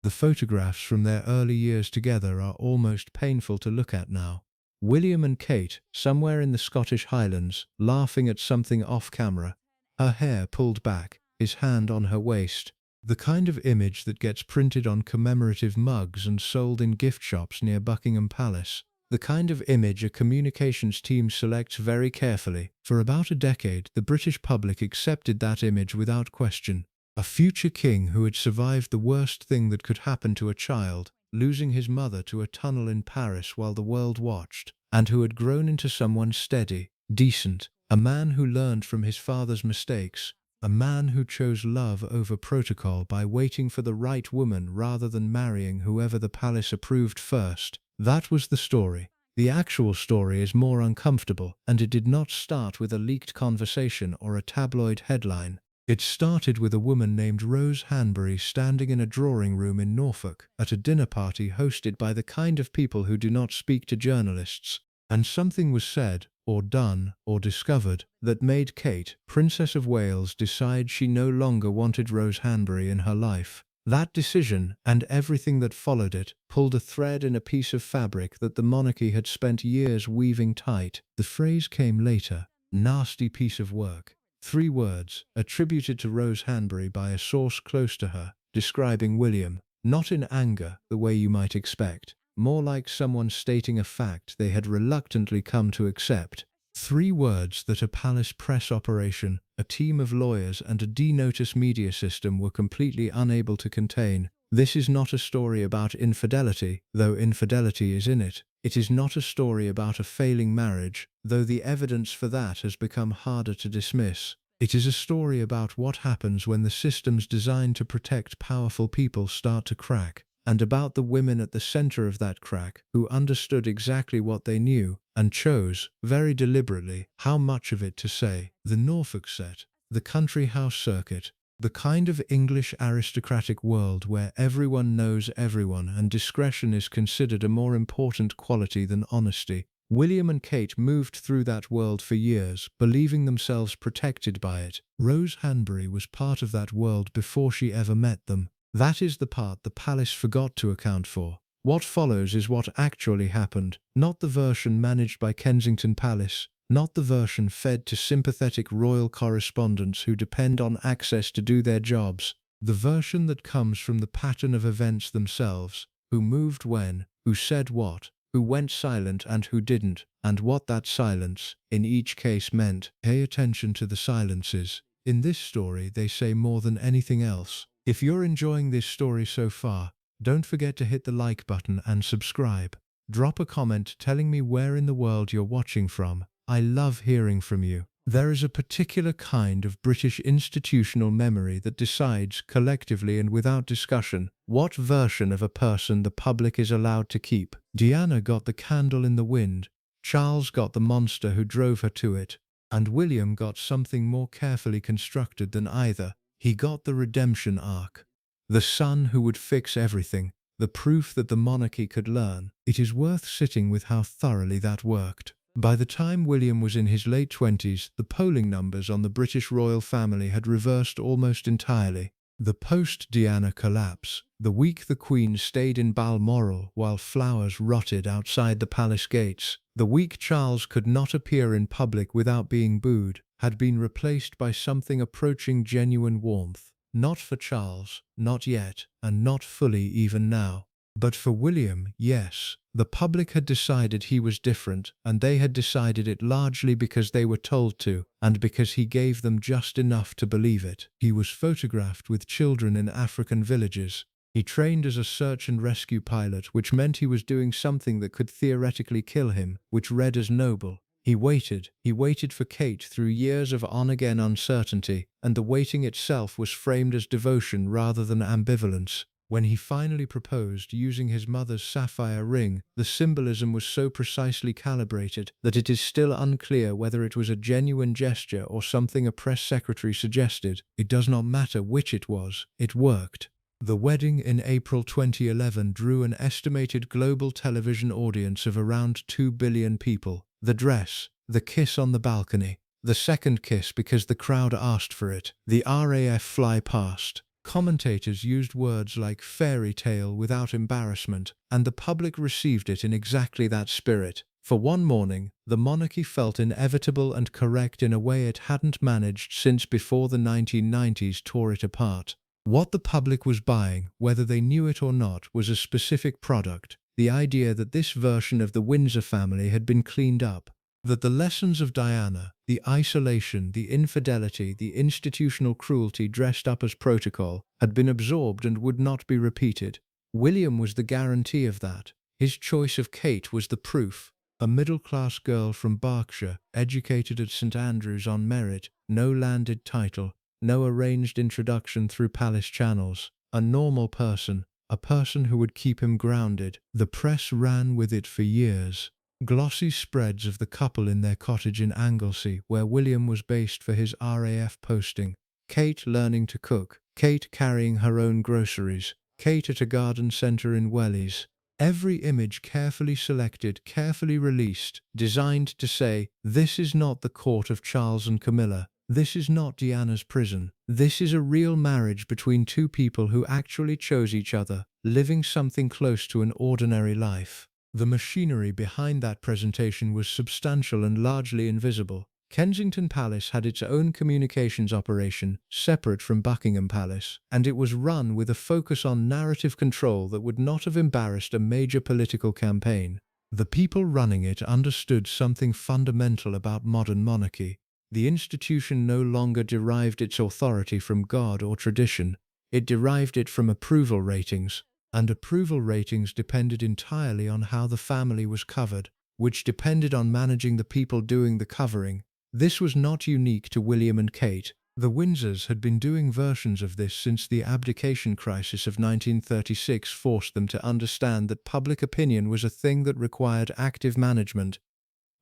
The photographs from their early years together are almost painful to look at now. William and Kate, somewhere in the Scottish Highlands, laughing at something off-camera, her hair pulled back, his hand on her waist. The kind of image that gets printed on commemorative mugs and sold in gift shops near Buckingham Palace. The kind of image a communications team selects very carefully. For about a decade, the British public accepted that image without question. A future king who had survived the worst thing that could happen to a child, losing his mother to a tunnel in Paris while the world watched, and who had grown into someone steady, decent, a man who learned from his father's mistakes, a man who chose love over protocol by waiting for the right woman rather than marrying whoever the palace approved first. That was the story. The actual story is more uncomfortable, and it did not start with a leaked conversation or a tabloid headline. It started with a woman named Rose Hanbury standing in a drawing room in Norfolk at a dinner party hosted by the kind of people who do not speak to journalists. And something was said, or done, or discovered, that made Kate, Princess of Wales, decide she no longer wanted Rose Hanbury in her life. That decision, and everything that followed it, pulled a thread in a piece of fabric that the monarchy had spent years weaving tight. The phrase came later, "nasty piece of work." 3 words, attributed to Rose Hanbury by a source close to her, describing William, not in anger, the way you might expect, more like someone stating a fact they had reluctantly come to accept. 3 words that a palace press operation, a team of lawyers and a de-notice media system were completely unable to contain. This is not a story about infidelity, though infidelity is in it. It is not a story about a failing marriage, though the evidence for that has become harder to dismiss. It is a story about what happens when the systems designed to protect powerful people start to crack, and about the women at the center of that crack who understood exactly what they knew and chose, very deliberately, how much of it to say. The Norfolk set, the country house circuit, the kind of English aristocratic world where everyone knows everyone and discretion is considered a more important quality than honesty. William and Kate moved through that world for years, believing themselves protected by it. Rose Hanbury was part of that world before she ever met them. That is the part the palace forgot to account for. What follows is what actually happened, not the version managed by Kensington Palace, not the version fed to sympathetic royal correspondents who depend on access to do their jobs. The version that comes from the pattern of events themselves, who moved when, who said what, who went silent and who didn't, and what that silence, in each case, meant. Pay attention to the silences. In this story, they say more than anything else. If you're enjoying this story so far, don't forget to hit the like button and subscribe. Drop a comment telling me where in the world you're watching from. I love hearing from you. There is a particular kind of British institutional memory that decides, collectively and without discussion, what version of a person the public is allowed to keep. Diana got the candle in the wind, Charles got the monster who drove her to it, and William got something more carefully constructed than either. He got the redemption arc. The son who would fix everything, the proof that the monarchy could learn. It is worth sitting with how thoroughly that worked. By the time William was in his late 20s, the polling numbers on the British royal family had reversed almost entirely. The post-Diana collapse, the week the Queen stayed in Balmoral while flowers rotted outside the palace gates, the week Charles could not appear in public without being booed, had been replaced by something approaching genuine warmth. Not for Charles, not yet, and not fully even now. But for William, yes. The public had decided he was different, and they had decided it largely because they were told to, and because he gave them just enough to believe it. He was photographed with children in African villages. He trained as a search and rescue pilot, which meant he was doing something that could theoretically kill him, which read as noble. He waited for Kate through years of on-again uncertainty, and the waiting itself was framed as devotion rather than ambivalence. When he finally proposed using his mother's sapphire ring, the symbolism was so precisely calibrated that it is still unclear whether it was a genuine gesture or something a press secretary suggested. It does not matter which it was, it worked. The wedding in April 2011 drew an estimated global television audience of around 2 billion people. The dress, the kiss on the balcony, the second kiss because the crowd asked for it, the RAF fly past. Commentators used words like fairy tale without embarrassment, and the public received it in exactly that spirit. For one morning, the monarchy felt inevitable and correct in a way it hadn't managed since before the 1990s tore it apart. What the public was buying, whether they knew it or not, was a specific product, the idea that this version of the Windsor family had been cleaned up, that the lessons of Diana, the isolation, the infidelity, the institutional cruelty dressed up as protocol, had been absorbed and would not be repeated. William was the guarantee of that. His choice of Kate was the proof. A middle-class girl from Berkshire, educated at St Andrews on merit, no landed title, no arranged introduction through palace channels. A normal person, a person who would keep him grounded. The press ran with it for years. Glossy spreads of the couple in their cottage in Anglesey, where William was based for his RAF posting. Kate learning to cook, Kate carrying her own groceries, Kate at a garden centre in Wellies. Every image carefully selected, carefully released, designed to say, this is not the court of Charles and Camilla. This is not Diana's prison. This is a real marriage between two people who actually chose each other, living something close to an ordinary life. The machinery behind that presentation was substantial and largely invisible. Kensington Palace had its own communications operation, separate from Buckingham Palace, and it was run with a focus on narrative control that would not have embarrassed a major political campaign. The people running it understood something fundamental about modern monarchy. The institution no longer derived its authority from God or tradition. It derived it from approval ratings, and approval ratings depended entirely on how the family was covered, which depended on managing the people doing the covering. This was not unique to William and Kate. The Windsors had been doing versions of this since the abdication crisis of 1936 forced them to understand that public opinion was a thing that required active management.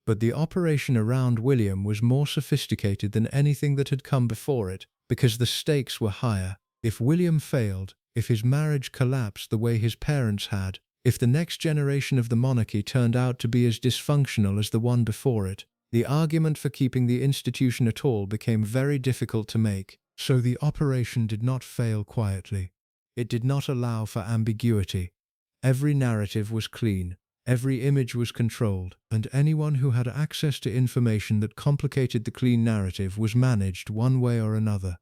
But the operation around William was more sophisticated than anything that had come before it, because the stakes were higher. If William failed, if his marriage collapsed the way his parents had, if the next generation of the monarchy turned out to be as dysfunctional as the one before it, the argument for keeping the institution at all became very difficult to make. So the operation did not fail quietly. It did not allow for ambiguity. Every narrative was clean. Every image was controlled, and anyone who had access to information that complicated the clean narrative was managed one way or another.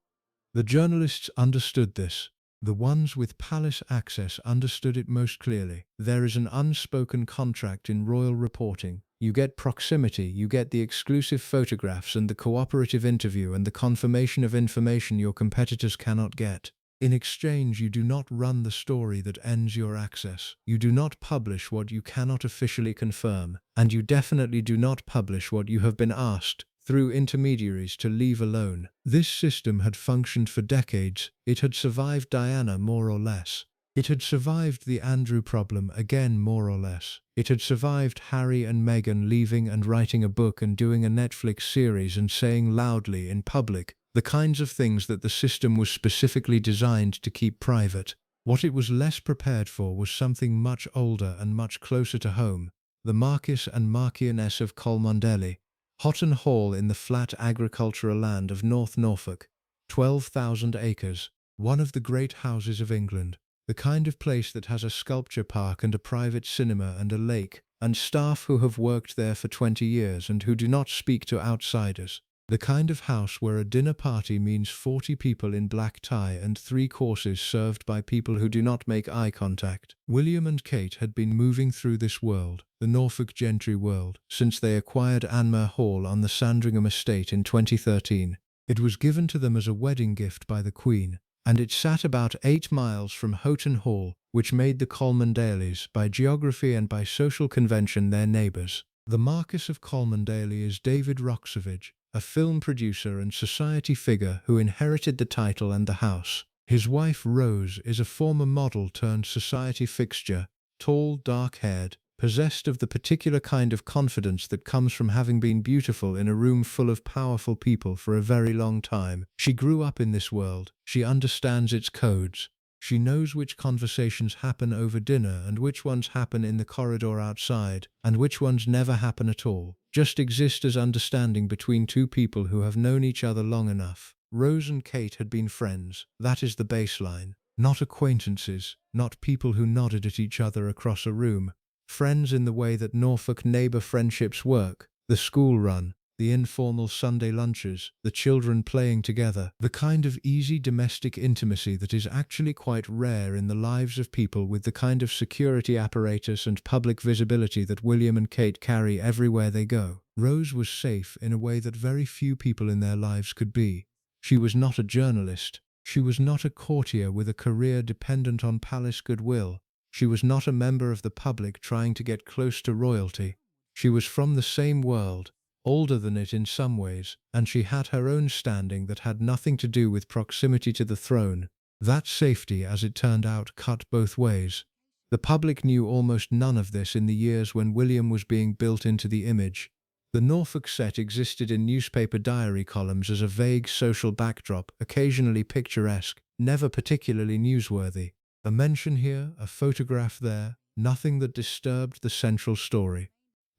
The journalists understood this. The ones with palace access understood it most clearly. There is an unspoken contract in royal reporting. You get proximity, you get the exclusive photographs and the cooperative interview and the confirmation of information your competitors cannot get. In exchange, you do not run the story that ends your access. You do not publish what you cannot officially confirm, and you definitely do not publish what you have been asked, through intermediaries, to leave alone. This system had functioned for decades. It had survived Diana more or less. It had survived the Andrew problem again more or less. It had survived Harry and Meghan leaving and writing a book and doing a Netflix series and saying loudly in public the kinds of things that the system was specifically designed to keep private. What it was less prepared for was something much older and much closer to home. The Marquis and Marchioness of Cholmondeley, Houghton Hall in the flat agricultural land of North Norfolk, 12,000 acres, one of the great houses of England, the kind of place that has a sculpture park and a private cinema and a lake, and staff who have worked there for 20 years and who do not speak to outsiders. The kind of house where a dinner party means 40 people in black tie and 3 courses served by people who do not make eye contact. William and Kate had been moving through this world, the Norfolk gentry world, since they acquired Anmer Hall on the Sandringham estate in 2013. It was given to them as a wedding gift by the Queen, and it sat about 8 miles from Houghton Hall, which made the Cholmondeleys, by geography and by social convention, their neighbours. The Marquis of Cholmondeley is David Roxovich, a film producer and society figure who inherited the title and the house. His wife Rose is a former model turned society fixture, tall, dark-haired, possessed of the particular kind of confidence that comes from having been beautiful in a room full of powerful people for a very long time. She grew up in this world. She understands its codes. She knows which conversations happen over dinner and which ones happen in the corridor outside, and which ones never happen at all, just exist as understanding between two people who have known each other long enough. Rose and Kate had been friends. That is the baseline. Not acquaintances, not people who nodded at each other across a room. Friends in the way that Norfolk neighbor friendships work. The school run, the informal Sunday lunches, the children playing together. The kind of easy domestic intimacy that is actually quite rare in the lives of people with the kind of security apparatus and public visibility that William and Kate carry everywhere they go. Rose was safe in a way that very few people in their lives could be. She was not a journalist. She was not a courtier with a career dependent on palace goodwill. She was not a member of the public trying to get close to royalty. She was from the same world, older than it in some ways, and she had her own standing that had nothing to do with proximity to the throne. That safety, as it turned out, cut both ways. The public knew almost none of this in the years when William was being built into the image. The Norfolk set existed in newspaper diary columns as a vague social backdrop, occasionally picturesque, never particularly newsworthy. A mention here, a photograph there, nothing that disturbed the central story.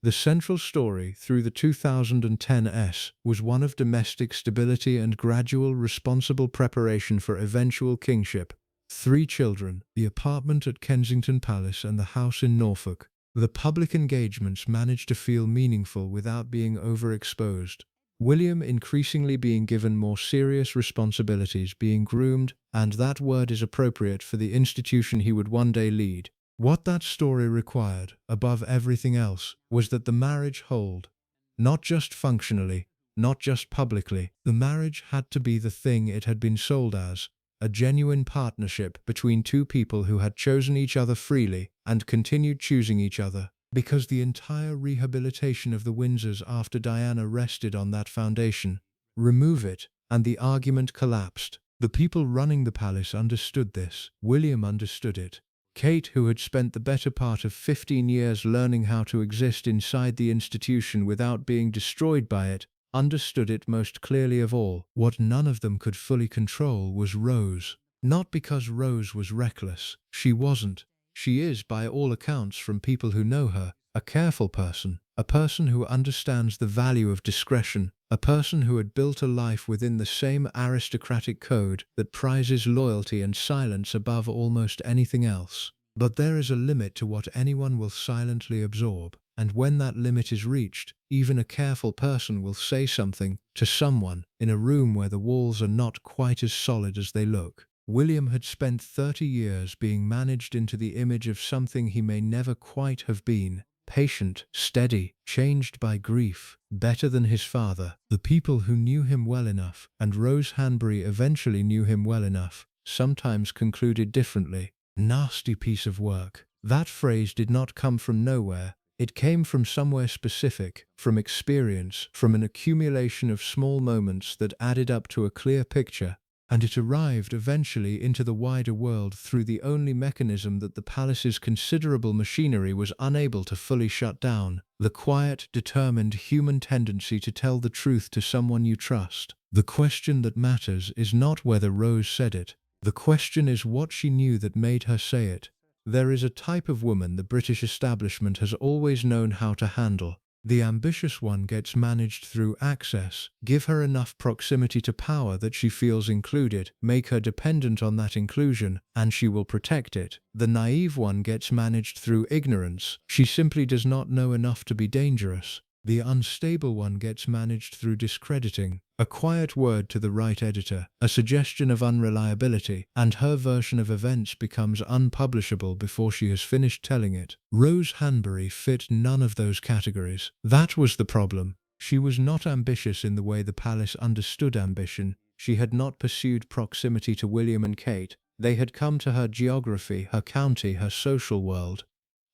The central story, through the 2010s, was one of domestic stability and gradual, responsible preparation for eventual kingship. 3 children, the apartment at Kensington Palace and the house in Norfolk. The public engagements managed to feel meaningful without being overexposed. William increasingly being given more serious responsibilities, being groomed, and that word is appropriate for the institution he would one day lead. What that story required, above everything else, was that the marriage hold. Not just functionally, not just publicly. The marriage had to be the thing it had been sold as, a genuine partnership between 2 people who had chosen each other freely and continued choosing each other, because the entire rehabilitation of the Windsors after Diana rested on that foundation. Remove it, and the argument collapsed. The people running the palace understood this. William understood it. Kate, who had spent the better part of 15 years learning how to exist inside the institution without being destroyed by it, understood it most clearly of all. What none of them could fully control was Rose. Not because Rose was reckless. She wasn't. She is, by all accounts from people who know her, a careful person, a person who understands the value of discretion, a person who had built a life within the same aristocratic code that prizes loyalty and silence above almost anything else. But there is a limit to what anyone will silently absorb, and when that limit is reached, even a careful person will say something to someone in a room where the walls are not quite as solid as they look. William had spent 30 years being managed into the image of something he may never quite have been. Patient, steady, changed by grief, better than his father. The people who knew him well enough, and Rose Hanbury eventually knew him well enough, sometimes concluded differently. Nasty piece of work. That phrase did not come from nowhere. It came from somewhere specific, from experience, from an accumulation of small moments that added up to a clear picture. And it arrived eventually into the wider world through the only mechanism that the palace's considerable machinery was unable to fully shut down: the quiet, determined human tendency to tell the truth to someone you trust. The question that matters is not whether Rose said it. The question is what she knew that made her say it. There is a type of woman the British establishment has always known how to handle. The ambitious one gets managed through access. Give her enough proximity to power that she feels included, make her dependent on that inclusion, and she will protect it. The naive one gets managed through ignorance. She simply does not know enough to be dangerous. The unstable one gets managed through discrediting. A quiet word to the right editor, a suggestion of unreliability, and her version of events becomes unpublishable before she has finished telling it. Rose Hanbury fit none of those categories. That was the problem. She was not ambitious in the way the palace understood ambition. She had not pursued proximity to William and Kate. They had come to her geography, her county, her social world.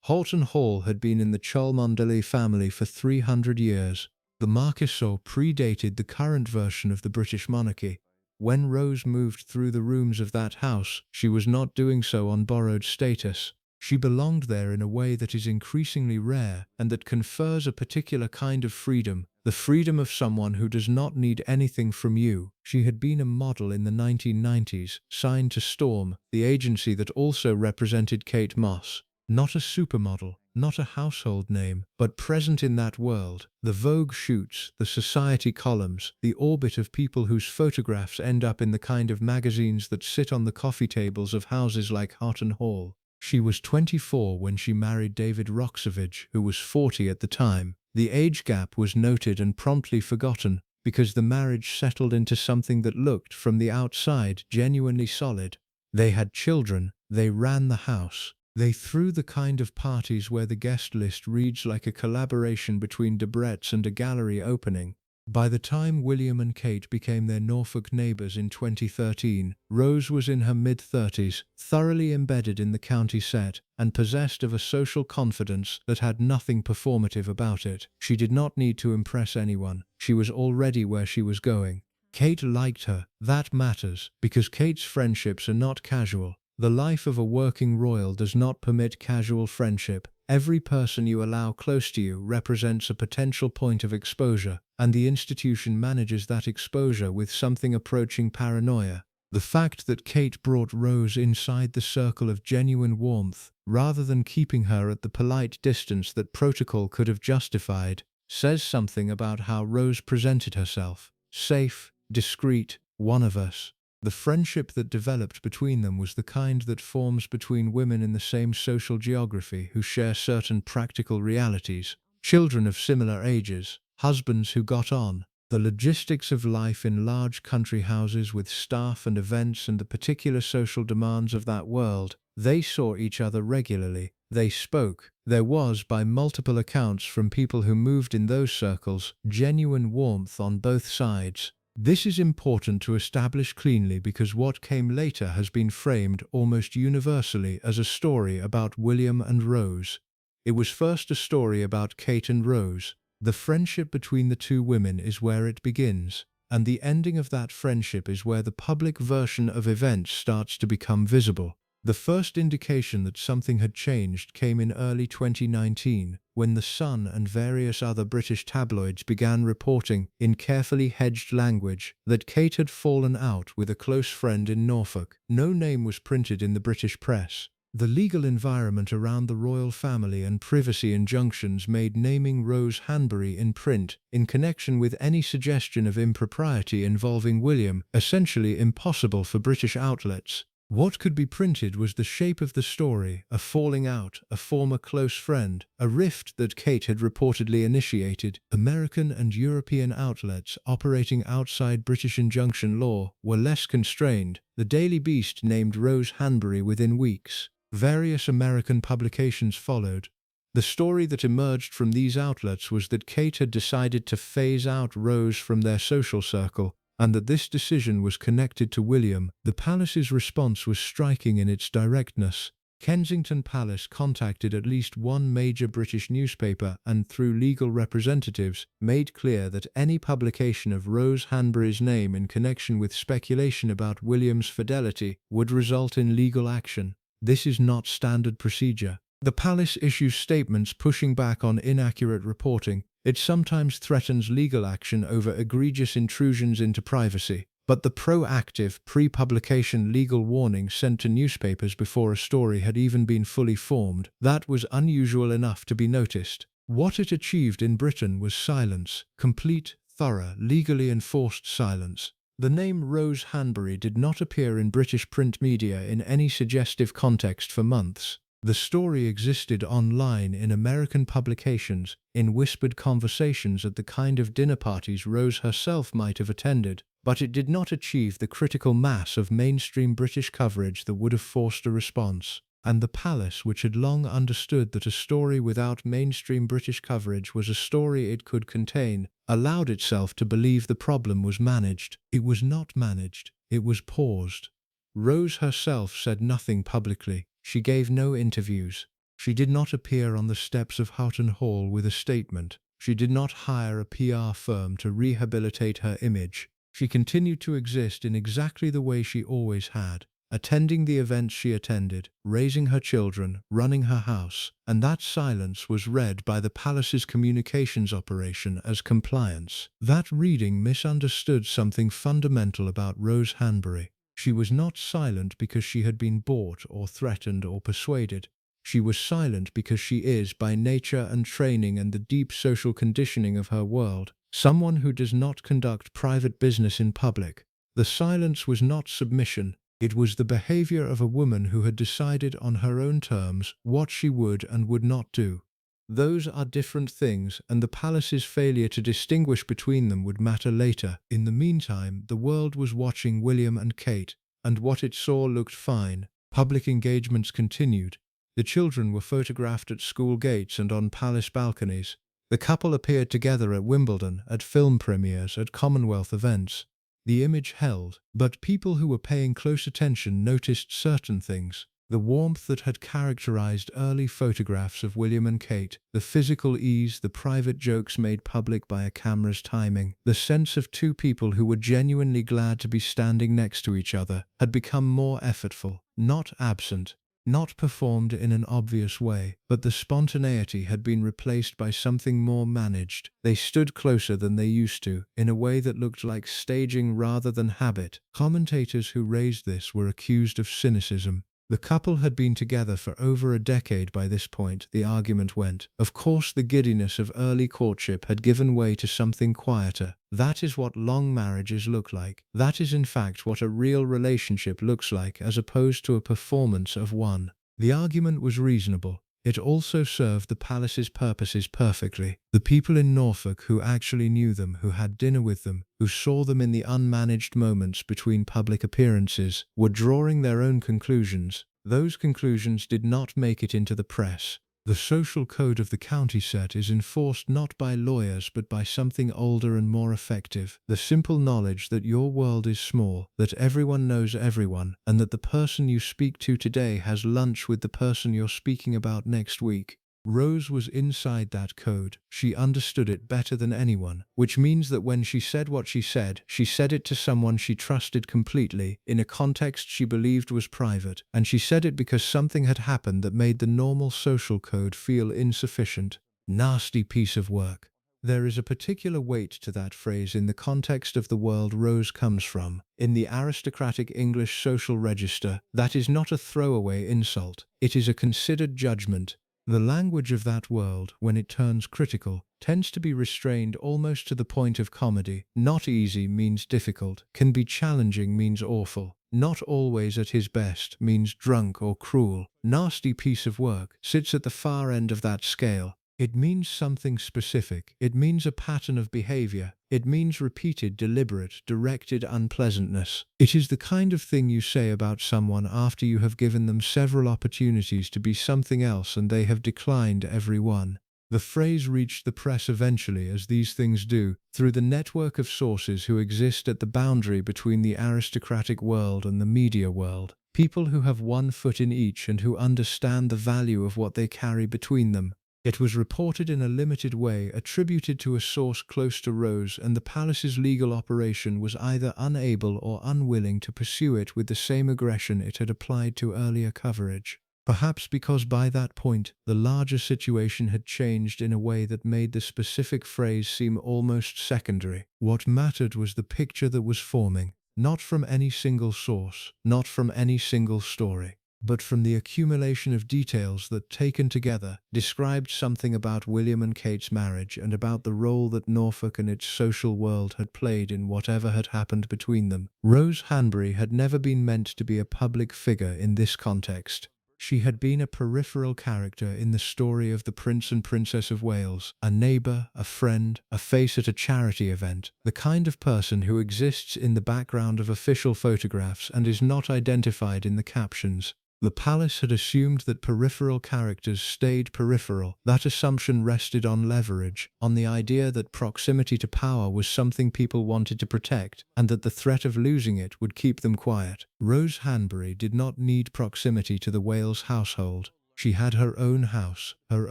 Holton Hall had been in the Cholmondeley family for 300 years. The Marquessor predated the current version of the British monarchy. When Rose moved through the rooms of that house, she was not doing so on borrowed status. She belonged there in a way that is increasingly rare and that confers a particular kind of freedom, the freedom of someone who does not need anything from you. She had been a model in the 1990s, signed to Storm, the agency that also represented Kate Moss. Not a supermodel, not a household name, but present in that world. The Vogue shoots, the society columns, the orbit of people whose photographs end up in the kind of magazines that sit on the coffee tables of houses like Harton Hall. She was 24 when she married David Roxovich, who was 40 at the time. The age gap was noted and promptly forgotten, because the marriage settled into something that looked, from the outside, genuinely solid. They had children, they ran the house. They threw the kind of parties where the guest list reads like a collaboration between Debrett's and a gallery opening. By the time William and Kate became their Norfolk neighbours in 2013, Rose was in her mid-30s, thoroughly embedded in the county set, and possessed of a social confidence that had nothing performative about it. She did not need to impress anyone. She was already where she was going. Kate liked her. That matters, because Kate's friendships are not casual. The life of a working royal does not permit casual friendship. Every person you allow close to you represents a potential point of exposure, and the institution manages that exposure with something approaching paranoia. The fact that Kate brought Rose inside the circle of genuine warmth, rather than keeping her at the polite distance that protocol could have justified, says something about how Rose presented herself. Safe, discreet, one of us. The friendship that developed between them was the kind that forms between women in the same social geography who share certain practical realities, children of similar ages, husbands who got on. The logistics of life in large country houses with staff and events and the particular social demands of that world. They saw each other regularly. They spoke. There was, by multiple accounts from people who moved in those circles, genuine warmth on both sides. This is important to establish cleanly because what came later has been framed almost universally as a story about William and Rose. It was first a story about Kate and Rose. The friendship between the two women is where it begins, and the ending of that friendship is where the public version of events starts to become visible. The first indication that something had changed came in early 2019, when The Sun and various other British tabloids began reporting, in carefully hedged language, that Kate had fallen out with a close friend in Norfolk. No name was printed in the British press. The legal environment around the royal family and privacy injunctions made naming Rose Hanbury in print, in connection with any suggestion of impropriety involving William, essentially impossible for British outlets. What could be printed was the shape of the story, a falling out, a former close friend, a rift that Kate had reportedly initiated. American and European outlets operating outside British injunction law were less constrained. The Daily Beast named Rose Hanbury within weeks. Various American publications followed. The story that emerged from these outlets was that Kate had decided to phase out Rose from their social circle, and that this decision was connected to William. The palace's response was striking in its directness. Kensington Palace contacted at least one major British newspaper and, through legal representatives, made clear that any publication of Rose Hanbury's name in connection with speculation about William's fidelity would result in legal action. This is not standard procedure. The palace issues statements pushing back on inaccurate reporting. It sometimes threatens legal action over egregious intrusions into privacy, but the proactive, pre-publication legal warning sent to newspapers before a story had even been fully formed, that was unusual enough to be noticed. What it achieved in Britain was silence, complete, thorough, legally enforced silence. The name Rose Hanbury did not appear in British print media in any suggestive context for months. The story existed online in American publications, in whispered conversations at the kind of dinner parties Rose herself might have attended, but it did not achieve the critical mass of mainstream British coverage that would have forced a response. And the palace, which had long understood that a story without mainstream British coverage was a story it could contain, allowed itself to believe the problem was managed. It was not managed. It was paused. Rose herself said nothing publicly. She gave no interviews. She did not appear on the steps of Houghton Hall with a statement. She did not hire a PR firm to rehabilitate her image. She continued to exist in exactly the way she always had, attending the events she attended, raising her children, running her house, and that silence was read by the palace's communications operation as compliance. That reading misunderstood something fundamental about Rose Hanbury. She was not silent because she had been bought or threatened or persuaded. She was silent because she is, by nature and training and the deep social conditioning of her world, someone who does not conduct private business in public. The silence was not submission. It was the behavior of a woman who had decided on her own terms what she would and would not do. Those are different things, and the palace's failure to distinguish between them would matter later. In the meantime, the world was watching William and Kate, and what it saw looked fine. Public engagements continued. The children were photographed at school gates and on palace balconies. The couple appeared together at Wimbledon, at film premieres, at Commonwealth events. The image held, but people who were paying close attention noticed certain things. The warmth that had characterized early photographs of William and Kate, the physical ease, the private jokes made public by a camera's timing, the sense of two people who were genuinely glad to be standing next to each other, had become more effortful, not absent, not performed in an obvious way, but the spontaneity had been replaced by something more managed. They stood closer than they used to, in a way that looked like staging rather than habit. Commentators who raised this were accused of cynicism. The couple had been together for over a decade by this point, the argument went. Of course, the giddiness of early courtship had given way to something quieter. That is what long marriages look like. That is in fact what a real relationship looks like, as opposed to a performance of one. The argument was reasonable. It also served the palace's purposes perfectly. The people in Norfolk who actually knew them, who had dinner with them, who saw them in the unmanaged moments between public appearances, were drawing their own conclusions. Those conclusions did not make it into the press. The social code of the county set is enforced not by lawyers but by something older and more effective. The simple knowledge that your world is small, that everyone knows everyone, and that the person you speak to today has lunch with the person you're speaking about next week. Rose was inside that code. She understood it better than anyone, which means that when she said what she said it to someone she trusted completely, in a context she believed was private, and she said it because something had happened that made the normal social code feel insufficient. Nasty piece of work. There is a particular weight to that phrase in the context of the world Rose comes from. In the aristocratic English social register, that is not a throwaway insult. It is a considered judgment. The language of that world, when it turns critical, tends to be restrained almost to the point of comedy. Not easy means difficult, can be challenging means awful. Not always at his best means drunk or cruel. Nasty piece of work sits at the far end of that scale. It means something specific. It means a pattern of behavior. It means repeated, deliberate, directed unpleasantness. It is the kind of thing you say about someone after you have given them several opportunities to be something else and they have declined every one. The phrase reached the press eventually, as these things do, through the network of sources who exist at the boundary between the aristocratic world and the media world. People who have one foot in each and who understand the value of what they carry between them. It was reported in a limited way, attributed to a source close to Rose, and the palace's legal operation was either unable or unwilling to pursue it with the same aggression it had applied to earlier coverage. Perhaps because by that point, the larger situation had changed in a way that made the specific phrase seem almost secondary. What mattered was the picture that was forming, not from any single source, not from any single story, but from the accumulation of details that, taken together, described something about William and Kate's marriage and about the role that Norfolk and its social world had played in whatever had happened between them. Rose Hanbury had never been meant to be a public figure in this context. She had been a peripheral character in the story of the Prince and Princess of Wales, a neighbour, a friend, a face at a charity event, the kind of person who exists in the background of official photographs and is not identified in the captions. The palace had assumed that peripheral characters stayed peripheral. That assumption rested on leverage, on the idea that proximity to power was something people wanted to protect, and that the threat of losing it would keep them quiet. Rose Hanbury did not need proximity to the Wales household. She had her own house, her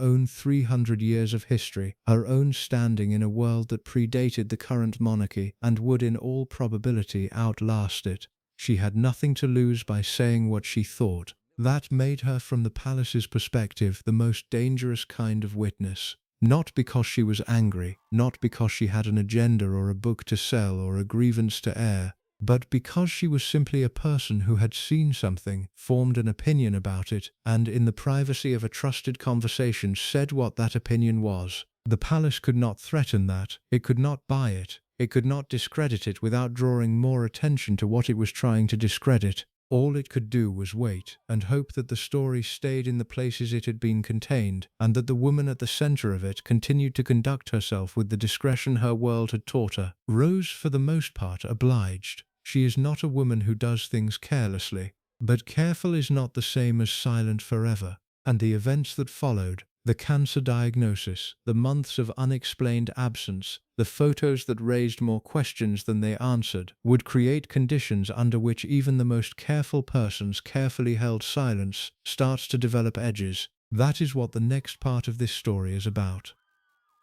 own 300 years of history, her own standing in a world that predated the current monarchy and would in all probability outlast it. She had nothing to lose by saying what she thought. That made her, from the palace's perspective, the most dangerous kind of witness. Not because she was angry, not because she had an agenda or a book to sell or a grievance to air, but because she was simply a person who had seen something, formed an opinion about it, and in the privacy of a trusted conversation said what that opinion was. The palace could not threaten that, it could not buy it, it could not discredit it without drawing more attention to what it was trying to discredit. All it could do was wait and hope that the story stayed in the places it had been contained, and that the woman at the center of it continued to conduct herself with the discretion her world had taught her. Rose, for the most part, obliged. She is not a woman who does things carelessly, but careful is not the same as silent forever. And the events that followed, the cancer diagnosis, the months of unexplained absence, the photos that raised more questions than they answered, would create conditions under which even the most careful person's carefully held silence starts to develop edges. That is what the next part of this story is about.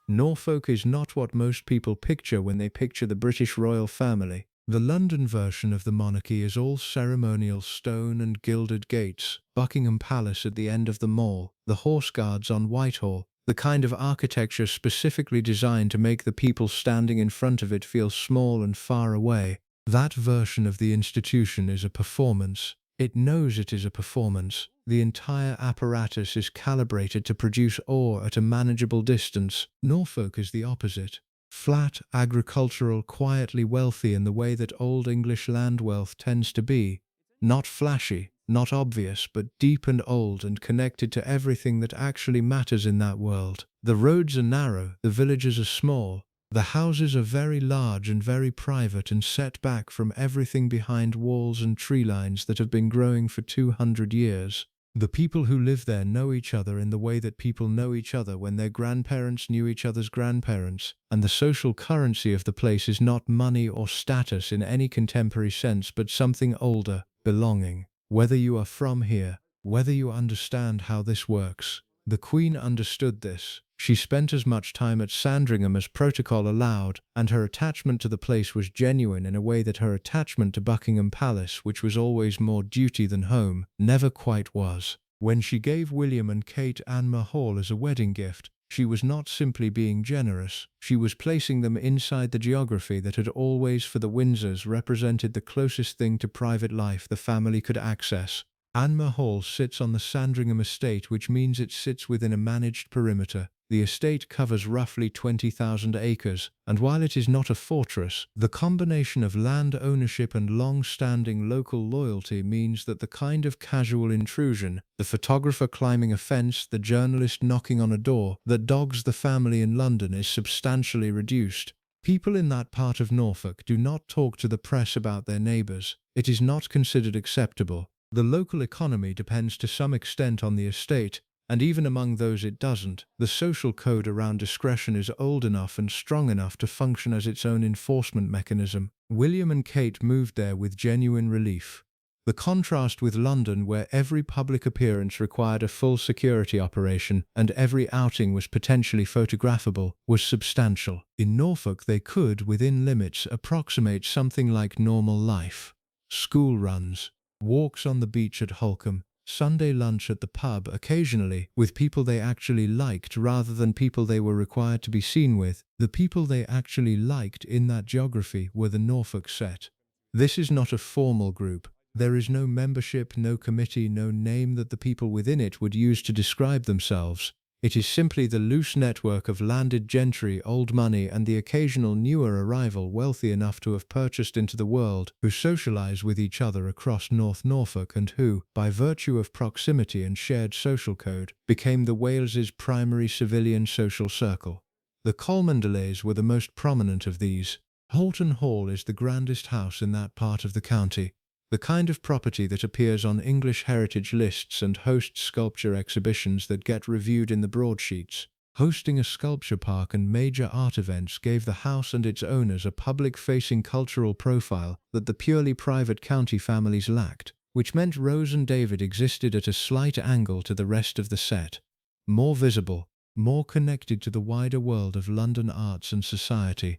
Norfolk is not what most people picture when they picture the British royal family. The London version of the monarchy is all ceremonial stone and gilded gates, Buckingham Palace at the end of the Mall, the Horse Guards on Whitehall, the kind of architecture specifically designed to make the people standing in front of it feel small and far away. That version of the institution is a performance. It knows it is a performance. The entire apparatus is calibrated to produce awe at a manageable distance. Norfolk is the opposite. Flat, agricultural, quietly wealthy in the way that Old English land wealth tends to be. Not flashy, not obvious, but deep and old and connected to everything that actually matters in that world. The roads are narrow, the villages are small, the houses are very large and very private and set back from everything behind walls and tree lines that have been growing for 200 years. The people who live there know each other in the way that people know each other when their grandparents knew each other's grandparents, and the social currency of the place is not money or status in any contemporary sense but something older, belonging. Whether you are from here, whether you understand how this works. The Queen understood this. She spent as much time at Sandringham as protocol allowed, and her attachment to the place was genuine in a way that her attachment to Buckingham Palace, which was always more duty than home, never quite was. When she gave William and Kate Anmer Hall as a wedding gift, she was not simply being generous, she was placing them inside the geography that had always for the Windsors represented the closest thing to private life the family could access. Anmer Hall sits on the Sandringham estate, which means it sits within a managed perimeter. The estate covers roughly 20,000 acres, and while it is not a fortress, the combination of land ownership and long-standing local loyalty means that the kind of casual intrusion, the photographer climbing a fence, the journalist knocking on a door, that dogs the family in London is substantially reduced. People in that part of Norfolk do not talk to the press about their neighbours. It is not considered acceptable. The local economy depends to some extent on the estate, and even among those it doesn't, the social code around discretion is old enough and strong enough to function as its own enforcement mechanism. William and Kate moved there with genuine relief. The contrast with London, where every public appearance required a full security operation and every outing was potentially photographable, was substantial. In Norfolk they could, within limits, approximate something like normal life. School runs, walks on the beach at Holkham, Sunday lunch at the pub occasionally, with people they actually liked rather than people they were required to be seen with. The people they actually liked in that geography were the Norfolk set. This is not a formal group. There is no membership, no committee, no name that the people within it would use to describe themselves. It is simply the loose network of landed gentry, old money, and the occasional newer arrival wealthy enough to have purchased into the world, who socialize with each other across North Norfolk and who, by virtue of proximity and shared social code, became the Wales's primary civilian social circle. The Colmondelays were the most prominent of these. Holton Hall is the grandest house in that part of the county. The kind of property that appears on English heritage lists and hosts sculpture exhibitions that get reviewed in the broadsheets. Hosting a sculpture park and major art events gave the house and its owners a public-facing cultural profile that the purely private county families lacked, which meant Rose and David existed at a slight angle to the rest of the set. More visible, more connected to the wider world of London arts and society,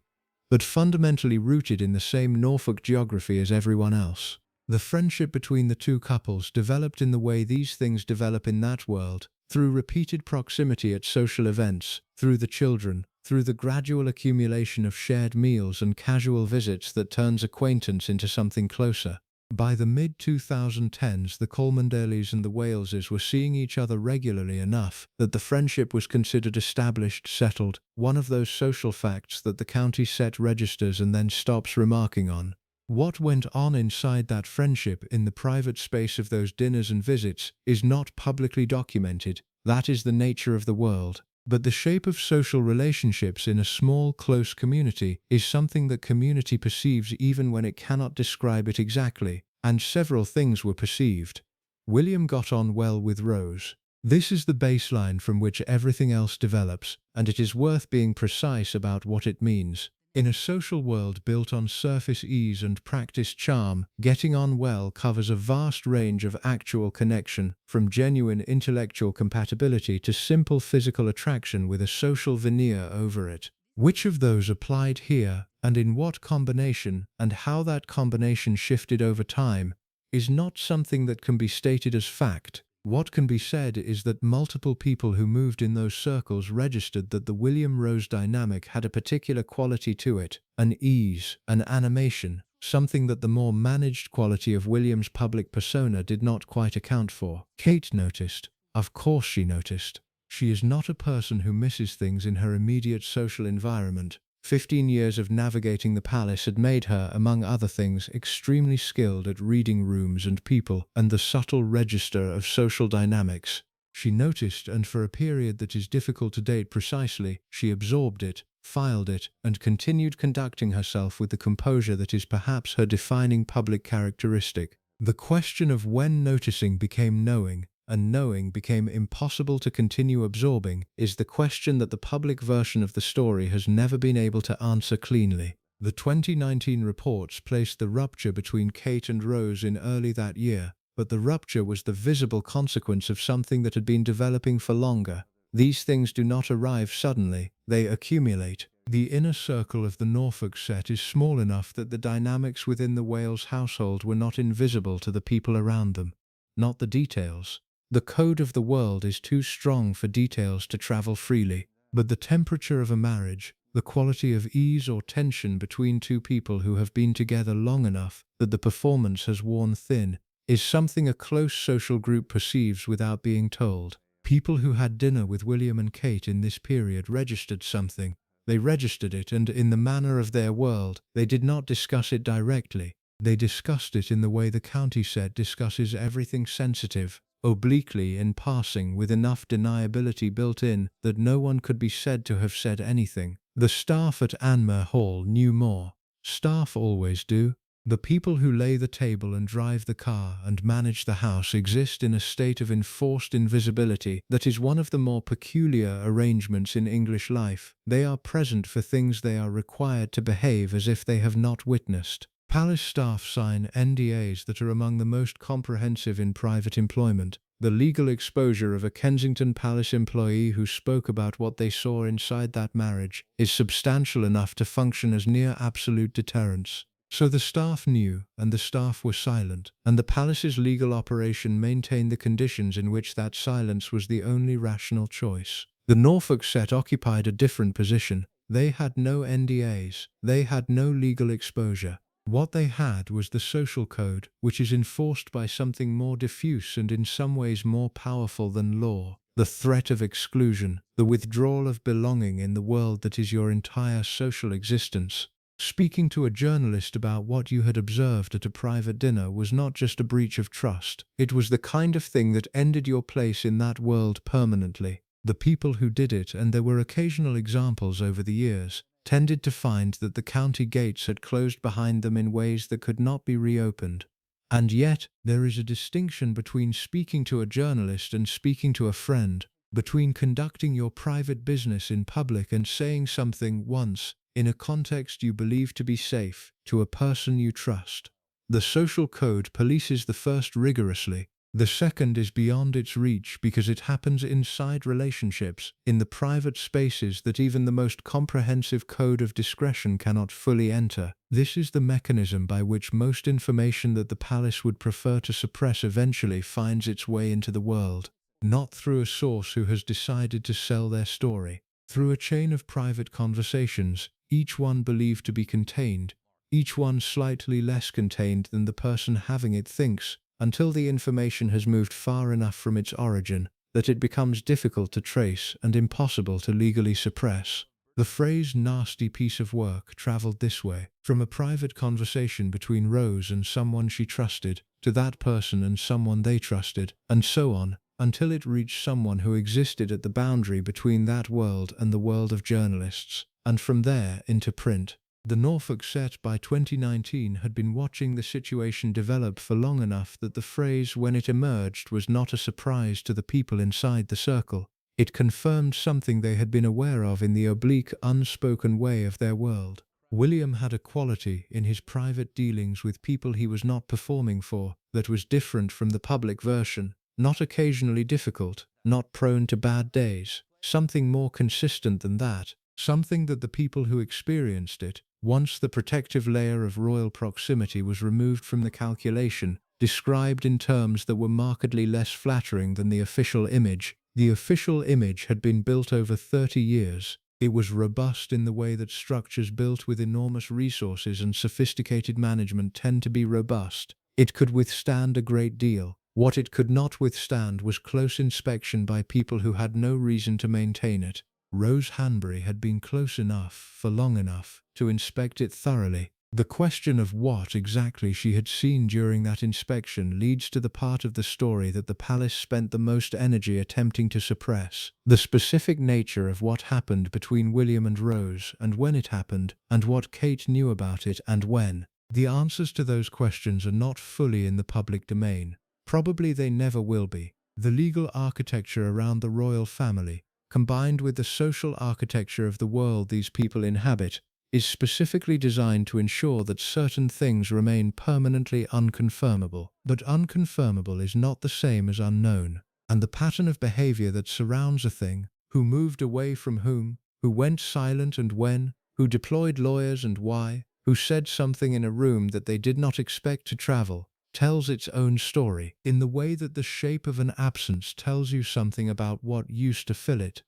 but fundamentally rooted in the same Norfolk geography as everyone else. The friendship between the two couples developed in the way these things develop in that world, through repeated proximity at social events, through the children, through the gradual accumulation of shared meals and casual visits that turns acquaintance into something closer. By the mid-2010s, the Colmandales and the Waleses were seeing each other regularly enough that the friendship was considered established, settled, one of those social facts that the county set registers and then stops remarking on. What went on inside that friendship in the private space of those dinners and visits is not publicly documented. That is the nature of the world. But the shape of social relationships in a small, close community is something that community perceives even when it cannot describe it exactly, and several things were perceived. William got on well with Rose. This is the baseline from which everything else develops, and it is worth being precise about what it means. In a social world built on surface ease and practiced charm, getting on well covers a vast range of actual connection, from genuine intellectual compatibility to simple physical attraction with a social veneer over it. Which of those applied here, and in what combination, and how that combination shifted over time, is not something that can be stated as fact. What can be said is that multiple people who moved in those circles registered that the William-Rose dynamic had a particular quality to it, an ease, an animation, something that the more managed quality of William's public persona did not quite account for. Kate noticed. Of course she noticed. She is not a person who misses things in her immediate social environment. 15 years of navigating the palace had made her, among other things, extremely skilled at reading rooms and people and the subtle register of social dynamics. She noticed, and for a period that is difficult to date precisely, she absorbed it, filed it, and continued conducting herself with the composure that is perhaps her defining public characteristic. The question of when noticing became knowing, and knowing became impossible to continue absorbing, is the question that the public version of the story has never been able to answer cleanly. The 2019 reports placed the rupture between Kate and Rose in early that year, but the rupture was the visible consequence of something that had been developing for longer. These things do not arrive suddenly, they accumulate. The inner circle of the Norfolk set is small enough that the dynamics within the Wales household were not invisible to the people around them. Not the details. The code of the world is too strong for details to travel freely, but the temperature of a marriage, the quality of ease or tension between two people who have been together long enough that the performance has worn thin, is something a close social group perceives without being told. People who had dinner with William and Kate in this period registered something. They registered it, and in the manner of their world, they did not discuss it directly. They discussed it in the way the county set discusses everything sensitive, obliquely in passing, with enough deniability built in that no one could be said to have said anything. The staff at Anmer Hall knew more. Staff always do. The people who lay the table and drive the car and manage the house exist in a state of enforced invisibility that is one of the more peculiar arrangements in English life. They are present for things they are required to behave as if they have not witnessed. Palace staff sign NDAs that are among the most comprehensive in private employment. The legal exposure of a Kensington Palace employee who spoke about what they saw inside that marriage is substantial enough to function as near absolute deterrence. So the staff knew, and the staff were silent, and the palace's legal operation maintained the conditions in which that silence was the only rational choice. The Norfolk set occupied a different position. They had no NDAs. They had no legal exposure. What they had was the social code, which is enforced by something more diffuse and in some ways more powerful than law. The threat of exclusion, the withdrawal of belonging in the world that is your entire social existence. Speaking to a journalist about what you had observed at a private dinner was not just a breach of trust. It was the kind of thing that ended your place in that world permanently. The people who did it, and there were occasional examples over the years, tended to find that the county gates had closed behind them in ways that could not be reopened. And yet, there is a distinction between speaking to a journalist and speaking to a friend, between conducting your private business in public and saying something once, in a context you believe to be safe, to a person you trust. The social code polices the first rigorously. The second is beyond its reach because it happens inside relationships, in the private spaces that even the most comprehensive code of discretion cannot fully enter. This is the mechanism by which most information that the palace would prefer to suppress eventually finds its way into the world. not through a source who has decided to sell their story. Through a chain of private conversations, each one believed to be contained, each one slightly less contained than the person having it thinks, until the information has moved far enough from its origin that it becomes difficult to trace and impossible to legally suppress. The phrase "nasty piece of work" travelled this way, from a private conversation between Rose and someone she trusted, to that person and someone they trusted, and so on, until it reached someone who existed at the boundary between that world and the world of journalists, and from there into print. The Norfolk set by 2019 had been watching the situation develop for long enough that the phrase, when it emerged, was not a surprise to the people inside the circle. It confirmed something they had been aware of in the oblique, unspoken way of their world. William had a quality in his private dealings with people he was not performing for that was different from the public version, not occasionally difficult, not prone to bad days, something more consistent than that, something that the people who experienced it, once the protective layer of royal proximity was removed from the calculation, described in terms that were markedly less flattering than the official image. The official image had been built over 30 years. It was robust in the way that structures built with enormous resources and sophisticated management tend to be robust. It could withstand a great deal. What it could not withstand was close inspection by people who had no reason to maintain it. Rose Hanbury had been close enough for long enough to inspect it thoroughly. The question of what exactly she had seen during that inspection leads to the part of the story that the palace spent the most energy attempting to suppress: the specific nature of what happened between William and Rose, and when it happened, and what Kate knew about it and when. The answers to those questions are not fully in the public domain. Probably they never will be. The legal architecture around the royal family, combined with the social architecture of the world these people inhabit, is specifically designed to ensure that certain things remain permanently unconfirmable. But unconfirmable is not the same as unknown, and the pattern of behavior that surrounds a thing, who moved away from whom, who went silent and when, who deployed lawyers and why, who said something in a room that they did not expect to travel, tells its own story, in the way that the shape of an absence tells you something about what used to fill it.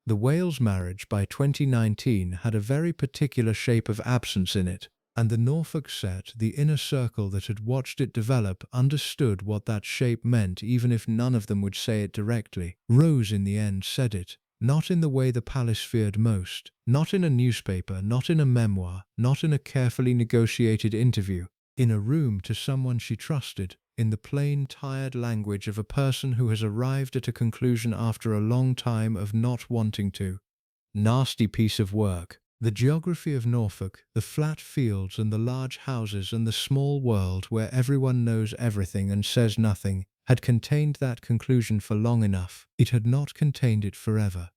The Wales marriage by 2019 had a very particular shape of absence in it, and the Norfolk set, the inner circle that had watched it develop, understood what that shape meant even if none of them would say it directly. Rose in the end said it, not in the way the palace feared most, not in a newspaper, not in a memoir, not in a carefully negotiated interview, in a room to someone she trusted, in the plain, tired language of a person who has arrived at a conclusion after a long time of not wanting to. Nasty piece of work. The geography of Norfolk, the flat fields and the large houses and the small world where everyone knows everything and says nothing, had contained that conclusion for long enough. It had not contained it forever.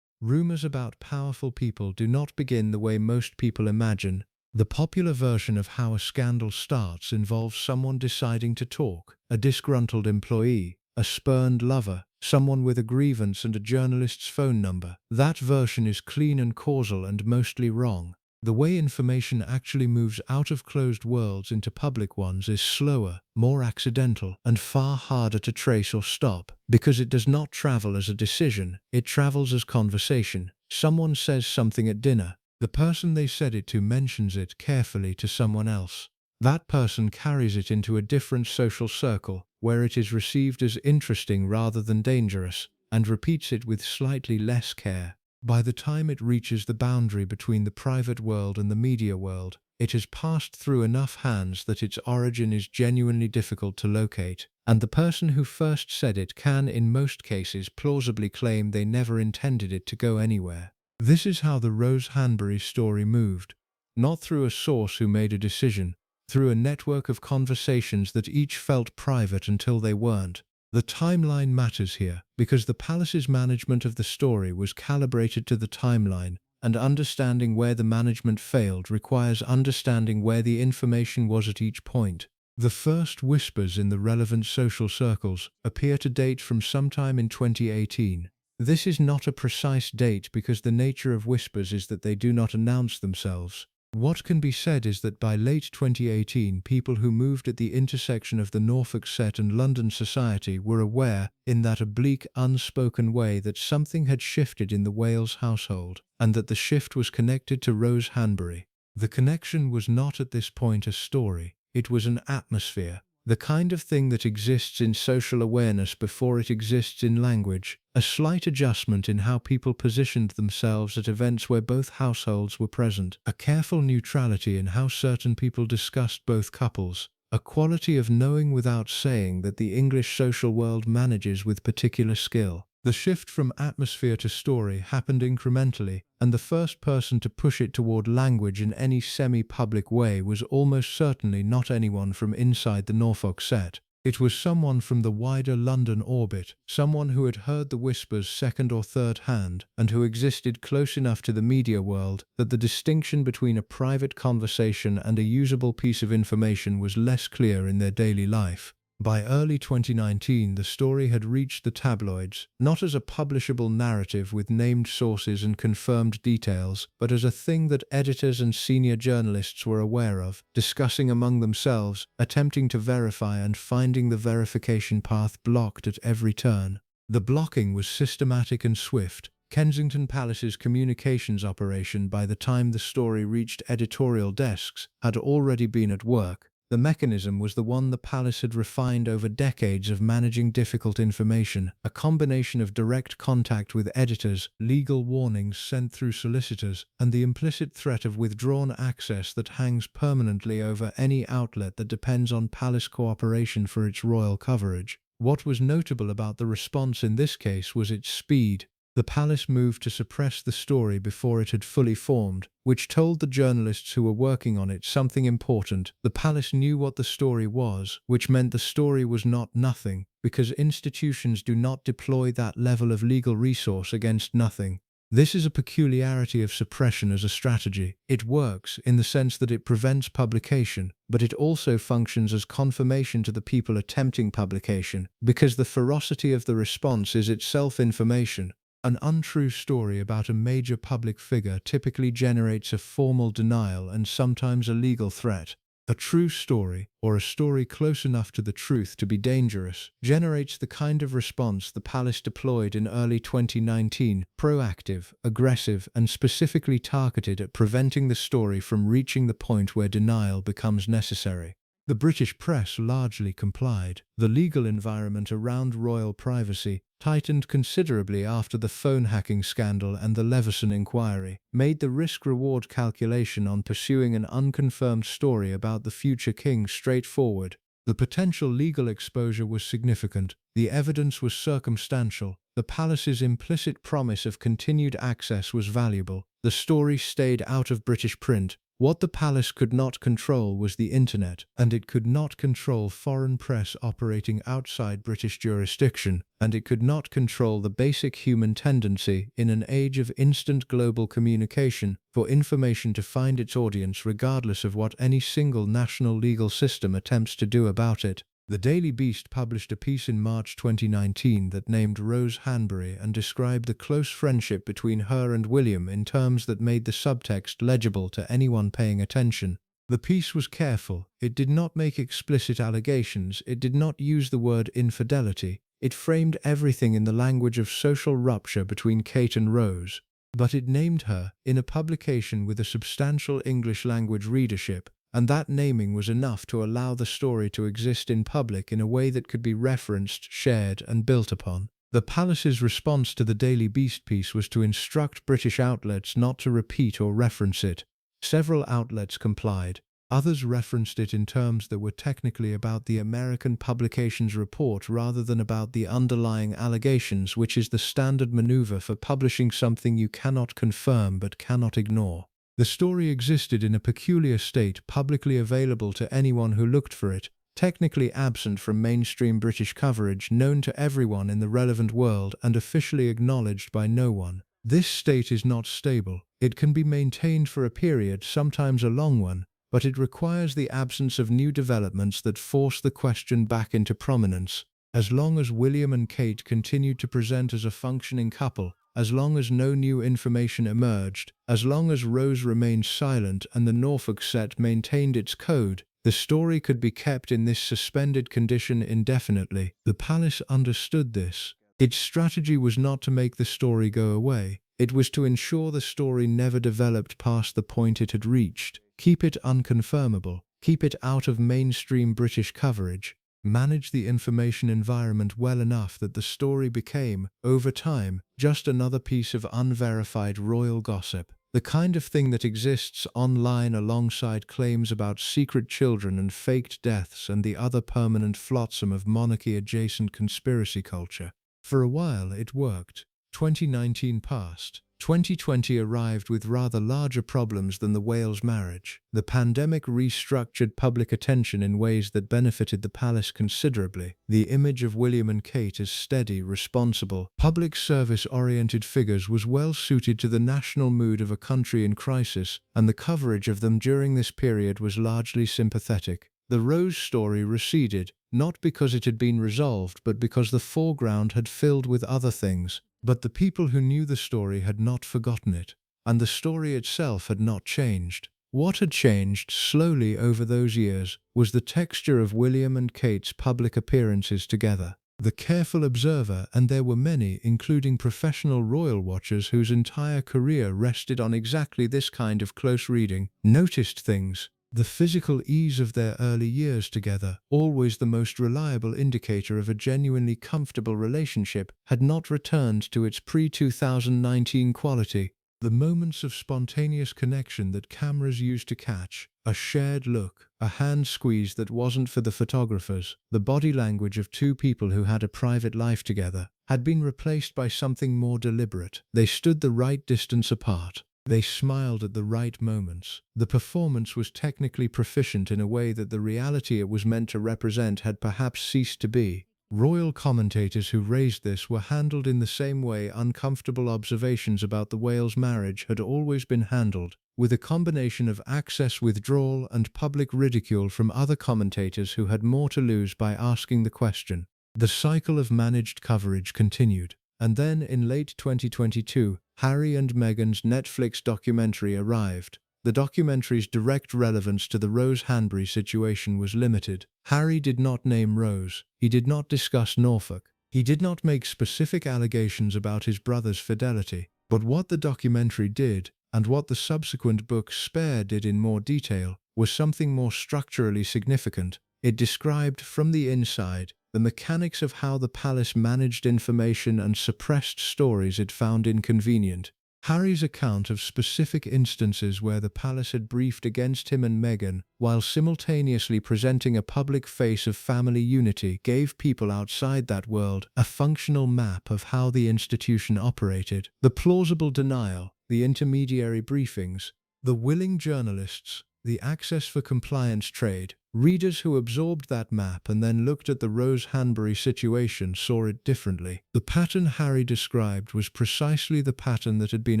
Rumors about powerful people do not begin the way most people imagine. The popular version of how a scandal starts involves someone deciding to talk, a disgruntled employee, a spurned lover, someone with a grievance and a journalist's phone number. That version is clean and causal and mostly wrong. The way information actually moves out of closed worlds into public ones is slower, more accidental, and far harder to trace or stop, because it does not travel as a decision, it travels as conversation. Someone says something at dinner. The person they said it to mentions it carefully to someone else. That person carries it into a different social circle, where it is received as interesting rather than dangerous, and repeats it with slightly less care. By the time it reaches the boundary between the private world and the media world, it has passed through enough hands that its origin is genuinely difficult to locate, and the person who first said it can, in most cases, plausibly claim they never intended it to go anywhere. This is how the Rose Hanbury story moved, not through a source who made a decision, through a network of conversations that each felt private until they weren't. The timeline matters here, because the palace's management of the story was calibrated to the timeline, and understanding where the management failed requires understanding where the information was at each point. The first whispers in the relevant social circles appear to date from sometime in 2018. This is not a precise date because the nature of whispers is that they do not announce themselves. What can be said is that by late 2018, people who moved at the intersection of the Norfolk set and London society were aware, in that oblique, unspoken way, that something had shifted in the Wales household, and that the shift was connected to Rose Hanbury. The connection was not at this point a story, it was an atmosphere. The kind of thing that exists in social awareness before it exists in language, a slight adjustment in how people positioned themselves at events where both households were present, a careful neutrality in how certain people discussed both couples, a quality of knowing without saying that the English social world manages with particular skill. The shift from atmosphere to story happened incrementally, and the first person to push it toward language in any semi-public way was almost certainly not anyone from inside the Norfolk set. It was someone from the wider London orbit, someone who had heard the whispers second or third hand, and who existed close enough to the media world that the distinction between a private conversation and a usable piece of information was less clear in their daily life. By early 2019, the story had reached the tabloids, not as a publishable narrative with named sources and confirmed details, but as a thing that editors and senior journalists were aware of, discussing among themselves, attempting to verify and finding the verification path blocked at every turn. The blocking was systematic and swift. Kensington Palace's communications operation, by the time the story reached editorial desks, had already been at work. The mechanism was the one the palace had refined over decades of managing difficult information, a combination of direct contact with editors, legal warnings sent through solicitors, and the implicit threat of withdrawn access that hangs permanently over any outlet that depends on palace cooperation for its royal coverage. What was notable about the response in this case was its speed. The palace moved to suppress the story before it had fully formed, which told the journalists who were working on it something important. The palace knew what the story was, which meant the story was not nothing, because institutions do not deploy that level of legal resource against nothing. This is a peculiarity of suppression as a strategy. It works in the sense that it prevents publication, but it also functions as confirmation to the people attempting publication, because the ferocity of the response is itself information. An untrue story about a major public figure typically generates a formal denial and sometimes a legal threat. A true story, or a story close enough to the truth to be dangerous, generates the kind of response the palace deployed in early 2019, proactive, aggressive, and specifically targeted at preventing the story from reaching the point where denial becomes necessary. The British press largely complied. The legal environment around royal privacy, tightened considerably after the phone hacking scandal and the Leveson inquiry, made the risk-reward calculation on pursuing an unconfirmed story about the future king straightforward. The potential legal exposure was significant. The evidence was circumstantial. The palace's implicit promise of continued access was valuable. The story stayed out of British print. What the palace could not control was the internet, and it could not control foreign press operating outside British jurisdiction, and it could not control the basic human tendency, in an age of instant global communication, for information to find its audience regardless of what any single national legal system attempts to do about it. The Daily Beast published a piece in March 2019 that named Rose Hanbury and described the close friendship between her and William in terms that made the subtext legible to anyone paying attention. The piece was careful. It did not make explicit allegations. It did not use the word infidelity. It framed everything in the language of social rupture between Kate and Rose. But it named her, in a publication with a substantial English-language readership, and that naming was enough to allow the story to exist in public in a way that could be referenced, shared, and built upon. The palace's response to the Daily Beast piece was to instruct British outlets not to repeat or reference it. Several outlets complied. Others referenced it in terms that were technically about the American publication's report rather than about the underlying allegations, which is the standard maneuver for publishing something you cannot confirm but cannot ignore. The story existed in a peculiar state, publicly available to anyone who looked for it, technically absent from mainstream British coverage, known to everyone in the relevant world and officially acknowledged by no one. This state is not stable. It can be maintained for a period, sometimes a long one, but it requires the absence of new developments that force the question back into prominence. As long as William and Kate continued to present as a functioning couple, as long as no new information emerged, as long as Rose remained silent and the Norfolk set maintained its code, the story could be kept in this suspended condition indefinitely. The palace understood this. Its strategy was not to make the story go away. It was to ensure the story never developed past the point it had reached. Keep it unconfirmable. Keep it out of mainstream British coverage. Manage the information environment well enough that the story became, over time, just another piece of unverified royal gossip. The kind of thing that exists online alongside claims about secret children and faked deaths and the other permanent flotsam of monarchy-adjacent conspiracy culture. For a while it worked. 2019 passed. 2020 arrived with rather larger problems than the Wales marriage. The pandemic restructured public attention in ways that benefited the palace considerably. The image of William and Kate as steady, responsible, public service-oriented figures was well suited to the national mood of a country in crisis, and the coverage of them during this period was largely sympathetic. The Rose story receded, not because it had been resolved, but because the foreground had filled with other things. But the people who knew the story had not forgotten it, and the story itself had not changed. What had changed slowly over those years was the texture of William and Kate's public appearances together. The careful observer, and there were many, including professional royal watchers whose entire career rested on exactly this kind of close reading, noticed things. The physical ease of their early years together, always the most reliable indicator of a genuinely comfortable relationship, had not returned to its pre-2019 quality. The moments of spontaneous connection that cameras used to catch, a shared look, a hand squeeze that wasn't for the photographers, the body language of two people who had a private life together, had been replaced by something more deliberate. They stood the right distance apart. They smiled at the right moments. The performance was technically proficient in a way that the reality it was meant to represent had perhaps ceased to be. Royal commentators who raised this were handled in the same way uncomfortable observations about the Wales marriage had always been handled, with a combination of access withdrawal and public ridicule from other commentators who had more to lose by asking the question. The cycle of managed coverage continued. And then, in late 2022, Harry and Meghan's Netflix documentary arrived. The documentary's direct relevance to the Rose Hanbury situation was limited. Harry did not name Rose. He did not discuss Norfolk. He did not make specific allegations about his brother's fidelity. But what the documentary did, and what the subsequent book Spare did in more detail, was something more structurally significant. It described, from the inside, the mechanics of how the palace managed information and suppressed stories it found inconvenient. Harry's account of specific instances where the palace had briefed against him and Meghan, while simultaneously presenting a public face of family unity, gave people outside that world a functional map of how the institution operated. The plausible denial, the intermediary briefings, the willing journalists, the access for compliance trade. Readers who absorbed that map and then looked at the Rose Hanbury situation saw it differently. The pattern Harry described was precisely the pattern that had been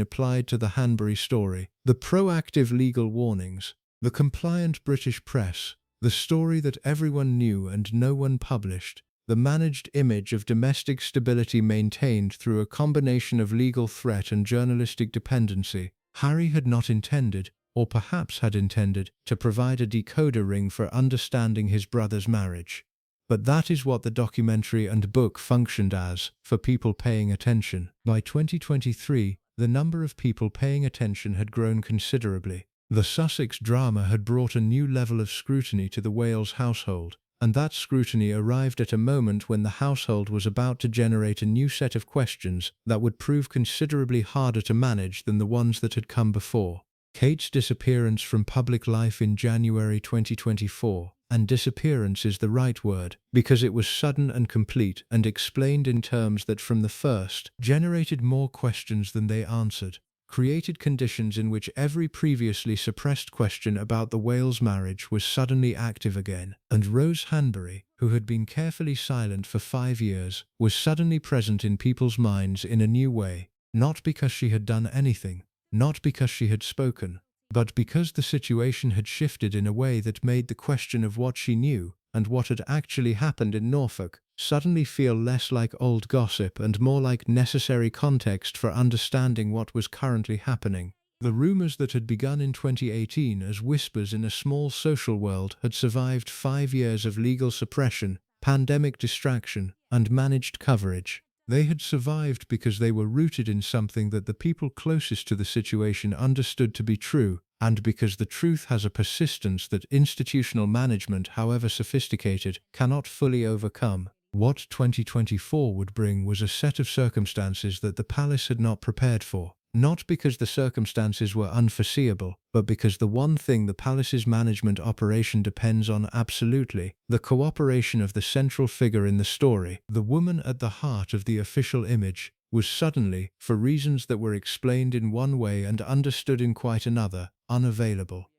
applied to the Hanbury story. The proactive legal warnings, the compliant British press, the story that everyone knew and no one published, the managed image of domestic stability maintained through a combination of legal threat and journalistic dependency. Harry had not intended, or perhaps had intended, to provide a decoder ring for understanding his brother's marriage. But that is what the documentary and book functioned as, for people paying attention. By 2023, the number of people paying attention had grown considerably. The Sussex drama had brought a new level of scrutiny to the Wales household, and that scrutiny arrived at a moment when the household was about to generate a new set of questions that would prove considerably harder to manage than the ones that had come before. Kate's disappearance from public life in January 2024, and disappearance is the right word, because it was sudden and complete and explained in terms that from the first generated more questions than they answered, created conditions in which every previously suppressed question about the Wales marriage was suddenly active again, and Rose Hanbury, who had been carefully silent for 5 years, was suddenly present in people's minds in a new way, not because she had done anything, not because she had spoken, but because the situation had shifted in a way that made the question of what she knew, and what had actually happened in Norfolk suddenly feel less like old gossip and more like necessary context for understanding what was currently happening. The rumors that had begun in 2018 as whispers in a small social world had survived 5 years of legal suppression, pandemic distraction, and managed coverage. They had survived because they were rooted in something that the people closest to the situation understood to be true, and because the truth has a persistence that institutional management, however sophisticated, cannot fully overcome. What 2024 would bring was a set of circumstances that the palace had not prepared for. Not because the circumstances were unforeseeable, but because the one thing the palace's management operation depends on absolutely, the cooperation of the central figure in the story, the woman at the heart of the official image, was suddenly, for reasons that were explained in one way and understood in quite another, unavailable.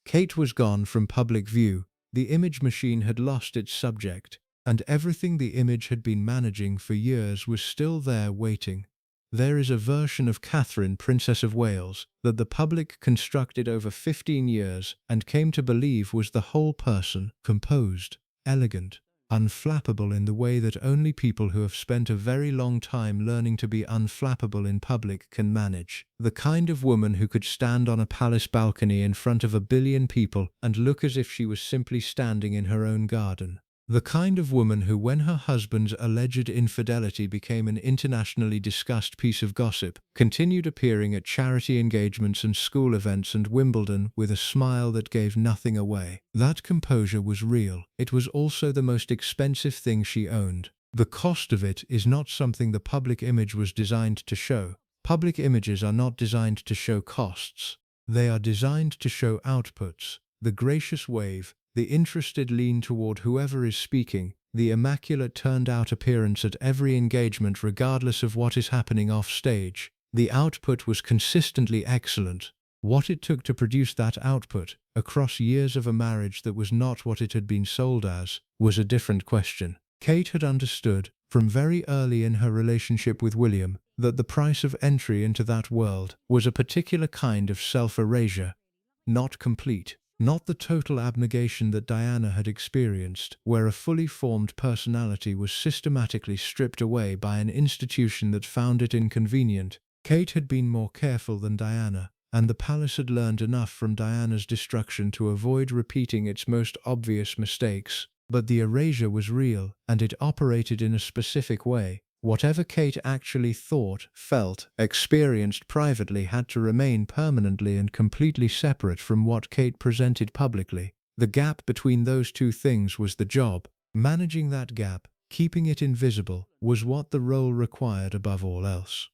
Kate was gone from public view, the image machine had lost its subject, and everything the image had been managing for years was still there waiting. There is a version of Catherine, Princess of Wales, that the public constructed over 15 years and came to believe was the whole person, composed, elegant, unflappable in the way that only people who have spent a very long time learning to be unflappable in public can manage. The kind of woman who could stand on a palace balcony in front of 1 billion people and look as if she was simply standing in her own garden. The kind of woman who, when her husband's alleged infidelity became an internationally discussed piece of gossip, continued appearing at charity engagements and school events and Wimbledon with a smile that gave nothing away. That composure was real. It was also the most expensive thing she owned. The cost of it is not something the public image was designed to show. Public images are not designed to show costs. They are designed to show outputs. The gracious wave, the interested lean toward whoever is speaking, the immaculate turned-out appearance at every engagement regardless of what is happening off-stage. The output was consistently excellent. What it took to produce that output, across years of a marriage that was not what it had been sold as, was a different question. Kate had understood, from very early in her relationship with William, that the price of entry into that world was a particular kind of self-erasure. Not complete. Not the total abnegation that Diana had experienced, where a fully formed personality was systematically stripped away by an institution that found it inconvenient. Kate had been more careful than Diana, and the palace had learned enough from Diana's destruction to avoid repeating its most obvious mistakes. But the erasure was real, and it operated in a specific way. Whatever Kate actually thought, felt, experienced privately had to remain permanently and completely separate from what Kate presented publicly. The gap between those two things was the job. Managing that gap, keeping it invisible, was what the role required above all else.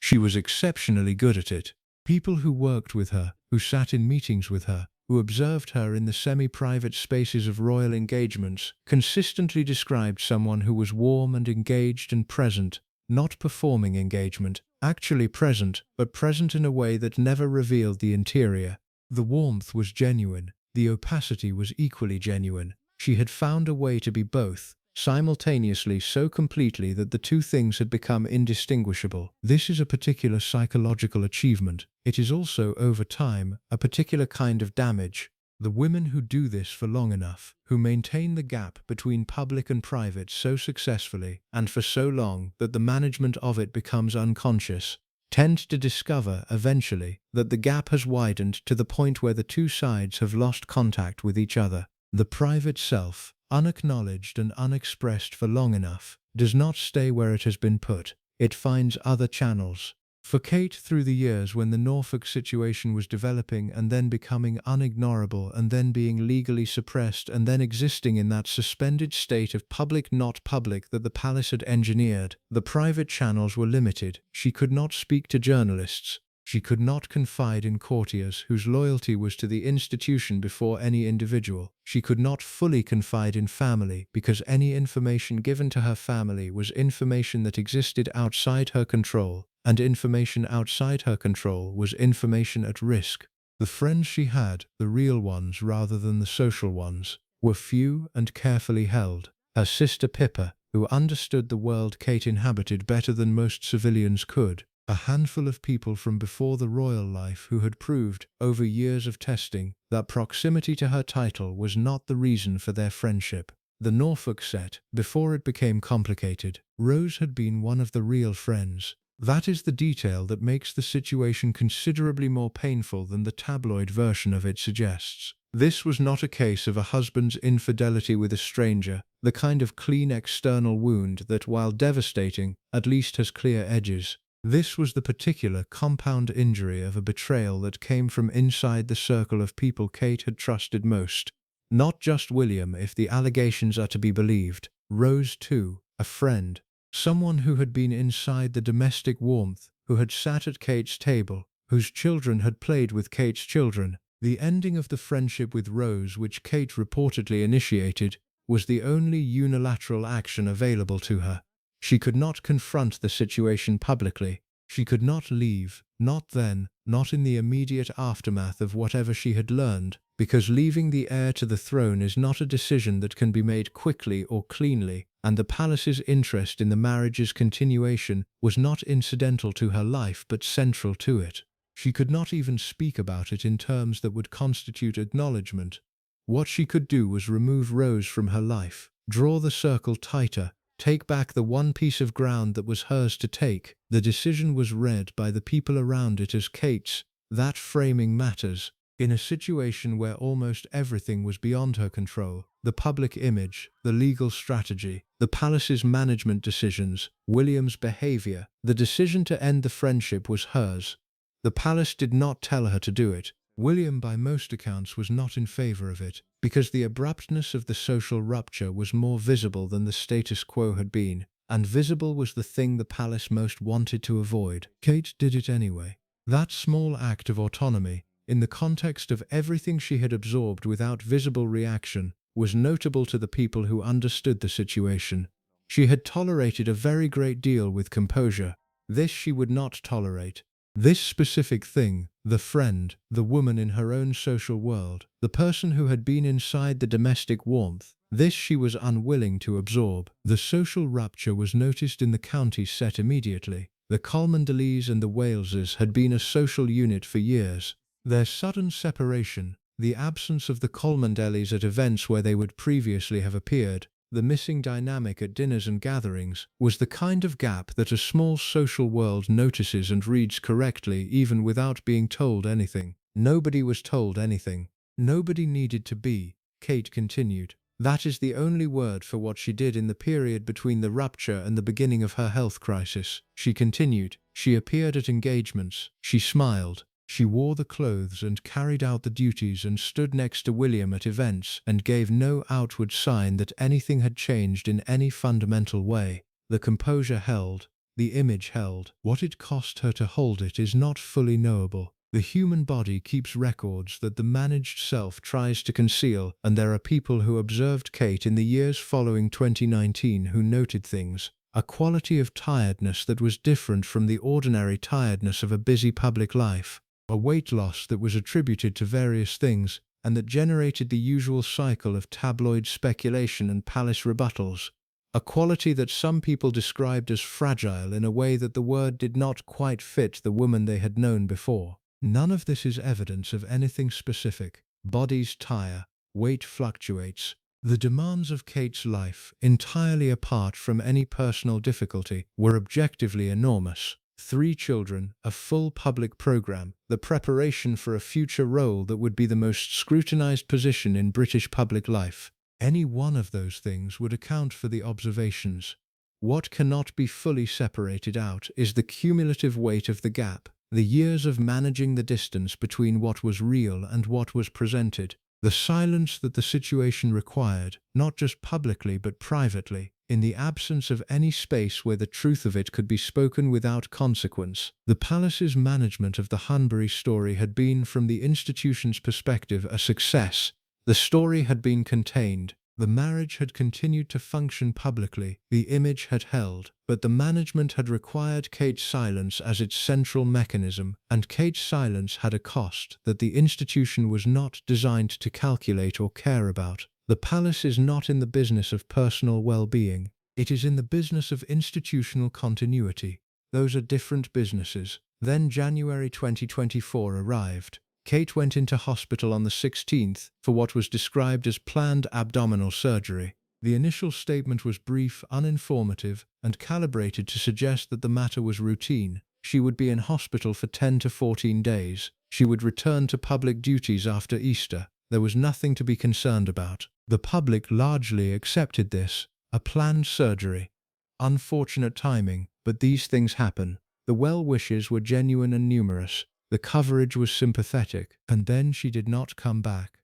She was exceptionally good at it. People who worked with her, who sat in meetings with her, who observed her in the semi-private spaces of royal engagements, consistently described someone who was warm and engaged and present, not performing engagement, actually present, but present in a way that never revealed the interior. The warmth was genuine, the opacity was equally genuine. She had found a way to be both, simultaneously so completely that the two things had become indistinguishable. This is a particular psychological achievement. It is also, over time, a particular kind of damage. The women who do this for long enough, who maintain the gap between public and private so successfully, and for so long that the management of it becomes unconscious, tend to discover, eventually, that the gap has widened to the point where the two sides have lost contact with each other. The private self, unacknowledged and unexpressed for long enough, does not stay where it has been put. It finds other channels. For Kate, through the years when the Norfolk situation was developing and then becoming unignorable and then being legally suppressed and then existing in that suspended state of public not public that the palace had engineered, the private channels were limited. She could not speak to journalists. She could not confide in courtiers whose loyalty was to the institution before any individual. She could not fully confide in family because any information given to her family was information that existed outside her control, and information outside her control was information at risk. The friends she had, the real ones rather than the social ones, were few and carefully held. Her sister Pippa, who understood the world Kate inhabited better than most civilians could, a handful of people from before the royal life who had proved, over years of testing, that proximity to her title was not the reason for their friendship. The Norfolk set, before it became complicated, Rose had been one of the real friends. That is the detail that makes the situation considerably more painful than the tabloid version of it suggests. This was not a case of a husband's infidelity with a stranger, the kind of clean external wound that, while devastating, at least has clear edges. This was the particular compound injury of a betrayal that came from inside the circle of people Kate had trusted most. Not just William, if the allegations are to be believed. Rose too, a friend. Someone who had been inside the domestic warmth, who had sat at Kate's table, whose children had played with Kate's children. The ending of the friendship with Rose, which Kate reportedly initiated, was the only unilateral action available to her. She could not confront the situation publicly. She could not leave, not then, not in the immediate aftermath of whatever she had learned, because leaving the heir to the throne is not a decision that can be made quickly or cleanly, and the palace's interest in the marriage's continuation was not incidental to her life but central to it. She could not even speak about it in terms that would constitute acknowledgement. What she could do was remove Rose from her life, draw the circle tighter, take back the one piece of ground that was hers to take. The decision was read by the people around it as Kate's. That framing matters. In a situation where almost everything was beyond her control, the public image, the legal strategy, the palace's management decisions, William's behavior, the decision to end the friendship was hers. The palace did not tell her to do it. William, by most accounts, was not in favor of it, because the abruptness of the social rupture was more visible than the status quo had been, and visible was the thing the palace most wanted to avoid. Kate did it anyway. That small act of autonomy, in the context of everything she had absorbed without visible reaction, was notable to the people who understood the situation. She had tolerated a very great deal with composure. This she would not tolerate. This specific thing, the friend, the woman in her own social world, the person who had been inside the domestic warmth, this she was unwilling to absorb. The social rupture was noticed in the county set immediately. The Cholmondeleys and the Waleses had been a social unit for years. Their sudden separation, the absence of the Cholmondeleys at events where they would previously have appeared, the missing dynamic at dinners and gatherings, was the kind of gap that a small social world notices and reads correctly even without being told anything. Nobody was told anything. Nobody needed to be, Kate continued. That is the only word for what she did in the period between the rupture and the beginning of her health crisis. She continued. She appeared at engagements. She smiled. She wore the clothes and carried out the duties and stood next to William at events and gave no outward sign that anything had changed in any fundamental way. The composure held. The image held. What it cost her to hold it is not fully knowable. The human body keeps records that the managed self tries to conceal, and there are people who observed Kate in the years following 2019 who noted things. A quality of tiredness that was different from the ordinary tiredness of a busy public life. A weight loss that was attributed to various things, and that generated the usual cycle of tabloid speculation and palace rebuttals. A quality that some people described as fragile in a way that the word did not quite fit the woman they had known before. None of this is evidence of anything specific. Bodies tire, weight fluctuates. The demands of Kate's life, entirely apart from any personal difficulty, were objectively enormous. 3 children, a full public program, the preparation for a future role that would be the most scrutinized position in British public life. Any one of those things would account for the observations. What cannot be fully separated out is the cumulative weight of the gap, the years of managing the distance between what was real and what was presented, the silence that the situation required, not just publicly but privately, in the absence of any space where the truth of it could be spoken without consequence. The palace's management of the Hanbury story had been, from the institution's perspective, a success. The story had been contained. The marriage had continued to function publicly. The image had held. But the management had required Kate's silence as its central mechanism, and Kate's silence had a cost that the institution was not designed to calculate or care about. The palace is not in the business of personal well-being. It is in the business of institutional continuity. Those are different businesses. Then January 2024 arrived. Kate went into hospital on the 16th for what was described as planned abdominal surgery. The initial statement was brief, uninformative, and calibrated to suggest that the matter was routine. She would be in hospital for 10 to 14 days. She would return to public duties after Easter. There was nothing to be concerned about. The public largely accepted this, a planned surgery. Unfortunate timing, but these things happen. The well-wishes were genuine and numerous. The coverage was sympathetic, and then she did not come back.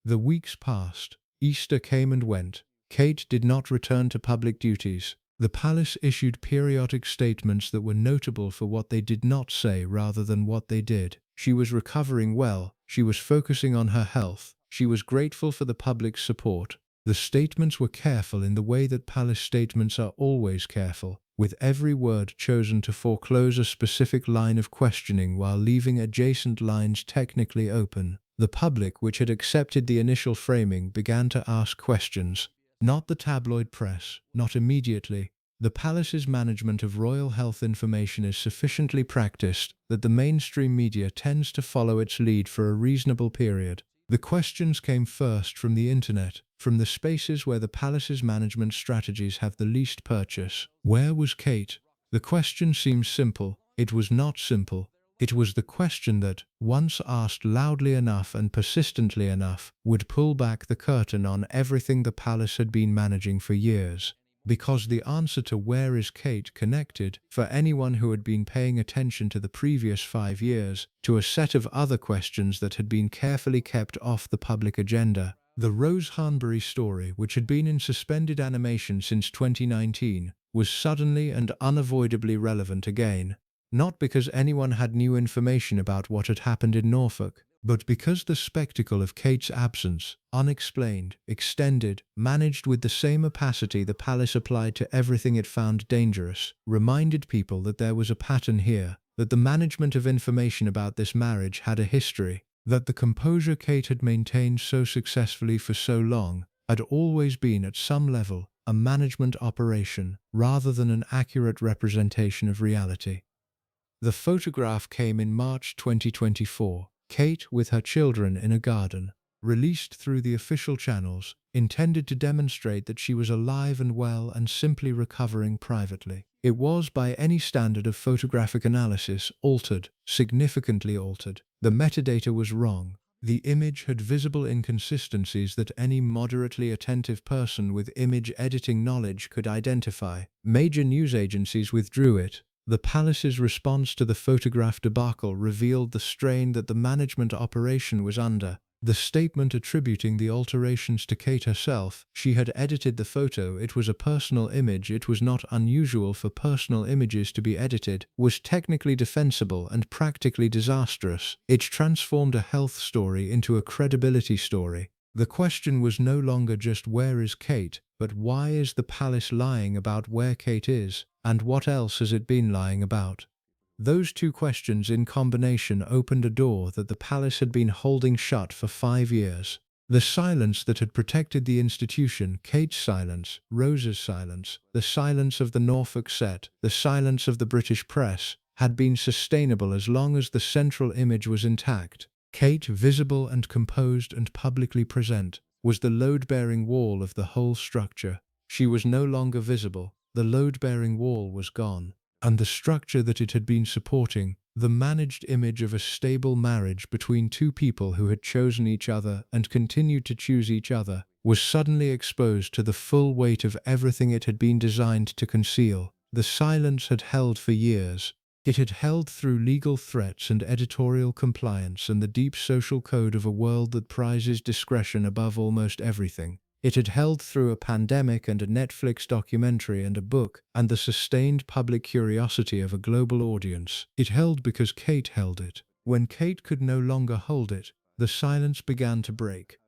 The weeks passed. Easter came and went. Kate did not return to public duties. The palace issued periodic statements that were notable for what they did not say rather than what they did. She was recovering well. She was focusing on her health. She was grateful for the public's support. The statements were careful in the way that palace statements are always careful, with every word chosen to foreclose a specific line of questioning while leaving adjacent lines technically open. The public, which had accepted the initial framing, began to ask questions. Not the tabloid press, not immediately. The palace's management of royal health information is sufficiently practiced that the mainstream media tends to follow its lead for a reasonable period. The questions came first from the internet, from the spaces where the palace's management strategies have the least purchase. Where was Kate? The question seems simple. It was not simple. It was the question that, once asked loudly enough and persistently enough, would pull back the curtain on everything the palace had been managing for years. Because the answer to "where is Kate" connected, for anyone who had been paying attention to the previous 5 years, to a set of other questions that had been carefully kept off the public agenda. The Rose Hanbury story, which had been in suspended animation since 2019, was suddenly and unavoidably relevant again. Not because anyone had new information about what had happened in Norfolk, but because the spectacle of Kate's absence, unexplained, extended, managed with the same opacity the palace applied to everything it found dangerous, reminded people that there was a pattern here, that the management of information about this marriage had a history, that the composure Kate had maintained so successfully for so long had always been at some level a management operation rather than an accurate representation of reality. The photograph came in March 2024, Kate with her children in a garden, released through the official channels, intended to demonstrate that she was alive and well and simply recovering privately. It was, by any standard of photographic analysis, altered, significantly altered. The metadata was wrong. The image had visible inconsistencies that any moderately attentive person with image editing knowledge could identify. Major news agencies withdrew it. The palace's response to the photograph debacle revealed the strain that the management operation was under. The statement attributing the alterations to Kate herself, she had edited the photo, it was a personal image, it was not unusual for personal images to be edited, was technically defensible and practically disastrous. It transformed a health story into a credibility story. The question was no longer just "where is Kate?" but "why is the palace lying about where Kate is, and what else has it been lying about?" Those two questions in combination opened a door that the palace had been holding shut for 5 years. The silence that had protected the institution, Kate's silence, Rose's silence, the silence of the Norfolk set, the silence of the British press, had been sustainable as long as the central image was intact. Kate, visible and composed and publicly present, was the load-bearing wall of the whole structure. She was no longer visible. The load-bearing wall was gone. And the structure that it had been supporting, the managed image of a stable marriage between two people who had chosen each other and continued to choose each other, was suddenly exposed to the full weight of everything it had been designed to conceal. The silence had held for years. It had held through legal threats and editorial compliance and the deep social code of a world that prizes discretion above almost everything. It had held through a pandemic and a Netflix documentary and a book, and the sustained public curiosity of a global audience. It held because Kate held it. When Kate could no longer hold it, the silence began to break.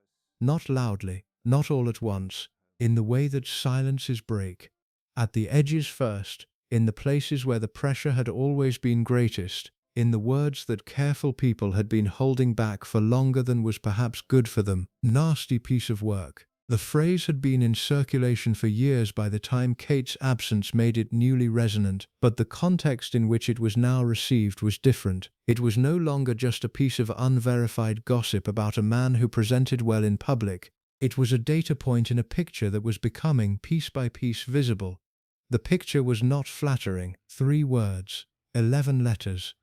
Not loudly, not all at once, in the way that silences break. At the edges first, in the places where the pressure had always been greatest, in the words that careful people had been holding back for longer than was perhaps good for them. Nasty piece of work. The phrase had been in circulation for years by the time Kate's absence made it newly resonant, but the context in which it was now received was different. It was no longer just a piece of unverified gossip about a man who presented well in public. It was a data point in a picture that was becoming piece by piece visible. The picture was not flattering. 3 words, 11 letters.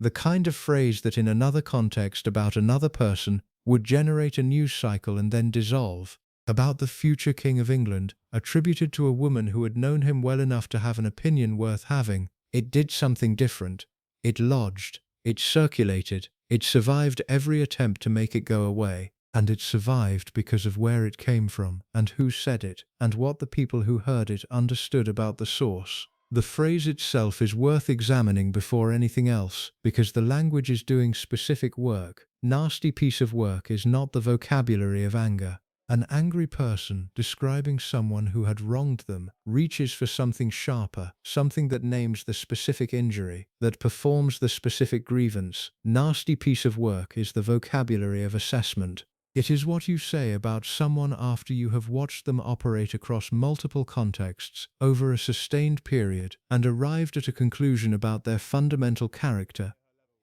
The kind of phrase that in another context about another person would generate a news cycle and then dissolve. About the future King of England, attributed to a woman who had known him well enough to have an opinion worth having. It did something different. It lodged. It circulated. It survived every attempt to make it go away. And it survived because of where it came from, and who said it, and what the people who heard it understood about the source. The phrase itself is worth examining before anything else, because the language is doing specific work. Nasty piece of work is not the vocabulary of anger. An angry person, describing someone who had wronged them, reaches for something sharper, something that names the specific injury, that performs the specific grievance. Nasty piece of work is the vocabulary of assessment. It is what you say about someone after you have watched them operate across multiple contexts, over a sustained period, and arrived at a conclusion about their fundamental character.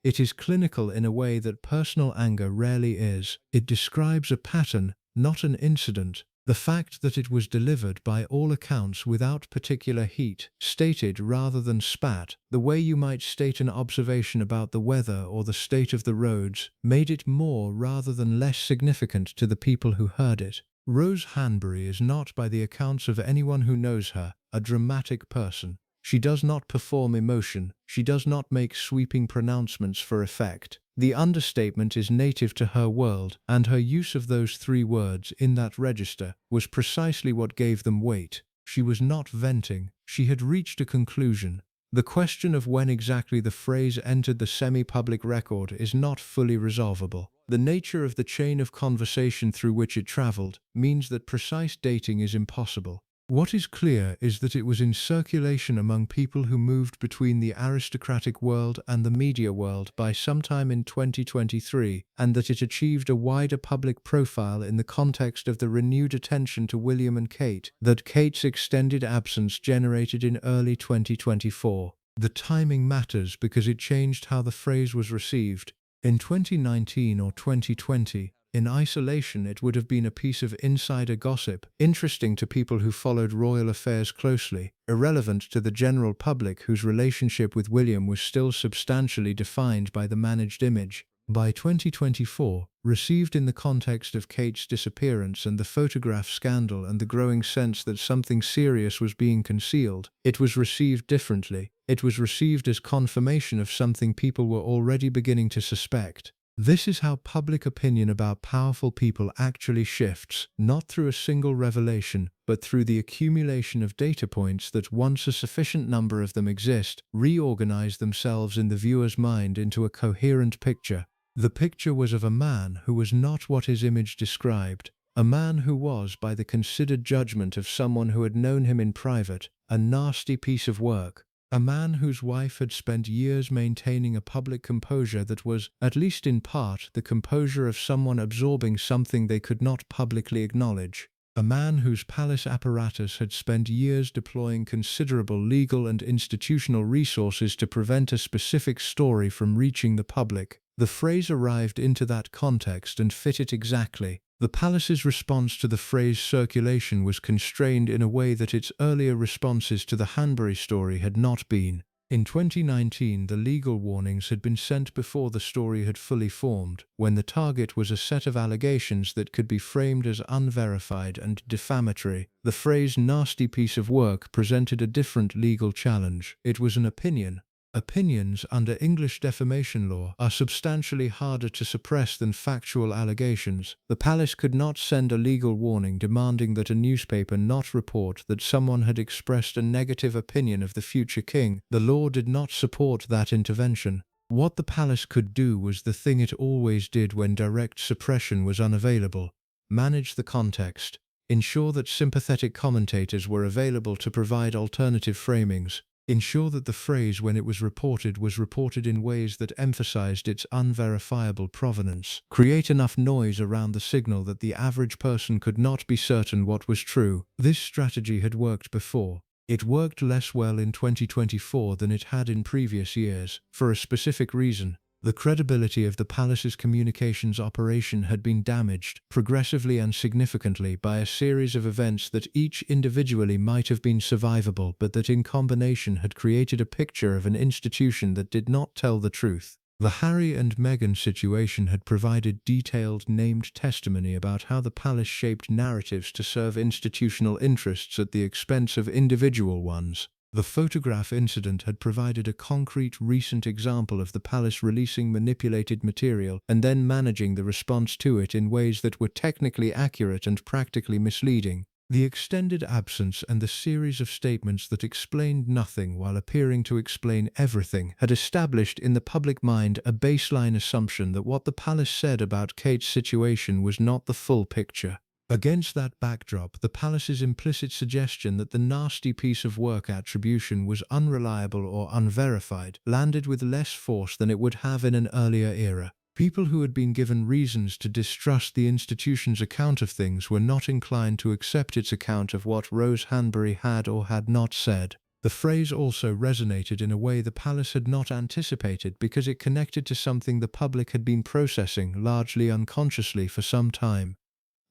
It is clinical in a way that personal anger rarely is. It describes a pattern, not an incident. The fact that it was delivered by all accounts without particular heat, stated rather than spat, the way you might state an observation about the weather or the state of the roads, made it more rather than less significant to the people who heard it. Rose Hanbury is not, by the accounts of anyone who knows her, a dramatic person. She does not perform emotion. She does not make sweeping pronouncements for effect. The understatement is native to her world, and her use of those 3 words in that register was precisely what gave them weight. She was not venting. She had reached a conclusion. The question of when exactly the phrase entered the semi-public record is not fully resolvable. The nature of the chain of conversation through which it traveled means that precise dating is impossible. What is clear is that it was in circulation among people who moved between the aristocratic world and the media world by sometime in 2023, and that it achieved a wider public profile in the context of the renewed attention to William and Kate that Kate's extended absence generated in early 2024. The timing matters because it changed how the phrase was received. In 2019 or 2020, in isolation it would have been a piece of insider gossip, interesting to people who followed royal affairs closely, irrelevant to the general public whose relationship with William was still substantially defined by the managed image. By 2024, received in the context of Kate's disappearance and the photograph scandal and the growing sense that something serious was being concealed, it was received differently. It was received as confirmation of something people were already beginning to suspect. This is how public opinion about powerful people actually shifts, not through a single revelation, but through the accumulation of data points that, once a sufficient number of them exist, reorganize themselves in the viewer's mind into a coherent picture. The picture was of a man who was not what his image described, a man who was, by the considered judgment of someone who had known him in private, a nasty piece of work. A man whose wife had spent years maintaining a public composure that was, at least in part, the composure of someone absorbing something they could not publicly acknowledge. A man whose palace apparatus had spent years deploying considerable legal and institutional resources to prevent a specific story from reaching the public. The phrase arrived into that context and fit it exactly. The palace's response to the phrase circulation was constrained in a way that its earlier responses to the Hanbury story had not been. In 2019, the legal warnings had been sent before the story had fully formed, when the target was a set of allegations that could be framed as unverified and defamatory. The phrase nasty piece of work presented a different legal challenge. It was an opinion. Opinions under English defamation law are substantially harder to suppress than factual allegations. The palace could not send a legal warning demanding that a newspaper not report that someone had expressed a negative opinion of the future king. The law did not support that intervention. What the palace could do was the thing it always did when direct suppression was unavailable: manage the context, ensure that sympathetic commentators were available to provide alternative framings, ensure that the phrase, when it was reported in ways that emphasized its unverifiable provenance, create enough noise around the signal that the average person could not be certain what was true. This strategy had worked before. It worked less well in 2024 than it had in previous years, for a specific reason. The credibility of the palace's communications operation had been damaged, progressively and significantly, by a series of events that each individually might have been survivable, but that in combination had created a picture of an institution that did not tell the truth. The Harry and Meghan situation had provided detailed, named testimony about how the palace shaped narratives to serve institutional interests at the expense of individual ones. The photograph incident had provided a concrete, recent example of the palace releasing manipulated material and then managing the response to it in ways that were technically accurate and practically misleading. The extended absence and the series of statements that explained nothing while appearing to explain everything had established in the public mind a baseline assumption that what the palace said about Kate's situation was not the full picture. Against that backdrop, the palace's implicit suggestion that the nasty piece of work attribution was unreliable or unverified landed with less force than it would have in an earlier era. People who had been given reasons to distrust the institution's account of things were not inclined to accept its account of what Rose Hanbury had or had not said. The phrase also resonated in a way the palace had not anticipated because it connected to something the public had been processing, largely unconsciously, for some time.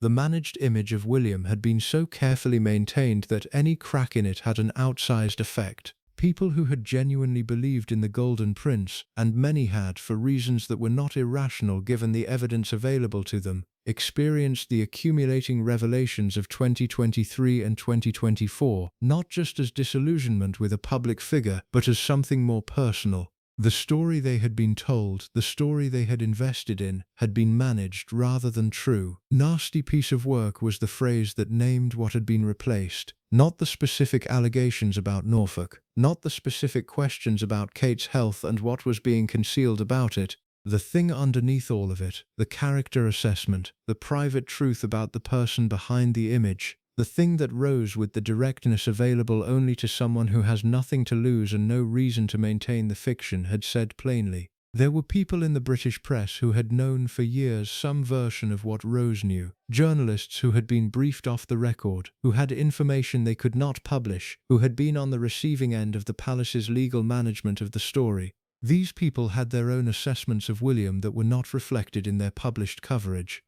The managed image of William had been so carefully maintained that any crack in it had an outsized effect. People who had genuinely believed in the Golden Prince, and many had for reasons that were not irrational given the evidence available to them, experienced the accumulating revelations of 2023 and 2024, not just as disillusionment with a public figure, but as something more personal. The story they had been told, the story they had invested in, had been managed rather than true. Nasty piece of work was the phrase that named what had been replaced. Not the specific allegations about Norfolk, not the specific questions about Kate's health and what was being concealed about it. The thing underneath all of it, the character assessment, the private truth about the person behind the image. The thing that rose with the directness available only to someone who has nothing to lose and no reason to maintain the fiction, had said plainly. There were people in the British press who had known for years some version of what Rose knew, journalists who had been briefed off the record, who had information they could not publish, who had been on the receiving end of the palace's legal management of the story. These people had their own assessments of William that were not reflected in their published coverage.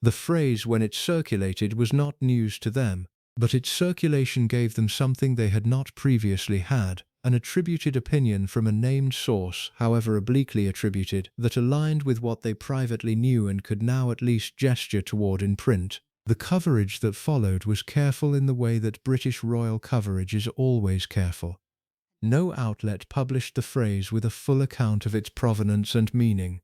The phrase, when it circulated, was not news to them, but its circulation gave them something they had not previously had, an attributed opinion from a named source, however obliquely attributed, that aligned with what they privately knew and could now at least gesture toward in print. The coverage that followed was careful in the way that British royal coverage is always careful. No outlet published the phrase with a full account of its provenance and meaning.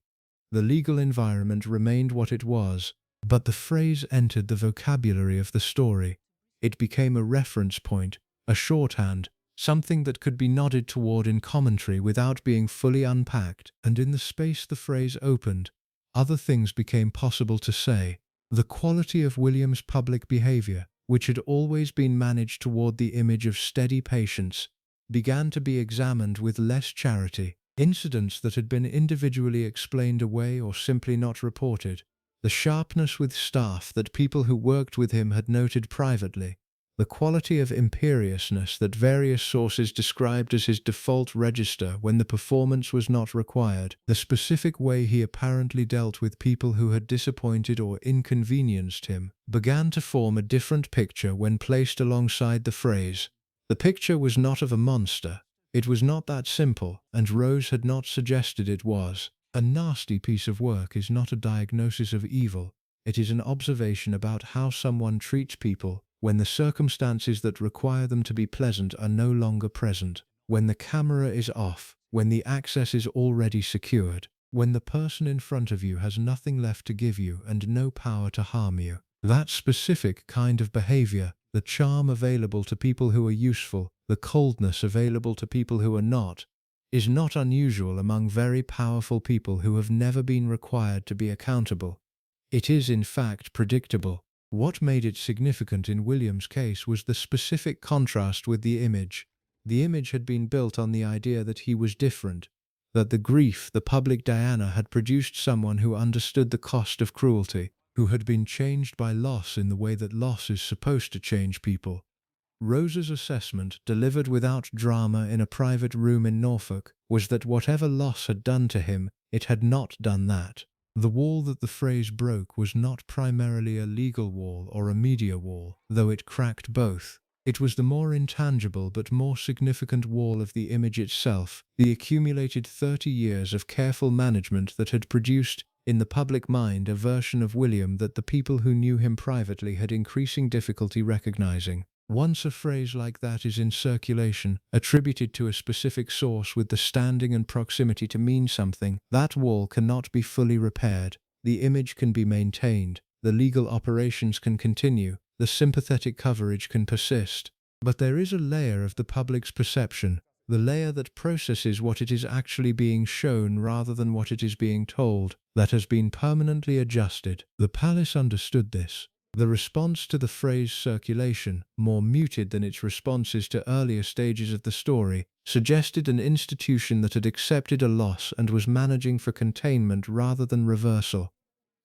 The legal environment remained what it was, but the phrase entered the vocabulary of the story. It became a reference point, a shorthand, something that could be nodded toward in commentary without being fully unpacked, and in the space the phrase opened, other things became possible to say. The quality of William's public behavior, which had always been managed toward the image of steady patience, began to be examined with less charity. Incidents that had been individually explained away or simply not reported. The sharpness with staff that people who worked with him had noted privately. The quality of imperiousness that various sources described as his default register when the performance was not required. The specific way he apparently dealt with people who had disappointed or inconvenienced him began to form a different picture when placed alongside the phrase. The picture was not of a monster. It was not that simple, and Rose had not suggested it was. A nasty piece of work is not a diagnosis of evil. It is an observation about how someone treats people when the circumstances that require them to be pleasant are no longer present, when the camera is off, when the access is already secured, when the person in front of you has nothing left to give you and no power to harm you. That specific kind of behavior, the charm available to people who are useful, the coldness available to people who are not, is not unusual among very powerful people who have never been required to be accountable. It is in fact predictable. What made it significant in William's case was the specific contrast with the image. The image had been built on the idea that he was different, that the grief, the public Diana, had produced someone who understood the cost of cruelty, who had been changed by loss in the way that loss is supposed to change people. Rose's assessment, delivered without drama in a private room in Norfolk, was that whatever loss had done to him, It had not done that. The wall that the phrase broke was not primarily a legal wall or a media wall, though it cracked both. It was the more intangible but more significant wall of the image itself, the accumulated 30 years of careful management that had produced, in the public mind, a version of William that the people who knew him privately had increasing difficulty recognizing. Once a phrase like that is in circulation, attributed to a specific source with the standing and proximity to mean something, that wall cannot be fully repaired. The image can be maintained, the legal operations can continue, the sympathetic coverage can persist. But there is a layer of the public's perception, the layer that processes what it is actually being shown rather than what it is being told, that has been permanently adjusted. The palace understood this. The response to the phrase circulation, more muted than its responses to earlier stages of the story, suggested an institution that had accepted a loss and was managing for containment rather than reversal.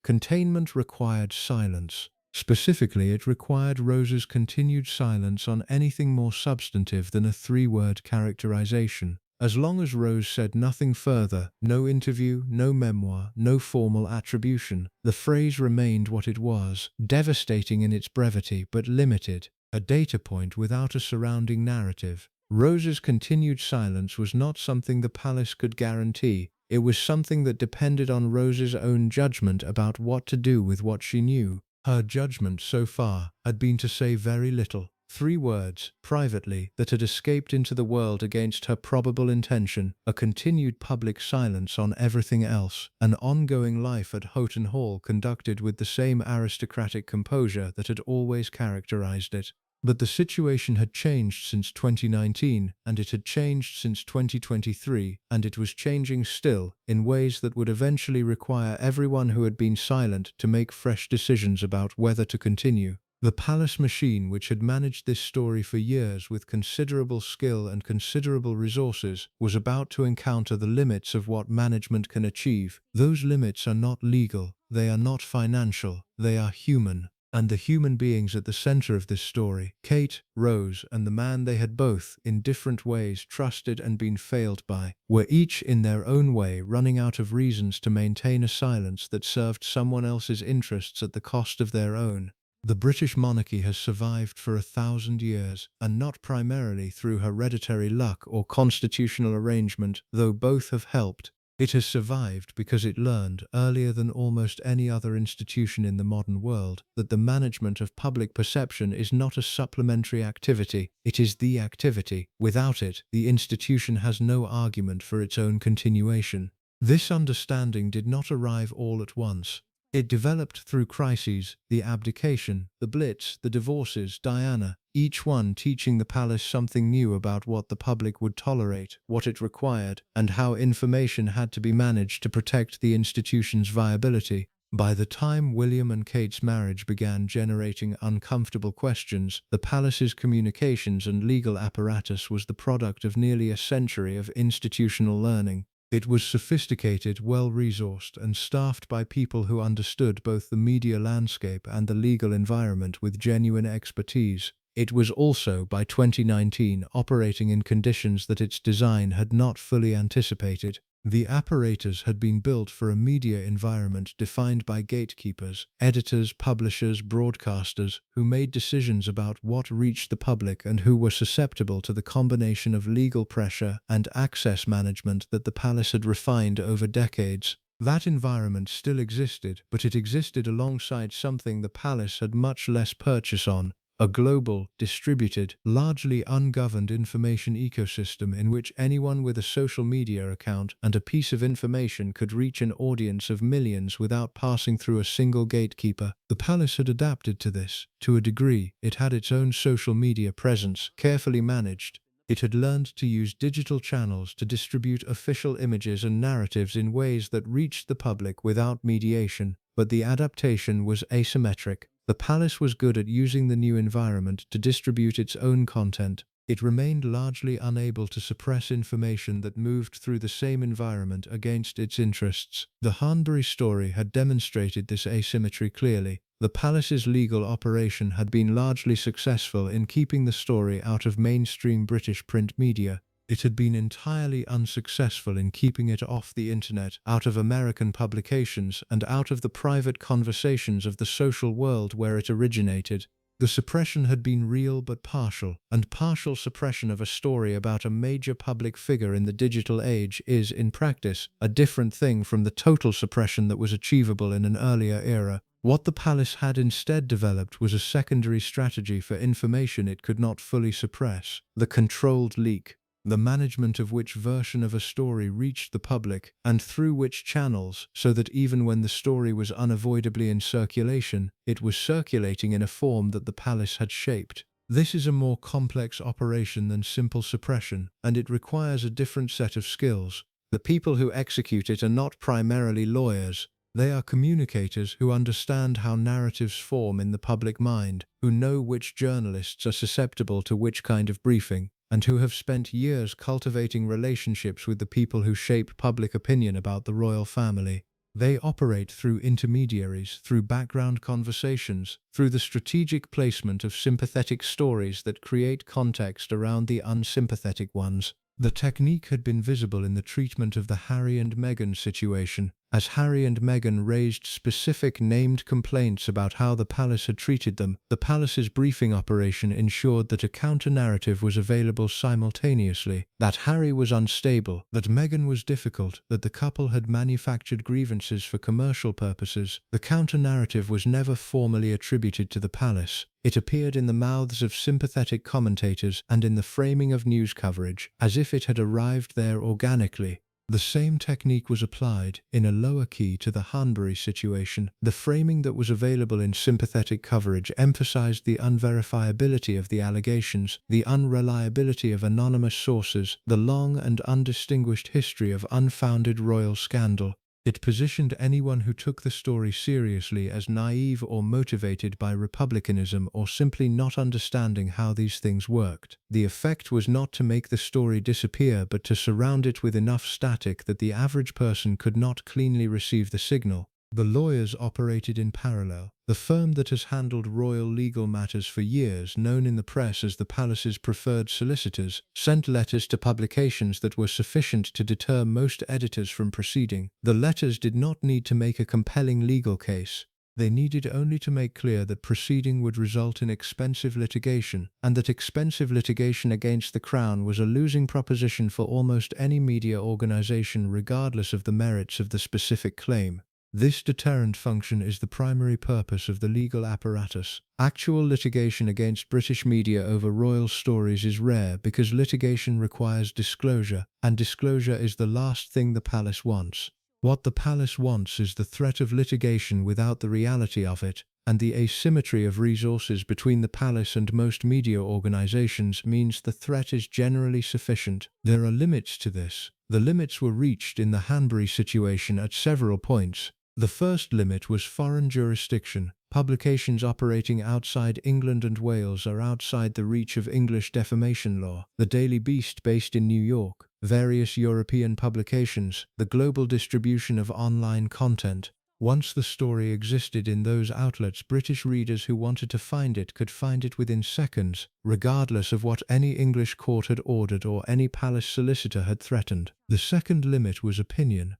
Containment required silence. Specifically, it required Rose's continued silence on anything more substantive than a three-word characterization. As long as Rose said nothing further, no interview, no memoir, no formal attribution, the phrase remained what it was, devastating in its brevity but limited, a data point without a surrounding narrative. Rose's continued silence was not something the palace could guarantee. It was something that depended on Rose's own judgment about what to do with what she knew. Her judgment so far had been to say very little. 3 words, privately, that had escaped into the world against her probable intention, a continued public silence on everything else, an ongoing life at Houghton Hall conducted with the same aristocratic composure that had always characterized it. But the situation had changed since 2019, and it had changed since 2023, and it was changing still, in ways that would eventually require everyone who had been silent to make fresh decisions about whether to continue. The palace machine, which had managed this story for years with considerable skill and considerable resources, was about to encounter the limits of what management can achieve. Those limits are not legal, they are not financial, they are human. And the human beings at the center of this story, Kate, Rose, and the man they had both, in different ways, trusted and been failed by, were each in their own way running out of reasons to maintain a silence that served someone else's interests at the cost of their own. The British monarchy has survived for 1,000 years, and not primarily through hereditary luck or constitutional arrangement, though both have helped. It has survived because it learned, earlier than almost any other institution in the modern world, that the management of public perception is not a supplementary activity, it is the activity. Without it, the institution has no argument for its own continuation. This understanding did not arrive all at once. It developed through crises, the abdication, the Blitz, the divorces, Diana, each one teaching the palace something new about what the public would tolerate, what it required, and how information had to be managed to protect the institution's viability. By the time William and Kate's marriage began generating uncomfortable questions, the palace's communications and legal apparatus was the product of nearly a century of institutional learning. It was sophisticated, well-resourced, and staffed by people who understood both the media landscape and the legal environment with genuine expertise. It was also, by 2019, operating in conditions that its design had not fully anticipated. The apparatus had been built for a media environment defined by gatekeepers, editors, publishers, broadcasters, who made decisions about what reached the public and who were susceptible to the combination of legal pressure and access management that the palace had refined over decades. That environment still existed, but it existed alongside something the palace had much less purchase on. A global, distributed, largely ungoverned information ecosystem in which anyone with a social media account and a piece of information could reach an audience of millions without passing through a single gatekeeper. The palace had adapted to this. To a degree, it had its own social media presence, carefully managed. It had learned to use digital channels to distribute official images and narratives in ways that reached the public without mediation, but the adaptation was asymmetric. The palace was good at using the new environment to distribute its own content. It remained largely unable to suppress information that moved through the same environment against its interests. The Hanbury story had demonstrated this asymmetry clearly. The palace's legal operation had been largely successful in keeping the story out of mainstream British print media. It had been entirely unsuccessful in keeping it off the internet, out of American publications, and out of the private conversations of the social world where it originated. The suppression had been real but partial, and partial suppression of a story about a major public figure in the digital age is, in practice, a different thing from the total suppression that was achievable in an earlier era. What the palace had instead developed was a secondary strategy for information it could not fully suppress: the controlled leak, the management of which version of a story reached the public, and through which channels, so that even when the story was unavoidably in circulation, it was circulating in a form that the palace had shaped. This is a more complex operation than simple suppression, and it requires a different set of skills. The people who execute it are not primarily lawyers. They are communicators who understand how narratives form in the public mind, who know which journalists are susceptible to which kind of briefing, and who have spent years cultivating relationships with the people who shape public opinion about the royal family. They operate through intermediaries, through background conversations, through the strategic placement of sympathetic stories that create context around the unsympathetic ones. The technique had been visible in the treatment of the Harry and Meghan situation, as Harry and Meghan raised specific named complaints about how the palace had treated them. The palace's briefing operation ensured that a counter-narrative was available simultaneously, that Harry was unstable, that Meghan was difficult, that the couple had manufactured grievances for commercial purposes. The counter-narrative was never formally attributed to the palace. It appeared in the mouths of sympathetic commentators and in the framing of news coverage, as if it had arrived there organically. The same technique was applied, in a lower key, to the Hanbury situation. The framing that was available in sympathetic coverage emphasized the unverifiability of the allegations, the unreliability of anonymous sources, the long and undistinguished history of unfounded royal scandal. It positioned anyone who took the story seriously as naive or motivated by republicanism or simply not understanding how these things worked. The effect was not to make the story disappear but to surround it with enough static that the average person could not cleanly receive the signal. The lawyers operated in parallel. The firm that has handled royal legal matters for years, known in the press as the palace's preferred solicitors, sent letters to publications that were sufficient to deter most editors from proceeding. The letters did not need to make a compelling legal case. They needed only to make clear that proceeding would result in expensive litigation, and that expensive litigation against the Crown was a losing proposition for almost any media organization regardless of the merits of the specific claim. This deterrent function is the primary purpose of the legal apparatus. Actual litigation against British media over royal stories is rare because litigation requires disclosure, and disclosure is the last thing the palace wants. What the palace wants is the threat of litigation without the reality of it, and the asymmetry of resources between the palace and most media organizations means the threat is generally sufficient. There are limits to this. The limits were reached in the Hanbury situation at several points. The first limit was foreign jurisdiction. Publications operating outside England and Wales are outside the reach of English defamation law. The Daily Beast based in New York, various European publications, the global distribution of online content. Once the story existed in those outlets, British readers who wanted to find it could find it within seconds, regardless of what any English court had ordered or any palace solicitor had threatened. The second limit was opinion.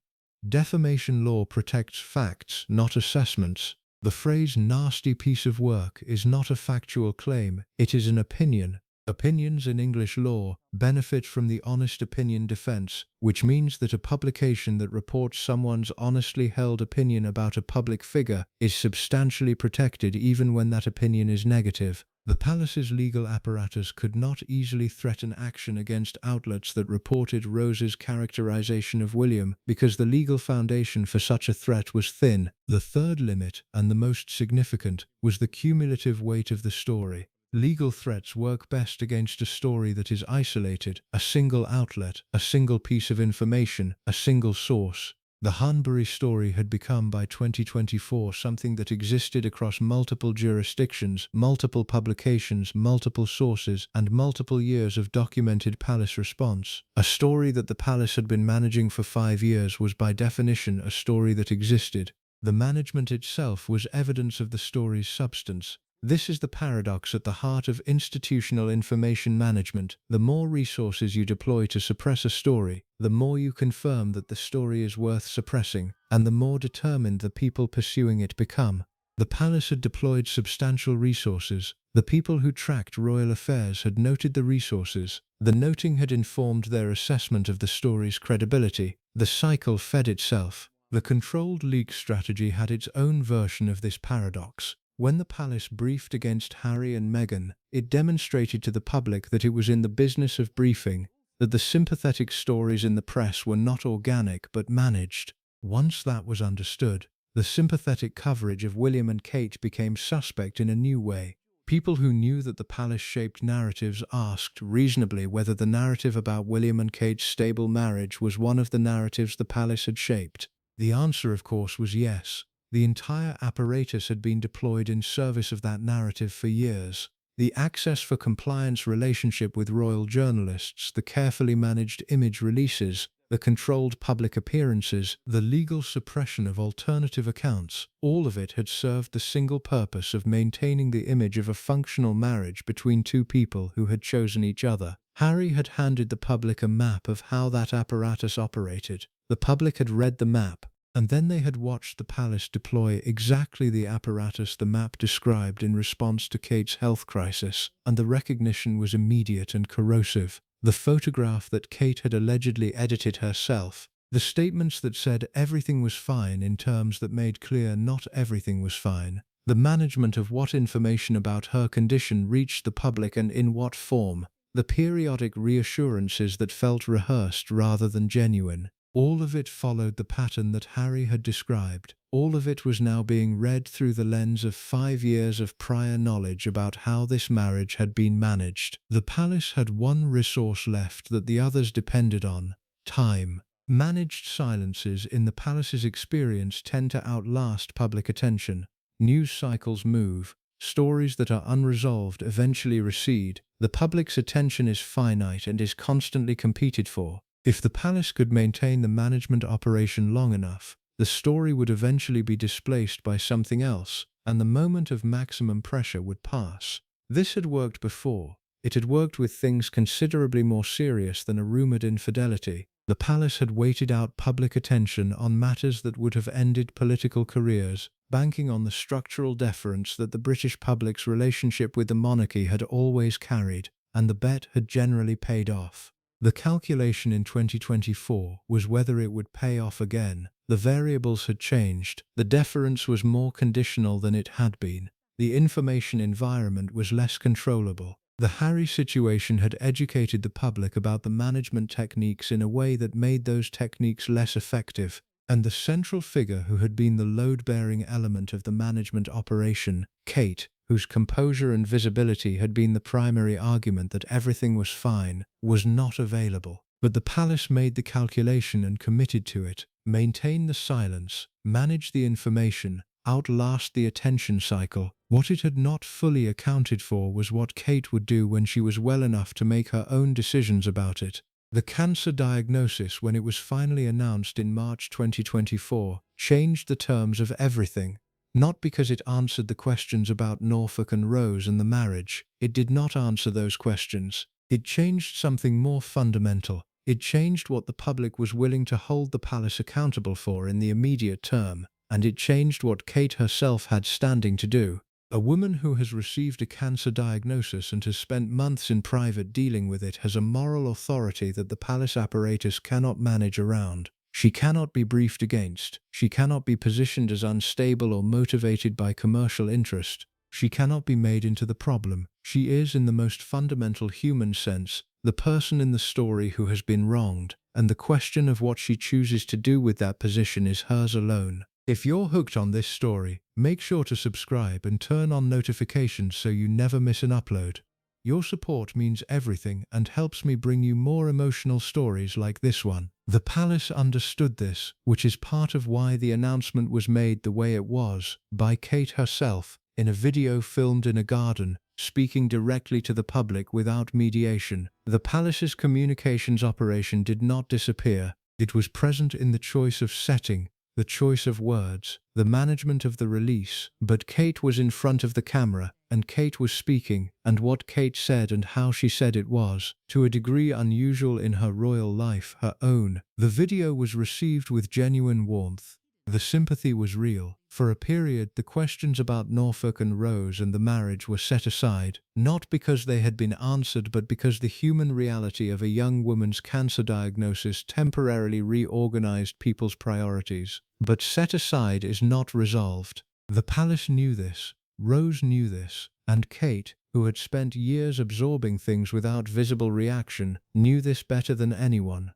Defamation law protects facts, not assessments. The phrase "nasty piece of work" is not a factual claim, it is an opinion. Opinions in English law benefit from the honest opinion defense, which means that a publication that reports someone's honestly held opinion about a public figure is substantially protected even when that opinion is negative. The palace's legal apparatus could not easily threaten action against outlets that reported Rose's characterization of William because the legal foundation for such a threat was thin. The third limit, and the most significant, was the cumulative weight of the story. Legal threats work best against a story that is isolated, a single outlet, a single piece of information, a single source. The Hanbury story had become by 2024 something that existed across multiple jurisdictions, multiple publications, multiple sources, and multiple years of documented palace response. A story that the palace had been managing for 5 years was by definition a story that existed. The management itself was evidence of the story's substance. This is the paradox at the heart of institutional information management. The more resources you deploy to suppress a story, the more you confirm that the story is worth suppressing, and the more determined the people pursuing it become. The palace had deployed substantial resources. The people who tracked royal affairs had noted the resources. The noting had informed their assessment of the story's credibility. The cycle fed itself. The controlled leak strategy had its own version of this paradox. When the palace briefed against Harry and Meghan, it demonstrated to the public that it was in the business of briefing, that the sympathetic stories in the press were not organic but managed. Once that was understood, the sympathetic coverage of William and Kate became suspect in a new way. People who knew that the palace-shaped narratives asked reasonably whether the narrative about William and Kate's stable marriage was one of the narratives the palace had shaped. The answer, of course, was yes. The entire apparatus had been deployed in service of that narrative for years. The access for compliance relationship with royal journalists, the carefully managed image releases, the controlled public appearances, the legal suppression of alternative accounts, all of it had served the single purpose of maintaining the image of a functional marriage between two people who had chosen each other. Harry had handed the public a map of how that apparatus operated. The public had read the map, and then they had watched the palace deploy exactly the apparatus the map described in response to Kate's health crisis, and the recognition was immediate and corrosive. The photograph that Kate had allegedly edited herself, the statements that said everything was fine in terms that made clear not everything was fine, the management of what information about her condition reached the public and in what form, the periodic reassurances that felt rehearsed rather than genuine. All of it followed the pattern that Harry had described. All of it was now being read through the lens of 5 years of prior knowledge about how this marriage had been managed. The palace had one resource left that the others depended on: time. Managed silences in the palace's experience tend to outlast public attention. News cycles move. Stories that are unresolved eventually recede. The public's attention is finite and is constantly competed for. If the palace could maintain the management operation long enough, the story would eventually be displaced by something else, and the moment of maximum pressure would pass. This had worked before. It had worked with things considerably more serious than a rumored infidelity. The palace had waited out public attention on matters that would have ended political careers, banking on the structural deference that the British public's relationship with the monarchy had always carried, and the bet had generally paid off. The calculation in 2024 was whether it would pay off again. The variables had changed. The deference was more conditional than it had been. The information environment was less controllable. The Harry situation had educated the public about the management techniques in a way that made those techniques less effective, and the central figure who had been the load-bearing element of the management operation, Kate, whose composure and visibility had been the primary argument that everything was fine, was not available. But the palace made the calculation and committed to it: maintain the silence, manage the information, outlast the attention cycle. What it had not fully accounted for was what Kate would do when she was well enough to make her own decisions about it. The cancer diagnosis, when it was finally announced in March 2024, changed the terms of everything. Not because it answered the questions about Norfolk and Rose and the marriage. It did not answer those questions. It changed something more fundamental. It changed what the public was willing to hold the palace accountable for in the immediate term, and it changed what Kate herself had standing to do. A woman who has received a cancer diagnosis and has spent months in private dealing with it has a moral authority that the palace apparatus cannot manage around. She cannot be briefed against. She cannot be positioned as unstable or motivated by commercial interest. She cannot be made into the problem. She is, in the most fundamental human sense, the person in the story who has been wronged, and the question of what she chooses to do with that position is hers alone. If you're hooked on this story, make sure to subscribe and turn on notifications so you never miss an upload. Your support means everything and helps me bring you more emotional stories like this one. The palace understood this, which is part of why the announcement was made the way it was, by Kate herself, in a video filmed in a garden, speaking directly to the public without mediation. The palace's communications operation did not disappear. It was present in the choice of setting, the choice of words, the management of the release. But Kate was in front of the camera, and Kate was speaking, and what Kate said and how she said it was, to a degree unusual in her royal life, her own. The video was received with genuine warmth. The sympathy was real. For a period, the questions about Norfolk and Rose and the marriage were set aside, not because they had been answered but because the human reality of a young woman's cancer diagnosis temporarily reorganized people's priorities. But set aside is not resolved. The palace knew this, Rose knew this, and Kate, who had spent years absorbing things without visible reaction, knew this better than anyone.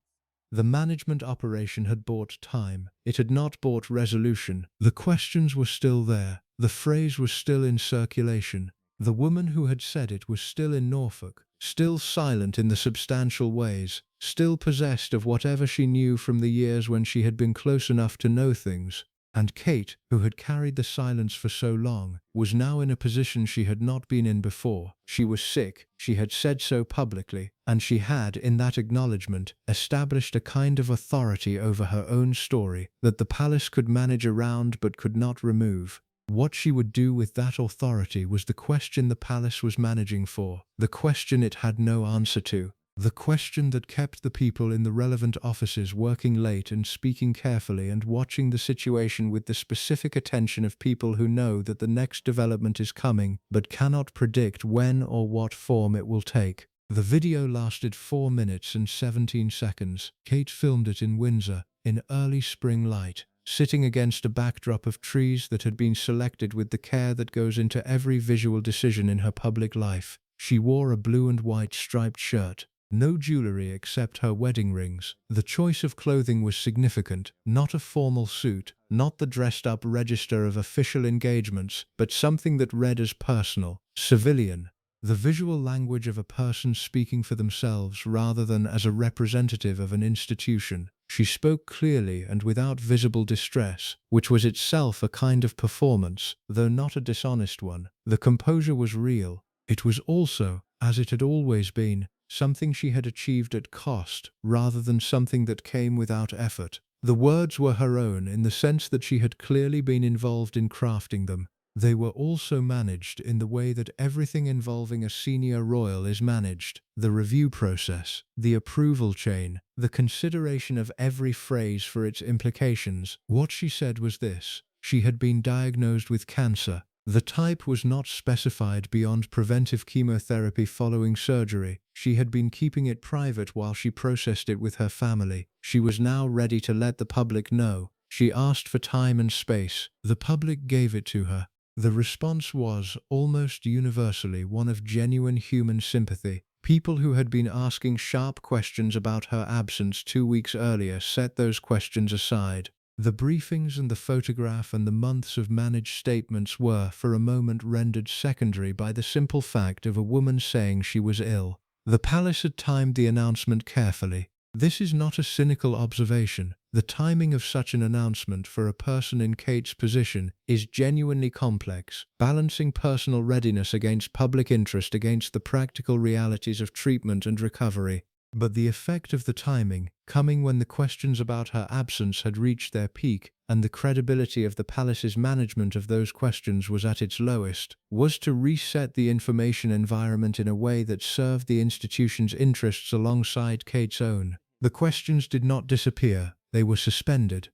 The management operation had bought time. It had not bought resolution. The questions were still there. The phrase was still in circulation. The woman who had said it was still in Norfolk, still silent in the substantial ways, still possessed of whatever she knew from the years when she had been close enough to know things. And Kate, who had carried the silence for so long, was now in a position she had not been in before. She was sick, she had said so publicly, and she had, in that acknowledgement, established a kind of authority over her own story that the palace could manage around but could not remove. What she would do with that authority was the question the palace was managing for, the question it had no answer to. The question that kept the people in the relevant offices working late and speaking carefully and watching the situation with the specific attention of people who know that the next development is coming but cannot predict when or what form it will take. The video lasted 4 minutes and 17 seconds. Kate filmed it in Windsor, in early spring light, sitting against a backdrop of trees that had been selected with the care that goes into every visual decision in her public life. She wore a blue and white striped shirt. No jewelry except her wedding rings. The choice of clothing was significant, not a formal suit, not the dressed-up register of official engagements, but something that read as personal, civilian. The visual language of a person speaking for themselves rather than as a representative of an institution. She spoke clearly and without visible distress, which was itself a kind of performance, though not a dishonest one. The composure was real. It was also, as it had always been, something she had achieved at cost, rather than something that came without effort. The words were her own in the sense that she had clearly been involved in crafting them. They were also managed in the way that everything involving a senior royal is managed. The review process, the approval chain, the consideration of every phrase for its implications. What she said was this: she had been diagnosed with cancer. The type was not specified beyond preventive chemotherapy following surgery. She had been keeping it private while she processed it with her family. She was now ready to let the public know. She asked for time and space. The public gave it to her. The response was, almost universally, one of genuine human sympathy. People who had been asking sharp questions about her absence 2 weeks earlier set those questions aside. The briefings and the photograph and the months of managed statements were, for a moment, rendered secondary by the simple fact of a woman saying she was ill. The palace had timed the announcement carefully. This is not a cynical observation. The timing of such an announcement for a person in Kate's position is genuinely complex, balancing personal readiness against public interest against the practical realities of treatment and recovery. But the effect of the timing, coming when the questions about her absence had reached their peak, and the credibility of the palace's management of those questions was at its lowest, was to reset the information environment in a way that served the institution's interests alongside Kate's own. The questions did not disappear, they were suspended.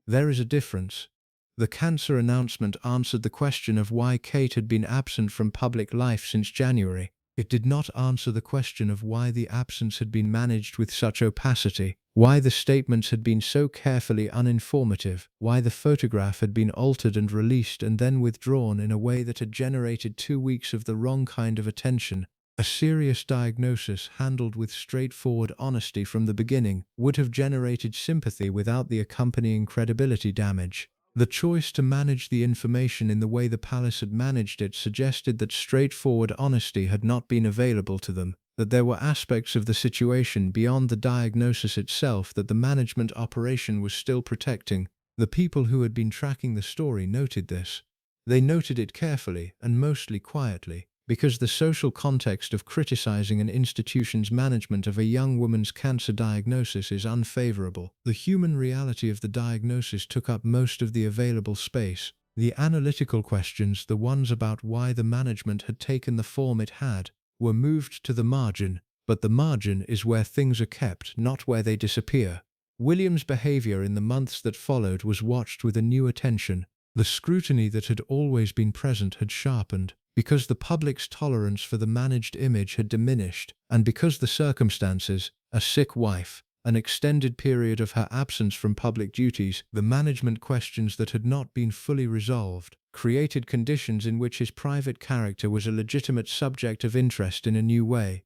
There is a difference. The cancer announcement answered the question of why Kate had been absent from public life since January. It did not answer the question of why the absence had been managed with such opacity, why the statements had been so carefully uninformative, why the photograph had been altered and released and then withdrawn in a way that had generated 2 weeks of the wrong kind of attention. A serious diagnosis handled with straightforward honesty from the beginning would have generated sympathy without the accompanying credibility damage. The choice to manage the information in the way the palace had managed it suggested that straightforward honesty had not been available to them, that there were aspects of the situation beyond the diagnosis itself that the management operation was still protecting. The people who had been tracking the story noted this. They noted it carefully and mostly quietly, because the social context of criticizing an institution's management of a young woman's cancer diagnosis is unfavorable. The human reality of the diagnosis took up most of the available space. The analytical questions, the ones about why the management had taken the form it had, were moved to the margin, but the margin is where things are kept, not where they disappear. William's behavior in the months that followed was watched with a new attention. The scrutiny that had always been present had sharpened, because the public's tolerance for the managed image had diminished, and because the circumstances, a sick wife, an extended period of her absence from public duties, the management questions that had not been fully resolved, created conditions in which his private character was a legitimate subject of interest in a new way.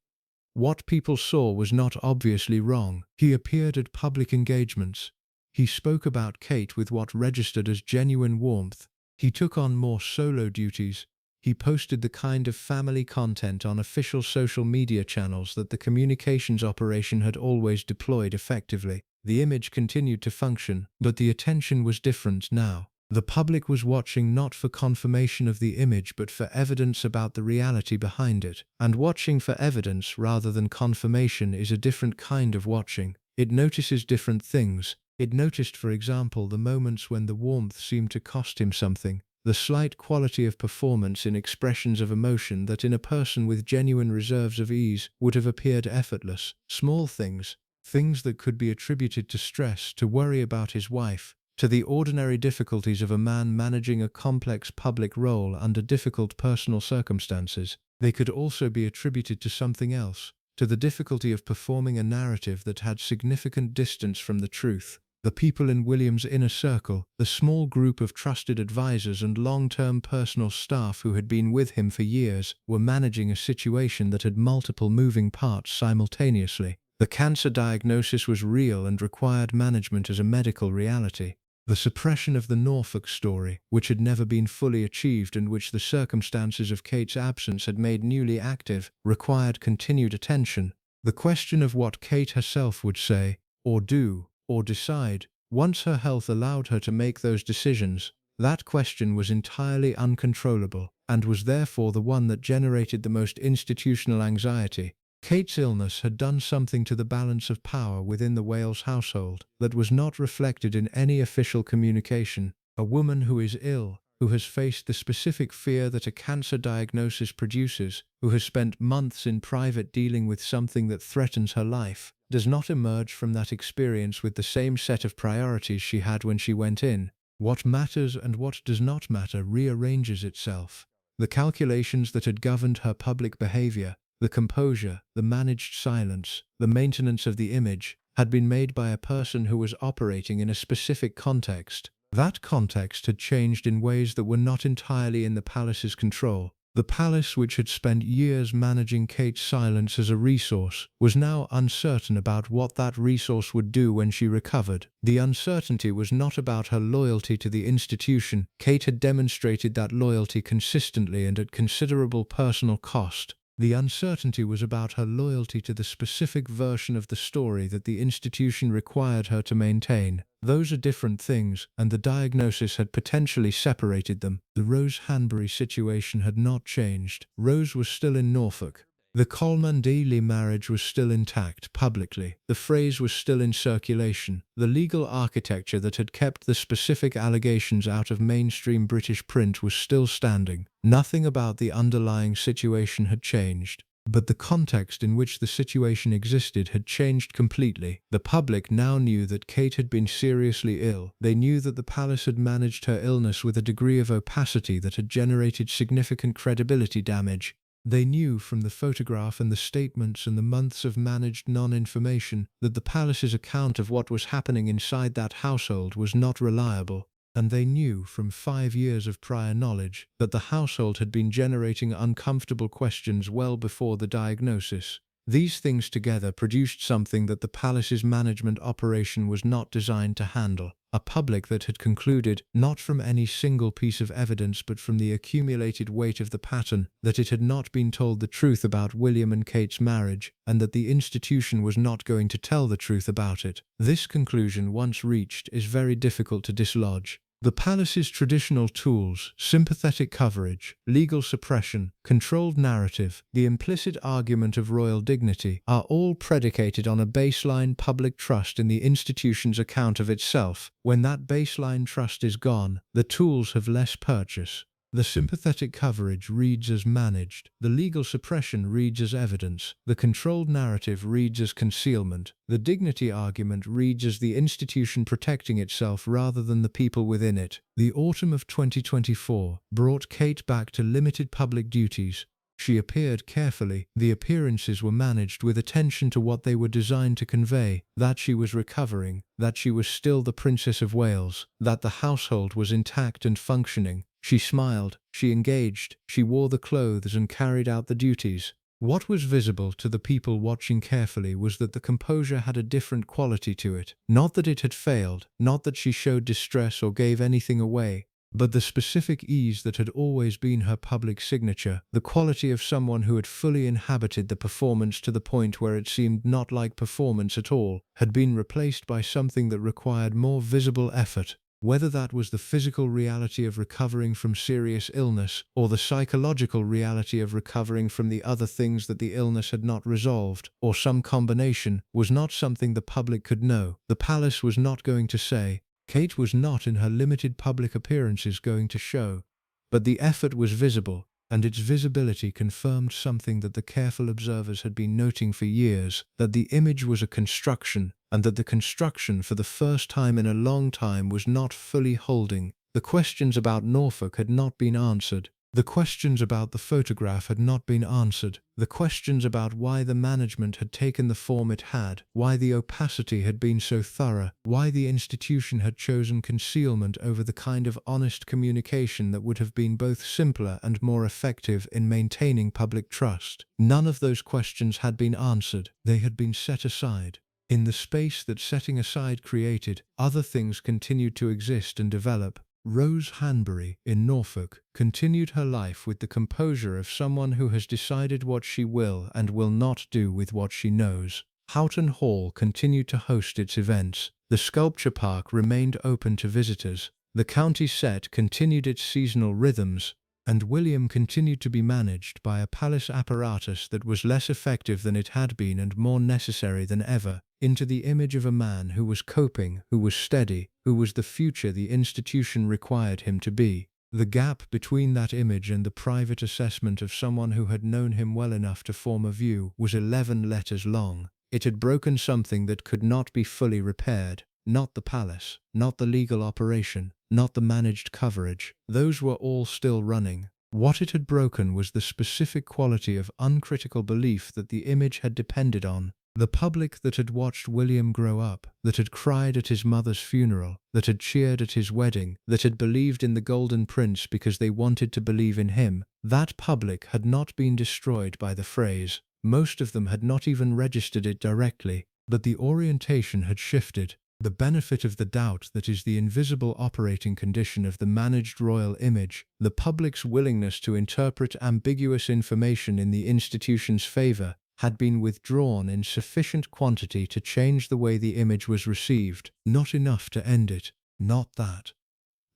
What people saw was not obviously wrong. He appeared at public engagements. He spoke about Kate with what registered as genuine warmth. He took on more solo duties. He posted the kind of family content on official social media channels that the communications operation had always deployed effectively. The image continued to function, but the attention was different now. The public was watching not for confirmation of the image but for evidence about the reality behind it. And watching for evidence rather than confirmation is a different kind of watching. It notices different things. It noticed, for example, the moments when the warmth seemed to cost him something, the slight quality of performance in expressions of emotion that in a person with genuine reserves of ease would have appeared effortless. Small things, things that could be attributed to stress, to worry about his wife, to the ordinary difficulties of a man managing a complex public role under difficult personal circumstances. They could also be attributed to something else, to the difficulty of performing a narrative that had significant distance from the truth. The people in William's inner circle, the small group of trusted advisors and long-term personal staff who had been with him for years, were managing a situation that had multiple moving parts simultaneously. The cancer diagnosis was real and required management as a medical reality. The suppression of the Norfolk story, which had never been fully achieved and which the circumstances of Kate's absence had made newly active, required continued attention. The question of what Kate herself would say, or do, or decide, once her health allowed her to make those decisions, that question was entirely uncontrollable, and was therefore the one that generated the most institutional anxiety. Kate's illness had done something to the balance of power within the Wales household that was not reflected in any official communication. A woman who is ill, who has faced the specific fear that a cancer diagnosis produces, who has spent months in private dealing with something that threatens her life, does not emerge from that experience with the same set of priorities she had when she went in. What matters and what does not matter rearranges itself. The calculations that had governed her public behavior, the composure, the managed silence, the maintenance of the image, had been made by a person who was operating in a specific context. That context had changed in ways that were not entirely in the palace's control. The palace, which had spent years managing Kate's silence as a resource, was now uncertain about what that resource would do when she recovered. The uncertainty was not about her loyalty to the institution. Kate had demonstrated that loyalty consistently and at considerable personal cost. The uncertainty was about her loyalty to the specific version of the story that the institution required her to maintain. Those are different things, and the diagnosis had potentially separated them. The Rose Hanbury situation had not changed. Rose was still in Norfolk. The Cholmondeley marriage was still intact publicly. The phrase was still in circulation. The legal architecture that had kept the specific allegations out of mainstream British print was still standing. Nothing about the underlying situation had changed. But the context in which the situation existed had changed completely. The public now knew that Kate had been seriously ill. They knew that the palace had managed her illness with a degree of opacity that had generated significant credibility damage. They knew from the photograph and the statements and the months of managed non-information that the palace's account of what was happening inside that household was not reliable. And they knew from 5 years of prior knowledge that the household had been generating uncomfortable questions well before the diagnosis. These things together produced something that the palace's management operation was not designed to handle. A public that had concluded, not from any single piece of evidence but from the accumulated weight of the pattern, that it had not been told the truth about William and Kate's marriage, and that the institution was not going to tell the truth about it. This conclusion, once reached, is very difficult to dislodge. The palace's traditional tools, sympathetic coverage, legal suppression, controlled narrative, the implicit argument of royal dignity, are all predicated on a baseline public trust in the institution's account of itself. When that baseline trust is gone, the tools have less purchase. The sympathetic coverage reads as managed, the legal suppression reads as evidence, the controlled narrative reads as concealment, the dignity argument reads as the institution protecting itself rather than the people within it. The autumn of 2024 brought Kate back to limited public duties. She appeared carefully, the appearances were managed with attention to what they were designed to convey, that she was recovering, that she was still the Princess of Wales, that the household was intact and functioning. She smiled, she engaged, she wore the clothes and carried out the duties. What was visible to the people watching carefully was that the composure had a different quality to it. Not that it had failed, not that she showed distress or gave anything away, but the specific ease that had always been her public signature, the quality of someone who had fully inhabited the performance to the point where it seemed not like performance at all, had been replaced by something that required more visible effort. Whether that was the physical reality of recovering from serious illness, or the psychological reality of recovering from the other things that the illness had not resolved, or some combination, was not something the public could know. The palace was not going to say. Kate was not in her limited public appearances going to show. But the effort was visible, and its visibility confirmed something that the careful observers had been noting for years, that the image was a construction, and that the construction for the first time in a long time was not fully holding. The questions about Norfolk had not been answered. The questions about the photograph had not been answered. The questions about why the management had taken the form it had, why the opacity had been so thorough, why the institution had chosen concealment over the kind of honest communication that would have been both simpler and more effective in maintaining public trust. None of those questions had been answered. They had been set aside. In the space that setting aside created, other things continued to exist and develop. Rose Hanbury, in Norfolk, continued her life with the composure of someone who has decided what she will and will not do with what she knows. Houghton Hall continued to host its events. The sculpture park remained open to visitors. The county set continued its seasonal rhythms, and William continued to be managed by a palace apparatus that was less effective than it had been and more necessary than ever, into the image of a man who was coping, who was steady, who was the future the institution required him to be. The gap between that image and the private assessment of someone who had known him well enough to form a view was 11 letters long. It had broken something that could not be fully repaired. Not the palace, not the legal operation, not the managed coverage. Those were all still running. What it had broken was the specific quality of uncritical belief that the image had depended on. The public that had watched William grow up, that had cried at his mother's funeral, that had cheered at his wedding, that had believed in the Golden Prince because they wanted to believe in him, that public had not been destroyed by the phrase. Most of them had not even registered it directly, but the orientation had shifted. The benefit of the doubt that is the invisible operating condition of the managed royal image, the public's willingness to interpret ambiguous information in the institution's favor, had been withdrawn in sufficient quantity to change the way the image was received, not enough to end it, not that.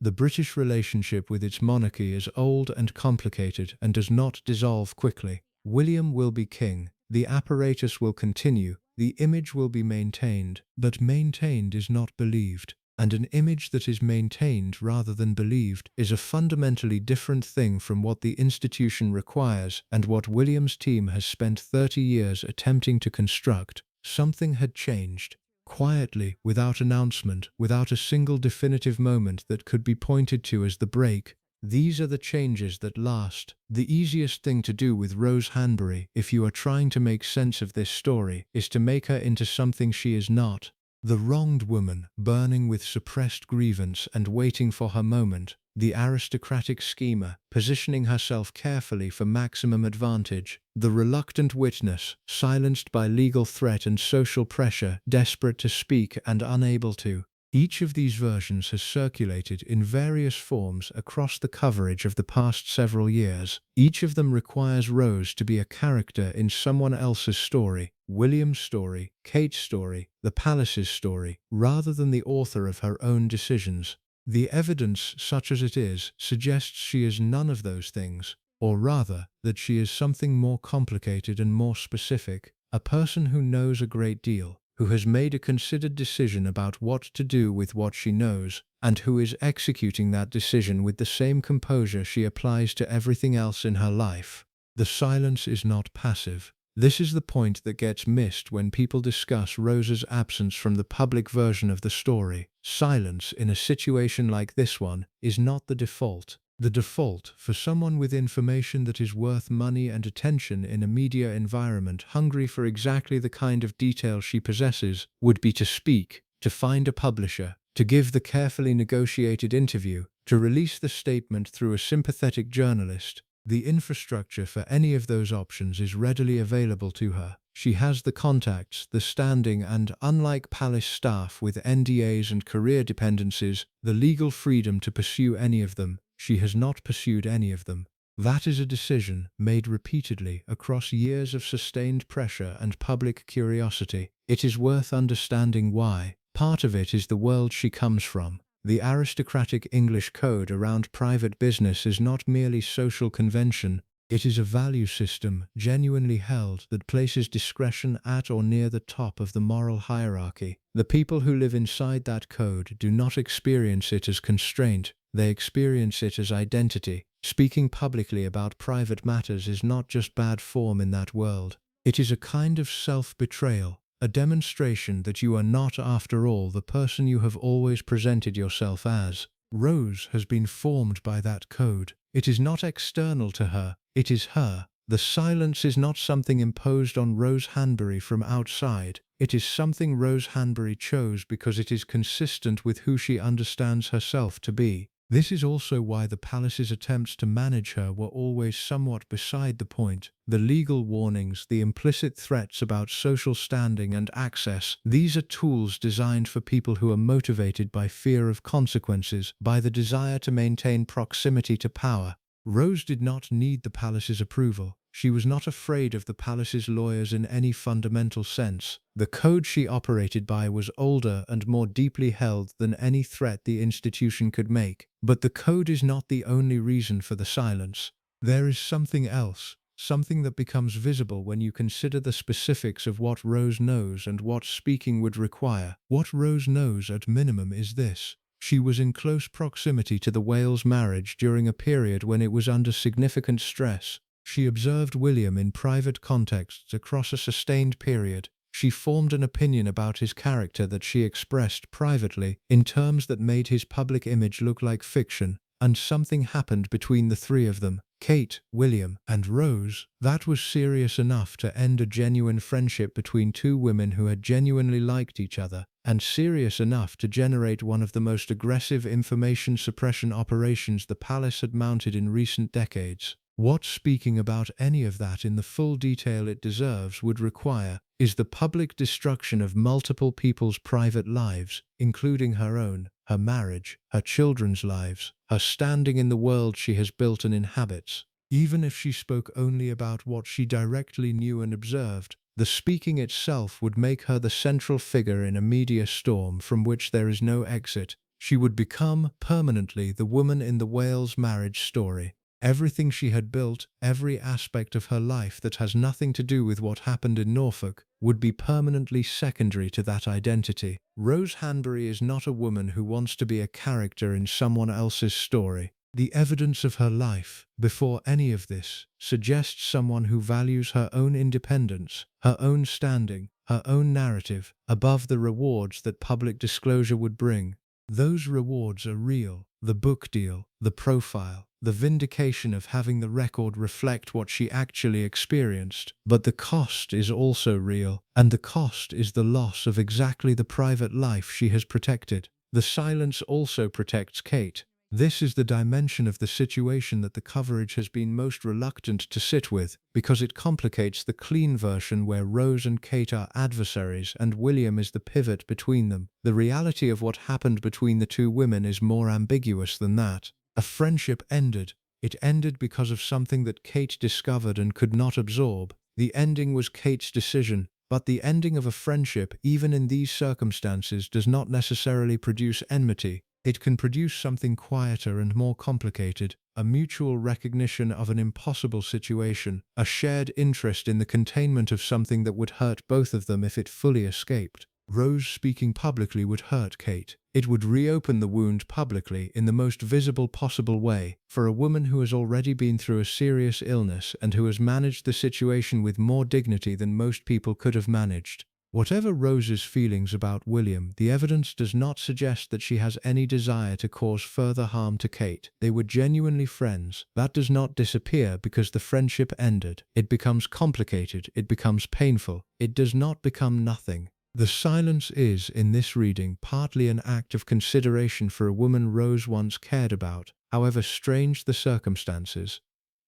The British relationship with its monarchy is old and complicated and does not dissolve quickly. William will be king, the apparatus will continue, the image will be maintained, but maintained is not believed. And an image that is maintained rather than believed is a fundamentally different thing from what the institution requires and what William's team has spent 30 years attempting to construct. Something had changed. Quietly, without announcement, without a single definitive moment that could be pointed to as the break. These are the changes that last. The easiest thing to do with Rose Hanbury, if you are trying to make sense of this story, is to make her into something she is not. The wronged woman, burning with suppressed grievance and waiting for her moment. The aristocratic schemer, positioning herself carefully for maximum advantage. The reluctant witness, silenced by legal threat and social pressure, desperate to speak and unable to. Each of these versions has circulated in various forms across the coverage of the past several years. Each of them requires Rose to be a character in someone else's story, William's story, Kate's story, the palace's story, rather than the author of her own decisions. The evidence, such as it is, suggests she is none of those things, or rather, that she is something more complicated and more specific, a person who knows a great deal, who has made a considered decision about what to do with what she knows, and who is executing that decision with the same composure she applies to everything else in her life. The silence is not passive. This is the point that gets missed when people discuss Rose's absence from the public version of the story. Silence, in a situation like this one, is not the default. The default, for someone with information that is worth money and attention in a media environment hungry for exactly the kind of detail she possesses, would be to speak, to find a publisher, to give the carefully negotiated interview, to release the statement through a sympathetic journalist. The infrastructure for any of those options is readily available to her. She has the contacts, the standing, and, unlike palace staff with NDAs and career dependencies, the legal freedom to pursue any of them. She has not pursued any of them. That is a decision made repeatedly across years of sustained pressure and public curiosity. It is worth understanding why. Part of it is the world she comes from. The aristocratic English code around private business is not merely social convention, it is a value system, genuinely held, that places discretion at or near the top of the moral hierarchy. The people who live inside that code do not experience it as constraint, they experience it as identity. Speaking publicly about private matters is not just bad form in that world. It is a kind of self-betrayal. A demonstration that you are not, after all, the person you have always presented yourself as. Rose has been formed by that code. It is not external to her, it is her. The silence is not something imposed on Rose Hanbury from outside. It is something Rose Hanbury chose because it is consistent with who she understands herself to be. This is also why the palace's attempts to manage her were always somewhat beside the point. The legal warnings, the implicit threats about social standing and access, these are tools designed for people who are motivated by fear of consequences, by the desire to maintain proximity to power. Rose did not need the palace's approval. She was not afraid of the palace's lawyers in any fundamental sense. The code she operated by was older and more deeply held than any threat the institution could make. But the code is not the only reason for the silence. There is something else, something that becomes visible when you consider the specifics of what Rose knows and what speaking would require. What Rose knows at minimum is this. She was in close proximity to the Wales marriage during a period when it was under significant stress. She observed William in private contexts across a sustained period. She formed an opinion about his character that she expressed privately in terms that made his public image look like fiction, and something happened between the three of them, Kate, William, and Rose, that was serious enough to end a genuine friendship between two women who had genuinely liked each other, and serious enough to generate one of the most aggressive information suppression operations the palace had mounted in recent decades. What speaking about any of that in the full detail it deserves would require is the public destruction of multiple people's private lives, including her own, her marriage, her children's lives, her standing in the world she has built and inhabits. Even if she spoke only about what she directly knew and observed, the speaking itself would make her the central figure in a media storm from which there is no exit. She would become, permanently, the woman in the Wales marriage story. Everything she had built, every aspect of her life that has nothing to do with what happened in Norfolk, would be permanently secondary to that identity. Rose Hanbury is not a woman who wants to be a character in someone else's story. The evidence of her life, before any of this, suggests someone who values her own independence, her own standing, her own narrative, above the rewards that public disclosure would bring. Those rewards are real: the book deal, the profile, the vindication of having the record reflect what she actually experienced. But the cost is also real, and the cost is the loss of exactly the private life she has protected. The silence also protects Kate. This is the dimension of the situation that the coverage has been most reluctant to sit with, because it complicates the clean version where Rose and Kate are adversaries and William is the pivot between them. The reality of what happened between the two women is more ambiguous than that. A friendship ended. It ended because of something that Kate discovered and could not absorb. The ending was Kate's decision. But the ending of a friendship, even in these circumstances, does not necessarily produce enmity. It can produce something quieter and more complicated, a mutual recognition of an impossible situation, a shared interest in the containment of something that would hurt both of them if it fully escaped. Rose speaking publicly would hurt Kate. It would reopen the wound publicly in the most visible possible way for a woman who has already been through a serious illness and who has managed the situation with more dignity than most people could have managed. Whatever Rose's feelings about William, the evidence does not suggest that she has any desire to cause further harm to Kate. They were genuinely friends. That does not disappear because the friendship ended. It becomes complicated. It becomes painful. It does not become nothing. The silence is, in this reading, partly an act of consideration for a woman Rose once cared about, however strange the circumstances.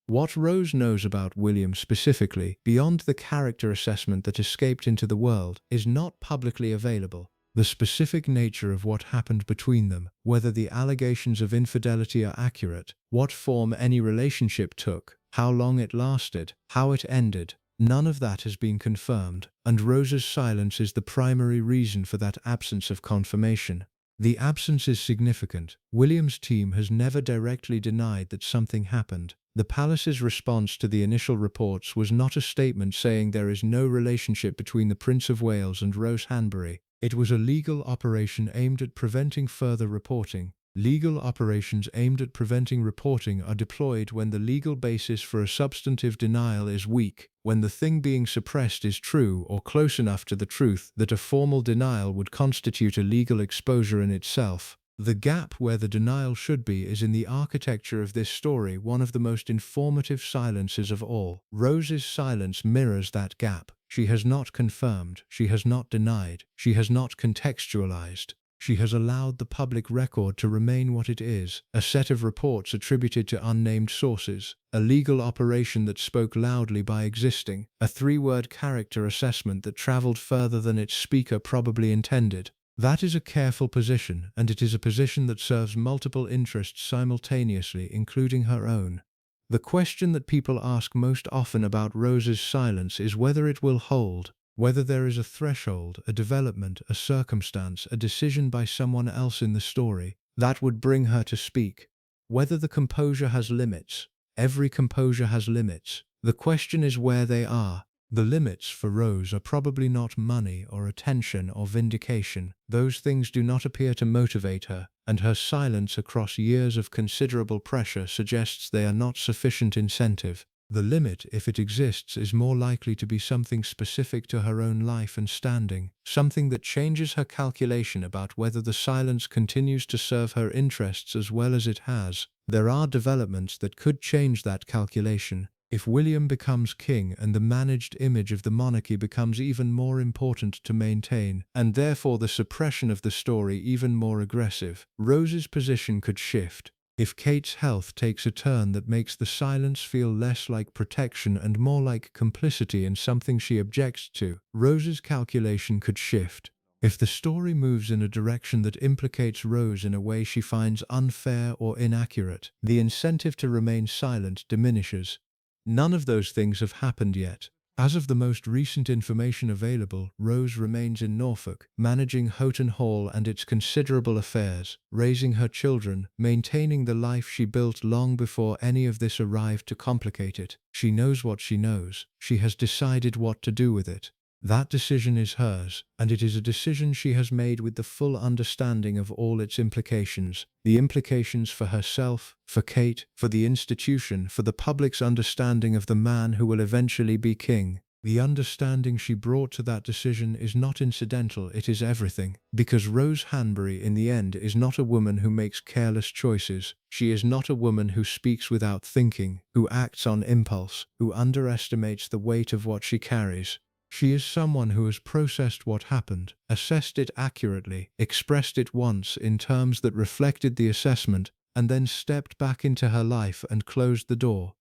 What Rose knows about William specifically, beyond the character assessment that escaped into the world, is not publicly available. The specific nature of what happened between them, whether the allegations of infidelity are accurate, what form any relationship took, how long it lasted, how it ended, none of that has been confirmed, and Rose's silence is the primary reason for that absence of confirmation. The absence is significant. William's team has never directly denied that something happened. The palace's response to the initial reports was not a statement saying there is no relationship between the Prince of Wales and Rose Hanbury. It was a legal operation aimed at preventing further reporting. Legal operations aimed at preventing reporting are deployed when the legal basis for a substantive denial is weak, when the thing being suppressed is true or close enough to the truth that a formal denial would constitute a legal exposure in itself. The gap where the denial should be is in the architecture of this story, one of the most informative silences of all. Rose's silence mirrors that gap. She has not confirmed, she has not denied, she has not contextualized. She has allowed the public record to remain what it is, a set of reports attributed to unnamed sources, a legal operation that spoke loudly by existing, a three-word character assessment that traveled further than its speaker probably intended. That is a careful position, and it is a position that serves multiple interests simultaneously, including her own. The question that people ask most often about Rose's silence is whether it will hold. Whether there is a threshold, a development, a circumstance, a decision by someone else in the story that would bring her to speak. Whether the composure has limits. Every composure has limits. The question is where they are. The limits for Rose are probably not money or attention or vindication. Those things do not appear to motivate her, and her silence across years of considerable pressure suggests they are not sufficient incentive. The limit, if it exists, is more likely to be something specific to her own life and standing, something that changes her calculation about whether the silence continues to serve her interests as well as it has. There are developments that could change that calculation. If William becomes king and the managed image of the monarchy becomes even more important to maintain, and therefore the suppression of the story even more aggressive, Rose's position could shift. If Kate's health takes a turn that makes the silence feel less like protection and more like complicity in something she objects to, Rose's calculation could shift. If the story moves in a direction that implicates Rose in a way she finds unfair or inaccurate, the incentive to remain silent diminishes. None of those things have happened yet. As of the most recent information available, Rose remains in Norfolk, managing Houghton Hall and its considerable affairs, raising her children, maintaining the life she built long before any of this arrived to complicate it. She knows what she knows. She has decided what to do with it. That decision is hers, and it is a decision she has made with the full understanding of all its implications. The implications for herself, for Kate, for the institution, for the public's understanding of the man who will eventually be king. The understanding she brought to that decision is not incidental, it is everything. Because Rose Hanbury, in the end, is not a woman who makes careless choices. She is not a woman who speaks without thinking, who acts on impulse, who underestimates the weight of what she carries. She is someone who has processed what happened, assessed it accurately, expressed it once in terms that reflected the assessment, and then stepped back into her life and closed the door.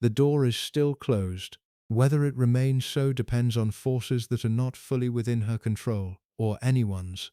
The door is still closed. Whether it remains so depends on forces that are not fully within her control, or anyone's.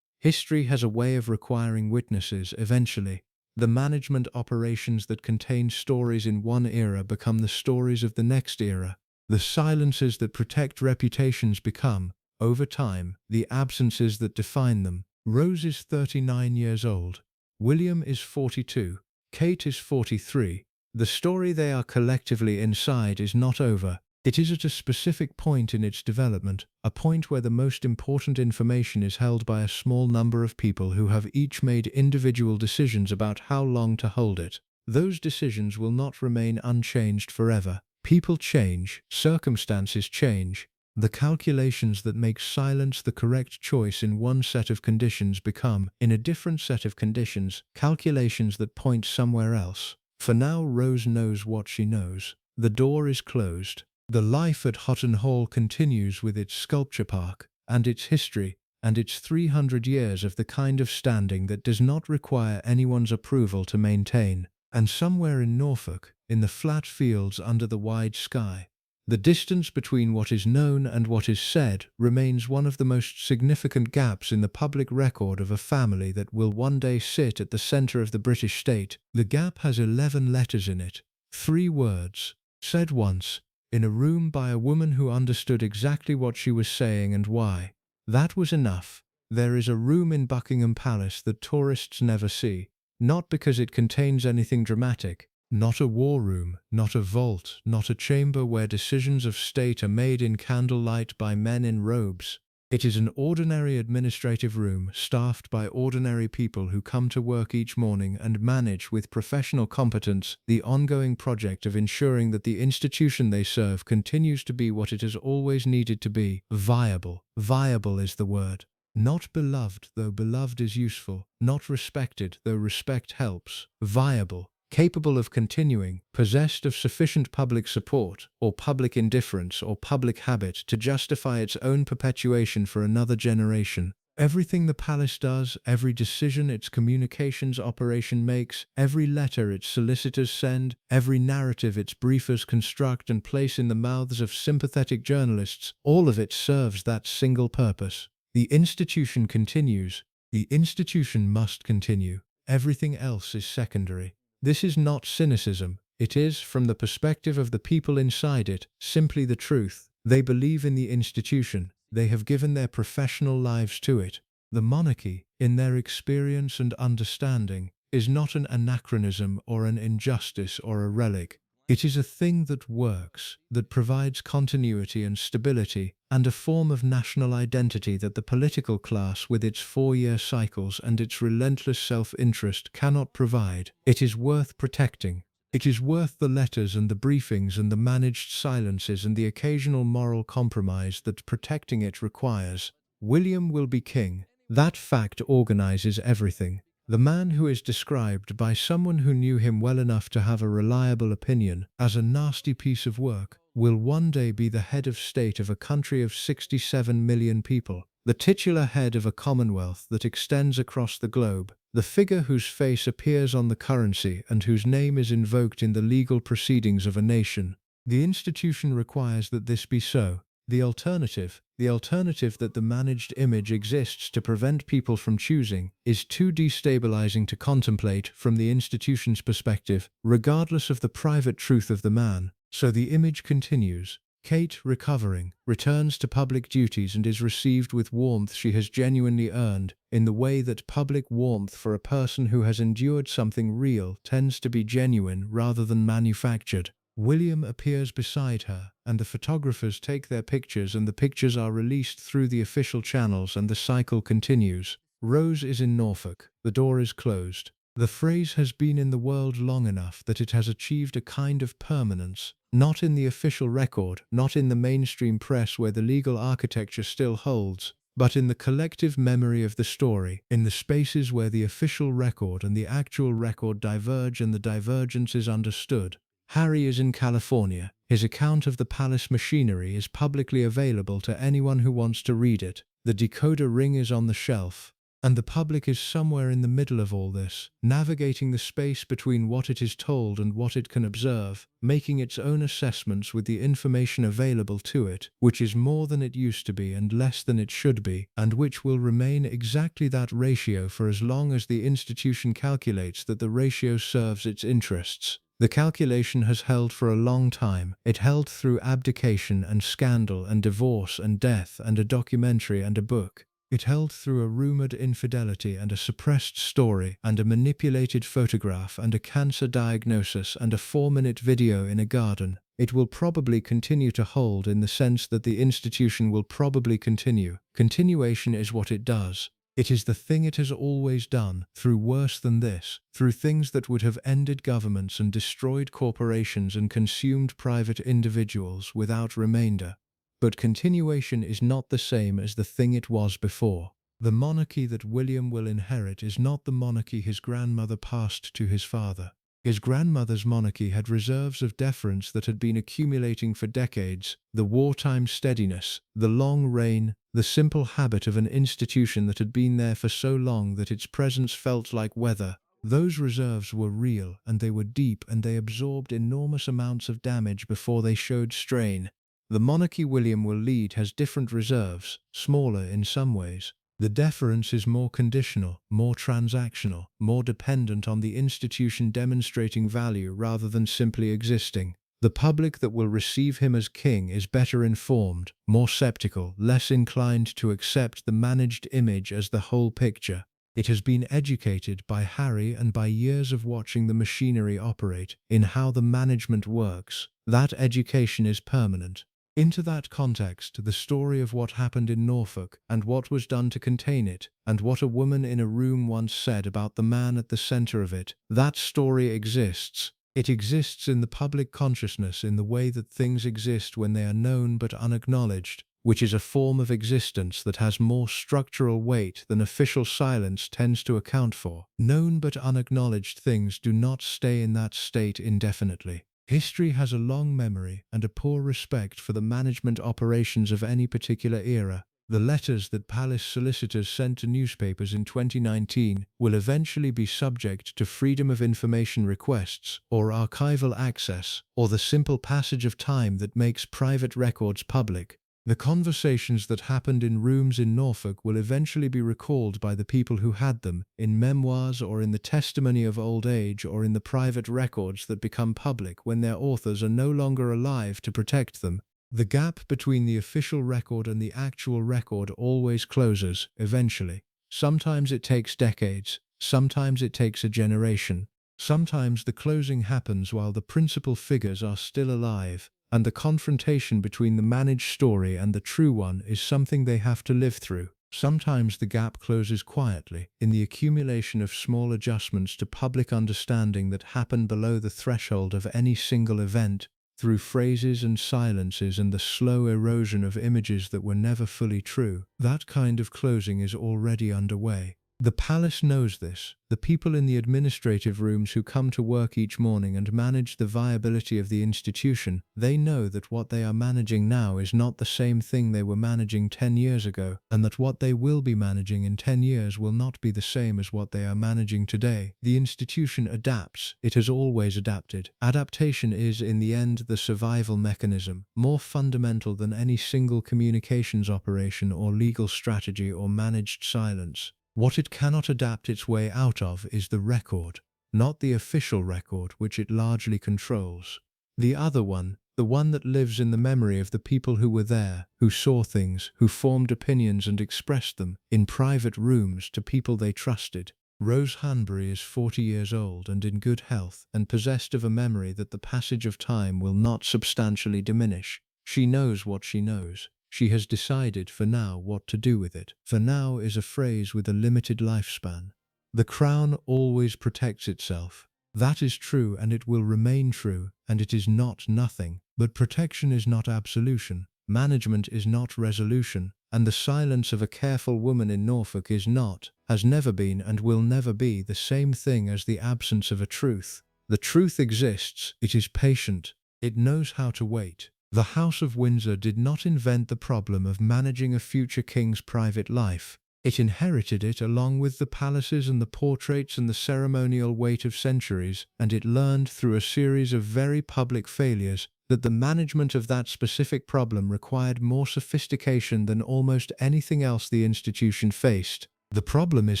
History has a way of requiring witnesses eventually. The management operations that contain stories in one era become the stories of the next era. The silences that protect reputations become, over time, the absences that define them. Rose is 39 years old. William is 42. Kate is 43. The story they are collectively inside is not over. It is at a specific point in its development, a point where the most important information is held by a small number of people who have each made individual decisions about how long to hold it. Those decisions will not remain unchanged forever. People change, circumstances change. The calculations that make silence the correct choice in one set of conditions become, in a different set of conditions, calculations that point somewhere else. For now, Rose knows what she knows. The door is closed. The life at Houghton Hall continues with its sculpture park, and its history, and its 300 years of the kind of standing that does not require anyone's approval to maintain. And somewhere in Norfolk, in the flat fields under the wide sky, the distance between what is known and what is said remains one of the most significant gaps in the public record of a family that will one day sit at the center of the British state. The gap has 11 letters in it. 3 words, said once, in a room by a woman who understood exactly what she was saying and why. That was enough. There is a room in Buckingham Palace that tourists never see, not because it contains anything dramatic, not a war room, not a vault, not a chamber where decisions of state are made in candlelight by men in robes. It is an ordinary administrative room staffed by ordinary people who come to work each morning and manage with professional competence the ongoing project of ensuring that the institution they serve continues to be what it has always needed to be: viable. Viable is the word. Not beloved, though beloved is useful. Not respected, though respect helps. Viable. Capable of continuing, possessed of sufficient public support, or public indifference, or public habit to justify its own perpetuation for another generation. Everything the palace does, every decision its communications operation makes, every letter its solicitors send, every narrative its briefers construct and place in the mouths of sympathetic journalists, all of it serves that single purpose. The institution continues. The institution must continue. Everything else is secondary. This is not cynicism. It is, from the perspective of the people inside it, simply the truth. They believe in the institution. They have given their professional lives to it. The monarchy, in their experience and understanding, is not an anachronism or an injustice or a relic. It is a thing that works, that provides continuity and stability, and a form of national identity that the political class with its 4-year cycles and its relentless self-interest cannot provide. It is worth protecting. It is worth the letters and the briefings and the managed silences and the occasional moral compromise that protecting it requires. William will be king. That fact organizes everything. The man who is described by someone who knew him well enough to have a reliable opinion as a nasty piece of work will one day be the head of state of a country of 67 million people, the titular head of a commonwealth that extends across the globe, the figure whose face appears on the currency and whose name is invoked in the legal proceedings of a nation. The institution requires that this be so. The alternative that the managed image exists to prevent people from choosing, is too destabilizing to contemplate from the institution's perspective, regardless of the private truth of the man. So the image continues. Kate, recovering, returns to public duties and is received with warmth she has genuinely earned, in the way that public warmth for a person who has endured something real tends to be genuine rather than manufactured. William appears beside her, and the photographers take their pictures and the pictures are released through the official channels and the cycle continues. Rose is in Norfolk. The door is closed. The phrase has been in the world long enough that it has achieved a kind of permanence, not in the official record, not in the mainstream press where the legal architecture still holds, but in the collective memory of the story, in the spaces where the official record and the actual record diverge and the divergence is understood. Harry is in California. His account of the palace machinery is publicly available to anyone who wants to read it. The decoder ring is on the shelf. And the public is somewhere in the middle of all this, navigating the space between what it is told and what it can observe, making its own assessments with the information available to it, which is more than it used to be and less than it should be, and which will remain exactly that ratio for as long as the institution calculates that the ratio serves its interests. The calculation has held for a long time. It held through abdication and scandal and divorce and death and a documentary and a book. It held through a rumored infidelity and a suppressed story and a manipulated photograph and a cancer diagnosis and a 4-minute video in a garden. It will probably continue to hold in the sense that the institution will probably continue. Continuation is what it does. It is the thing it has always done, through worse than this, through things that would have ended governments and destroyed corporations and consumed private individuals without remainder. But continuation is not the same as the thing it was before. The monarchy that William will inherit is not the monarchy his grandmother passed to his father. His grandmother's monarchy had reserves of deference that had been accumulating for decades, the wartime steadiness, the long reign, the simple habit of an institution that had been there for so long that its presence felt like weather. Those reserves were real, and they were deep, and they absorbed enormous amounts of damage before they showed strain. The monarchy William will lead has different reserves, smaller in some ways. The deference is more conditional, more transactional, more dependent on the institution demonstrating value rather than simply existing. The public that will receive him as king is better informed, more skeptical, less inclined to accept the managed image as the whole picture. It has been educated by Harry and by years of watching the machinery operate, in how the management works. That education is permanent. Into that context, the story of what happened in Norfolk, and what was done to contain it, and what a woman in a room once said about the man at the center of it, that story exists. It exists in the public consciousness in the way that things exist when they are known but unacknowledged, which is a form of existence that has more structural weight than official silence tends to account for. Known but unacknowledged things do not stay in that state indefinitely. History has a long memory and a poor respect for the management operations of any particular era. The letters that palace solicitors sent to newspapers in 2019 will eventually be subject to freedom of information requests, or archival access, or the simple passage of time that makes private records public. The conversations that happened in rooms in Norfolk will eventually be recalled by the people who had them, in memoirs or in the testimony of old age or in the private records that become public when their authors are no longer alive to protect them. The gap between the official record and the actual record always closes, eventually. Sometimes it takes decades, sometimes it takes a generation. Sometimes the closing happens while the principal figures are still alive, and the confrontation between the managed story and the true one is something they have to live through. Sometimes the gap closes quietly, in the accumulation of small adjustments to public understanding that happen below the threshold of any single event, through phrases and silences and the slow erosion of images that were never fully true. That kind of closing is already underway. The palace knows this. The people in the administrative rooms who come to work each morning and manage the viability of the institution, they know that what they are managing now is not the same thing they were managing 10 years ago, and that what they will be managing in 10 years will not be the same as what they are managing today. The institution adapts. It has always adapted. Adaptation is, in the end, the survival mechanism, more fundamental than any single communications operation or legal strategy or managed silence. What it cannot adapt its way out of is the record, not the official record which it largely controls. The other one, the one that lives in the memory of the people who were there, who saw things, who formed opinions and expressed them, in private rooms to people they trusted. Rose Hanbury is 40 years old and in good health, and possessed of a memory that the passage of time will not substantially diminish. She knows what she knows. She has decided for now what to do with it. For now is a phrase with a limited lifespan. The crown always protects itself. That is true, and it will remain true, and it is not nothing. But protection is not absolution. Management is not resolution, and the silence of a careful woman in Norfolk is not, has never been, and will never be the same thing as the absence of a truth. The truth exists. It is patient. It knows how to wait. The House of Windsor did not invent the problem of managing a future king's private life. It inherited it along with the palaces and the portraits and the ceremonial weight of centuries, and it learned through a series of very public failures that the management of that specific problem required more sophistication than almost anything else the institution faced. The problem is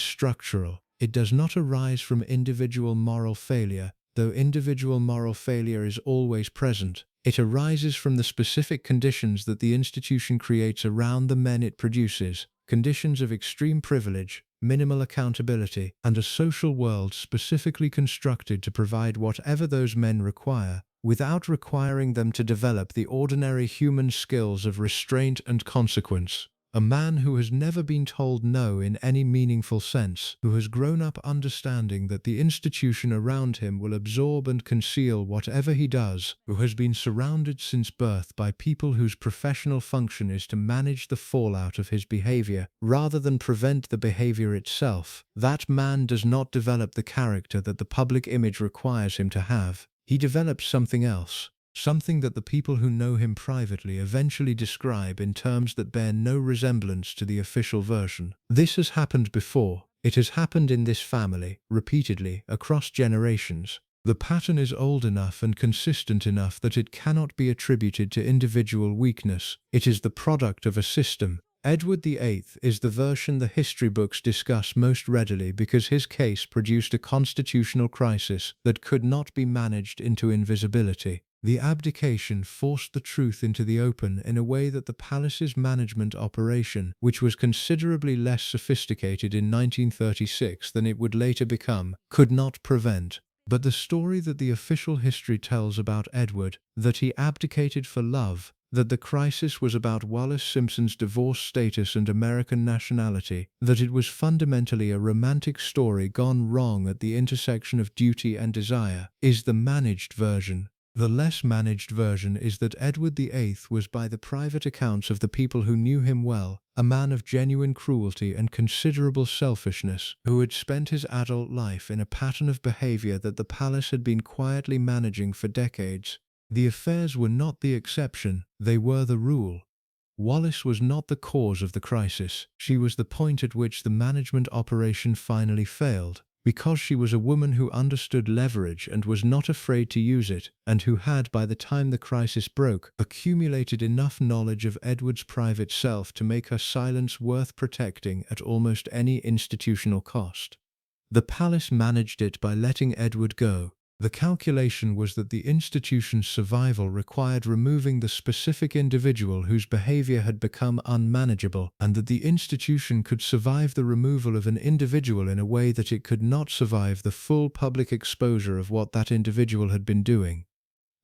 structural. It does not arise from individual moral failure, though individual moral failure is always present. It arises from the specific conditions that the institution creates around the men it produces. conditions of extreme privilege, minimal accountability, and a social world specifically constructed to provide whatever those men require, without requiring them to develop the ordinary human skills of restraint and consequence. A man who has never been told no in any meaningful sense, who has grown up understanding that the institution around him will absorb and conceal whatever he does, who has been surrounded since birth by people whose professional function is to manage the fallout of his behavior rather than prevent the behavior itself. That man does not develop the character that the public image requires him to have. He develops something else. Something that the people who know him privately eventually describe in terms that bear no resemblance to the official version. This has happened before. It has happened in this family, repeatedly, across generations. The pattern is old enough and consistent enough that it cannot be attributed to individual weakness. It is the product of a system. Edward VIII is the version the history books discuss most readily because his case produced a constitutional crisis that could not be managed into invisibility. The abdication forced the truth into the open in a way that the palace's management operation, which was considerably less sophisticated in 1936 than it would later become, could not prevent. But the story that the official history tells about Edward, that he abdicated for love, that the crisis was about Wallis Simpson's divorce status and American nationality, that it was fundamentally a romantic story gone wrong at the intersection of duty and desire, is the managed version. The less managed version is that Edward VIII was, by the private accounts of the people who knew him well, a man of genuine cruelty and considerable selfishness, who had spent his adult life in a pattern of behavior that the palace had been quietly managing for decades. The affairs were not the exception, they were the rule. Wallis was not the cause of the crisis, she was the point at which the management operation finally failed. Because she was a woman who understood leverage and was not afraid to use it, and who had, by the time the crisis broke, accumulated enough knowledge of Edward's private self to make her silence worth protecting at almost any institutional cost. The palace managed it by letting Edward go. The calculation was that the institution's survival required removing the specific individual whose behavior had become unmanageable, and that the institution could survive the removal of an individual in a way that it could not survive the full public exposure of what that individual had been doing.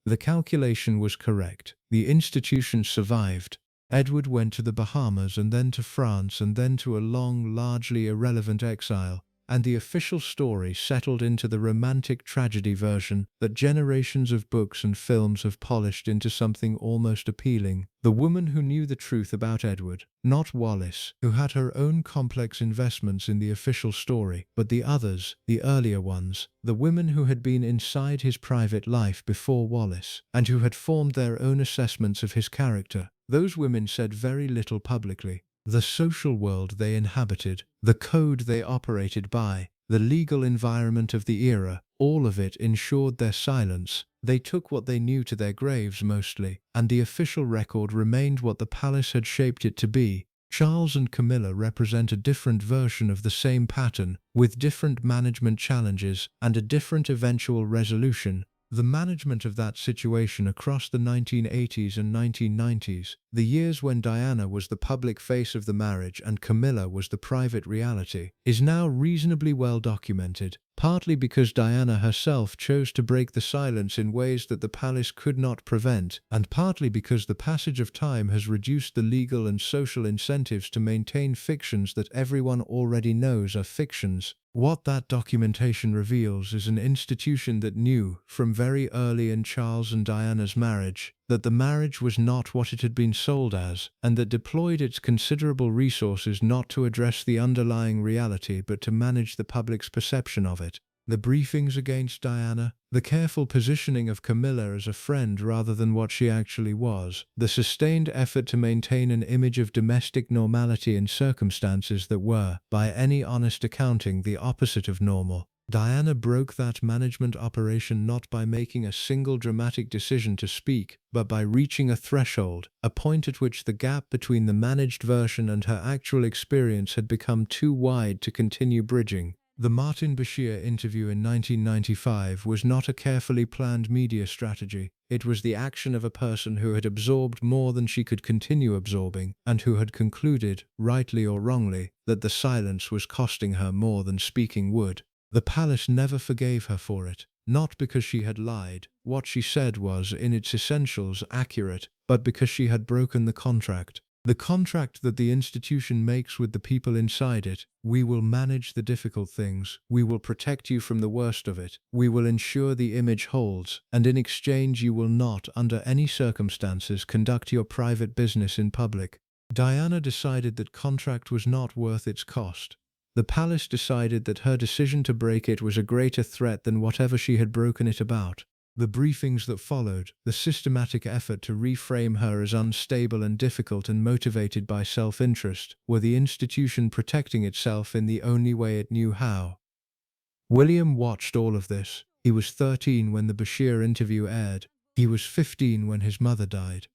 The calculation was correct. The institution survived. Edward went to the Bahamas and then to France and then to a long, largely irrelevant exile. And the official story settled into the romantic tragedy version that generations of books and films have polished into something almost appealing. The woman who knew the truth about Edward, not Wallis, who had her own complex investments in the official story, but the others, the earlier ones, the women who had been inside his private life before Wallis, and who had formed their own assessments of his character. Those women said very little publicly. The social world they inhabited, the code they operated by, the legal environment of the era, all of it ensured their silence. They took what they knew to their graves mostly, and the official record remained what the palace had shaped it to be. Charles and Camilla represent a different version of the same pattern, with different management challenges and a different eventual resolution. The management of that situation across the 1980s and 1990s, the years when Diana was the public face of the marriage and Camilla was the private reality, is now reasonably well documented, partly because Diana herself chose to break the silence in ways that the palace could not prevent, and partly because the passage of time has reduced the legal and social incentives to maintain fictions that everyone already knows are fictions. What that documentation reveals is an institution that knew, from very early in Charles and Diana's marriage, that the marriage was not what it had been sold as, and that deployed its considerable resources not to address the underlying reality but to manage the public's perception of it. The briefings against Diana, the careful positioning of Camilla as a friend rather than what she actually was, the sustained effort to maintain an image of domestic normality in circumstances that were, by any honest accounting, the opposite of normal. Diana broke that management operation not by making a single dramatic decision to speak, but by reaching a threshold, a point at which the gap between the managed version and her actual experience had become too wide to continue bridging. The Martin Bashir interview in 1995 was not a carefully planned media strategy. It was the action of a person who had absorbed more than she could continue absorbing, and who had concluded, rightly or wrongly, that the silence was costing her more than speaking would. The palace never forgave her for it, not because she had lied. What she said was, in its essentials, accurate, but because she had broken the contract. The contract that the institution makes with the people inside it. We will manage the difficult things. We will protect you from the worst of it. We will ensure the image holds, and in exchange you will not, under any circumstances, conduct your private business in public. Diana decided that contract was not worth its cost. The palace decided that her decision to break it was a greater threat than whatever she had broken it about. The briefings that followed, the systematic effort to reframe her as unstable and difficult and motivated by self-interest, were the institution protecting itself in the only way it knew how. William watched all of this. He was 13 when the Bashir interview aired. He was 15 when his mother died.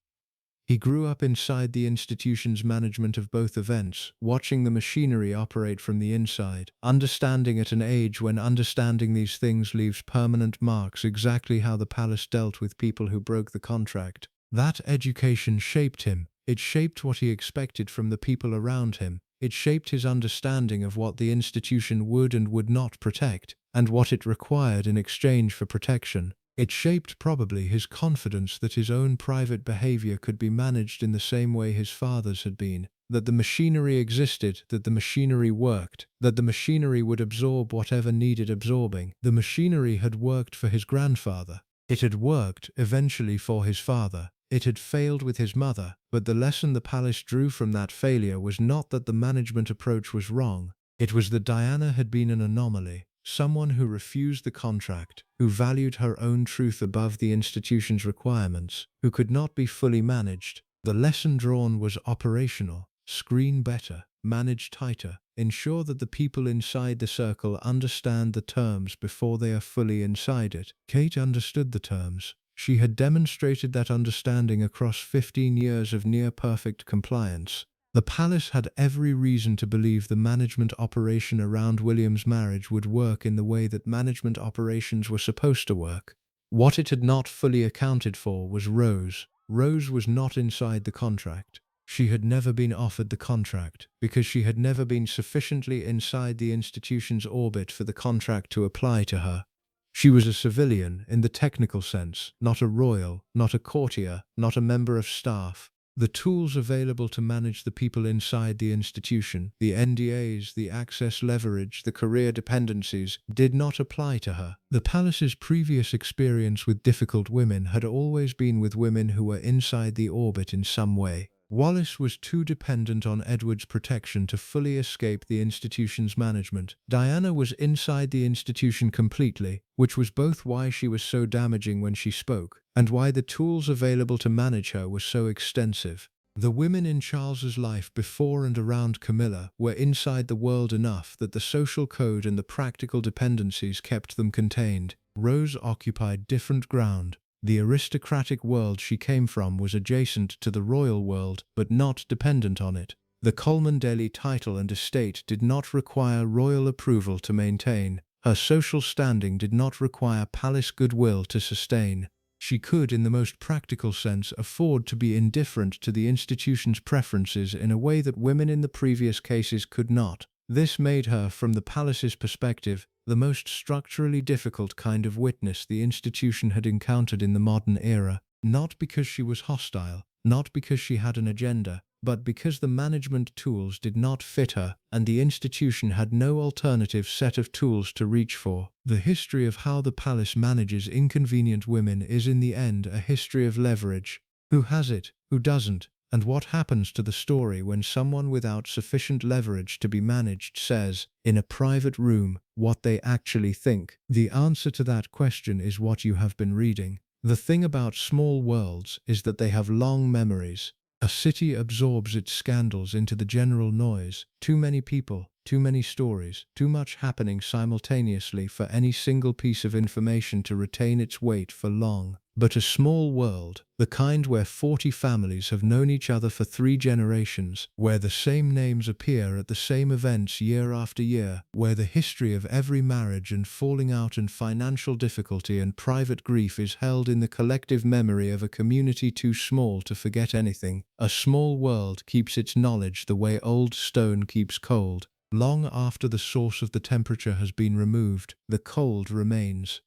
He grew up inside the institution's management of both events, watching the machinery operate from the inside, understanding at an age when understanding these things leaves permanent marks exactly how the palace dealt with people who broke the contract. That education shaped him. It shaped what he expected from the people around him. It shaped his understanding of what the institution would and would not protect, and what it required in exchange for protection. It shaped probably his confidence that his own private behavior could be managed in the same way his father's had been, that the machinery existed, that the machinery worked, that the machinery would absorb whatever needed absorbing. The machinery had worked for his grandfather. It had worked, eventually, for his father. It had failed with his mother, but the lesson the palace drew from that failure was not that the management approach was wrong. It was that Diana had been an anomaly. Someone who refused the contract, who valued her own truth above the institution's requirements, who could not be fully managed. The lesson drawn was operational. Screen better, manage tighter, ensure that the people inside the circle understand the terms before they are fully inside it. Kate understood the terms. She had demonstrated that understanding across 15 years of near-perfect compliance. The palace had every reason to believe the management operation around William's marriage would work in the way that management operations were supposed to work. What it had not fully accounted for was Rose. Rose was not inside the contract. She had never been offered the contract, because she had never been sufficiently inside the institution's orbit for the contract to apply to her. She was a civilian in the technical sense, not a royal, not a courtier, not a member of staff. The tools available to manage the people inside the institution, the NDAs, the access leverage, the career dependencies, did not apply to her. The palace's previous experience with difficult women had always been with women who were inside the orbit in some way. Wallis was too dependent on Edward's protection to fully escape the institution's management. Diana was inside the institution completely, which was both why she was so damaging when she spoke, and why the tools available to manage her were so extensive. The women in Charles's life before and around Camilla were inside the world enough that the social code and the practical dependencies kept them contained. Rose occupied different ground. The aristocratic world she came from was adjacent to the royal world, but not dependent on it. The Cholmondeley title and estate did not require royal approval to maintain. Her social standing did not require palace goodwill to sustain. She could, in the most practical sense, afford to be indifferent to the institution's preferences in a way that women in the previous cases could not. This made her, from the palace's perspective, the most structurally difficult kind of witness the institution had encountered in the modern era, not because she was hostile, not because she had an agenda, but because the management tools did not fit her, and the institution had no alternative set of tools to reach for. The history of how the palace manages inconvenient women is in the end a history of leverage. Who has it, who doesn't? And what happens to the story when someone without sufficient leverage to be managed says, in a private room, what they actually think? The answer to that question is what you have been reading. The thing about small worlds is that they have long memories. A city absorbs its scandals into the general noise. Too many people, too many stories, too much happening simultaneously for any single piece of information to retain its weight for long. but a small world, the kind where 40 families have known each other for 3 generations, where the same names appear at the same events year after year, where the history of every marriage and falling out and financial difficulty and private grief is held in the collective memory of a community too small to forget anything. A small world keeps its knowledge the way old stone keeps cold. Long after the source of the temperature has been removed, the cold remains.